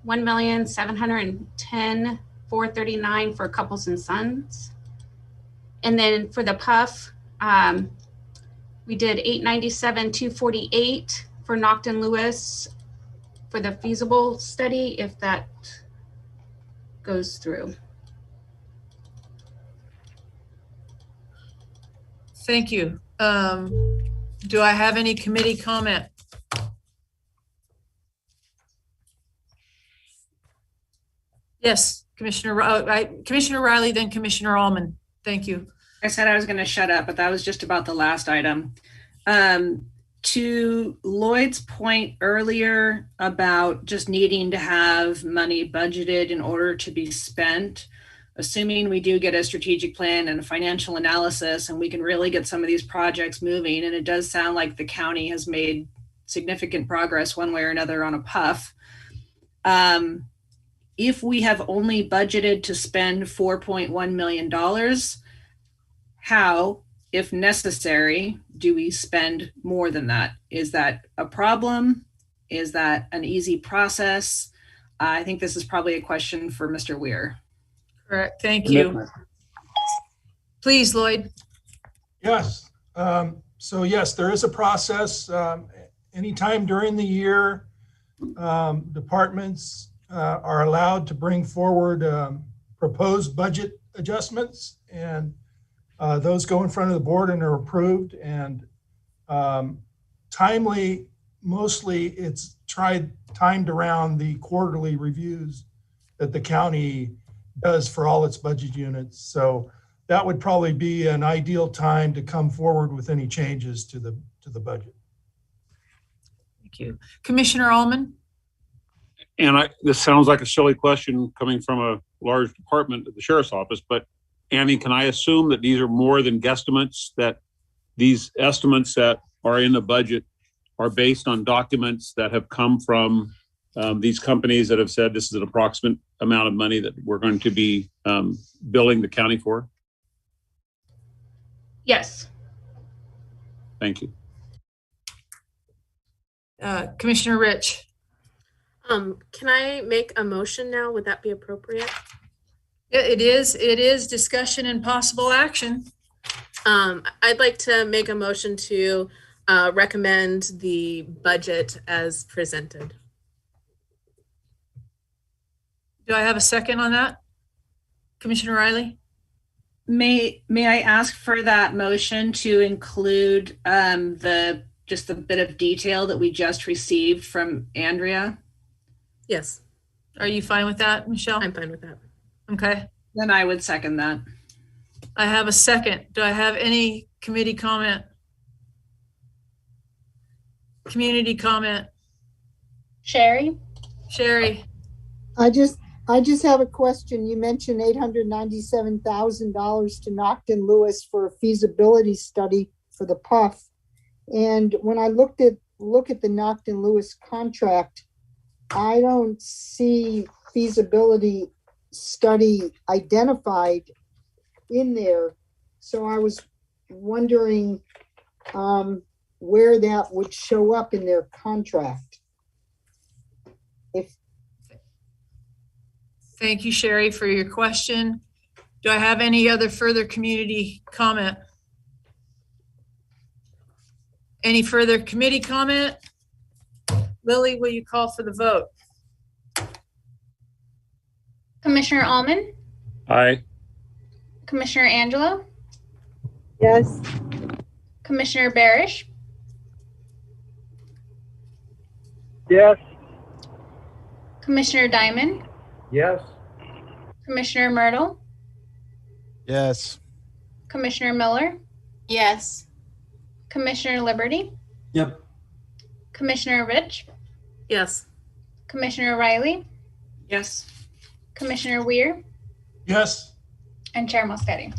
$1,710,439 for Couples and Sons. And then for the PUF, we did $897,248 for Nocton Lewis for the feasible study, if that goes through. Thank you. Do I have any committee comment? Yes, Commissioner Riley, then Commissioner Allman. Thank you. I said I was going to shut up, but that was just about the last item. To Lloyd's point earlier about just needing to have money budgeted in order to be spent, assuming we do get a strategic plan and a financial analysis and we can really get some of these projects moving, and it does sound like the county has made significant progress one way or another on a PUF. if we have only budgeted to spend $4.1 million, how, if necessary, do we spend more than that? Is that a problem? Is that an easy process? I think this is probably a question for Mr. Weir. Correct. Thank you. Please, Lloyd. Yes. So yes, there is a process. Anytime during the year, departments are allowed to bring forward proposed budget adjustments, and those go in front of the board and are approved. And timely, mostly it's timed around the quarterly reviews that the county does for all its budget units. So that would probably be an ideal time to come forward with any changes to the budget. Thank you. Commissioner Allman? And this sounds like a silly question coming from a large department at the sheriff's office, but Annie, can I assume that these are more than guesstimates, that these estimates that are in the budget are based on documents that have come from these companies that have said this is an approximate amount of money that we're going to be billing the county for? Yes. Thank you. Commissioner Rich? Can I make a motion now? Would that be appropriate? It is discussion and possible action. I'd like to make a motion to recommend the budget as presented. Do I have a second on that? Commissioner Riley? May I ask for that motion to include just the bit of detail that we just received from Andrea? Yes. Are you fine with that, Michelle? I'm fine with that. Okay. Then I would second that. I have a second. Do I have any committee comment? Community comment? Sherry? Sherry? I just have a question. You mentioned $897,000 to Knockton Lewis for a feasibility study for the PUF. And when I look at the Knockton Lewis contract, I don't see feasibility study identified in there. So I was wondering where that would show up in their contract. Thank you, Sherry, for your question. Do I have any other further community comment? Any further committee comment? Lily, will you call for the vote? Commissioner Allman? Aye. Commissioner Angelo? Yes. Commissioner Barish? Yes. Commissioner Diamond? Yes. Commissioner Myrtle? Yes. Commissioner Miller? Yes. Commissioner Liberty? Yep. Commissioner Rich? Yes. Commissioner Riley? Yes. Commissioner Weir? Yes. And Chair Moschetti.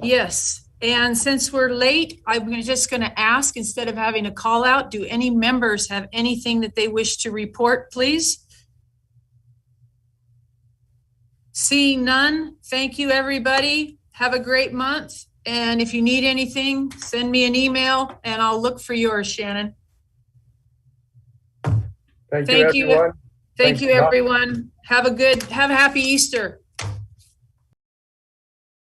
Yes. And since we're late, I'm just going to ask, instead of having a call out, do any members have anything that they wish to report, please? Seeing none, thank you, everybody. Have a great month. And if you need anything, send me an email and I'll look for yours, Shannon. Thank you, everyone. Thank you, everyone. Have a happy Easter.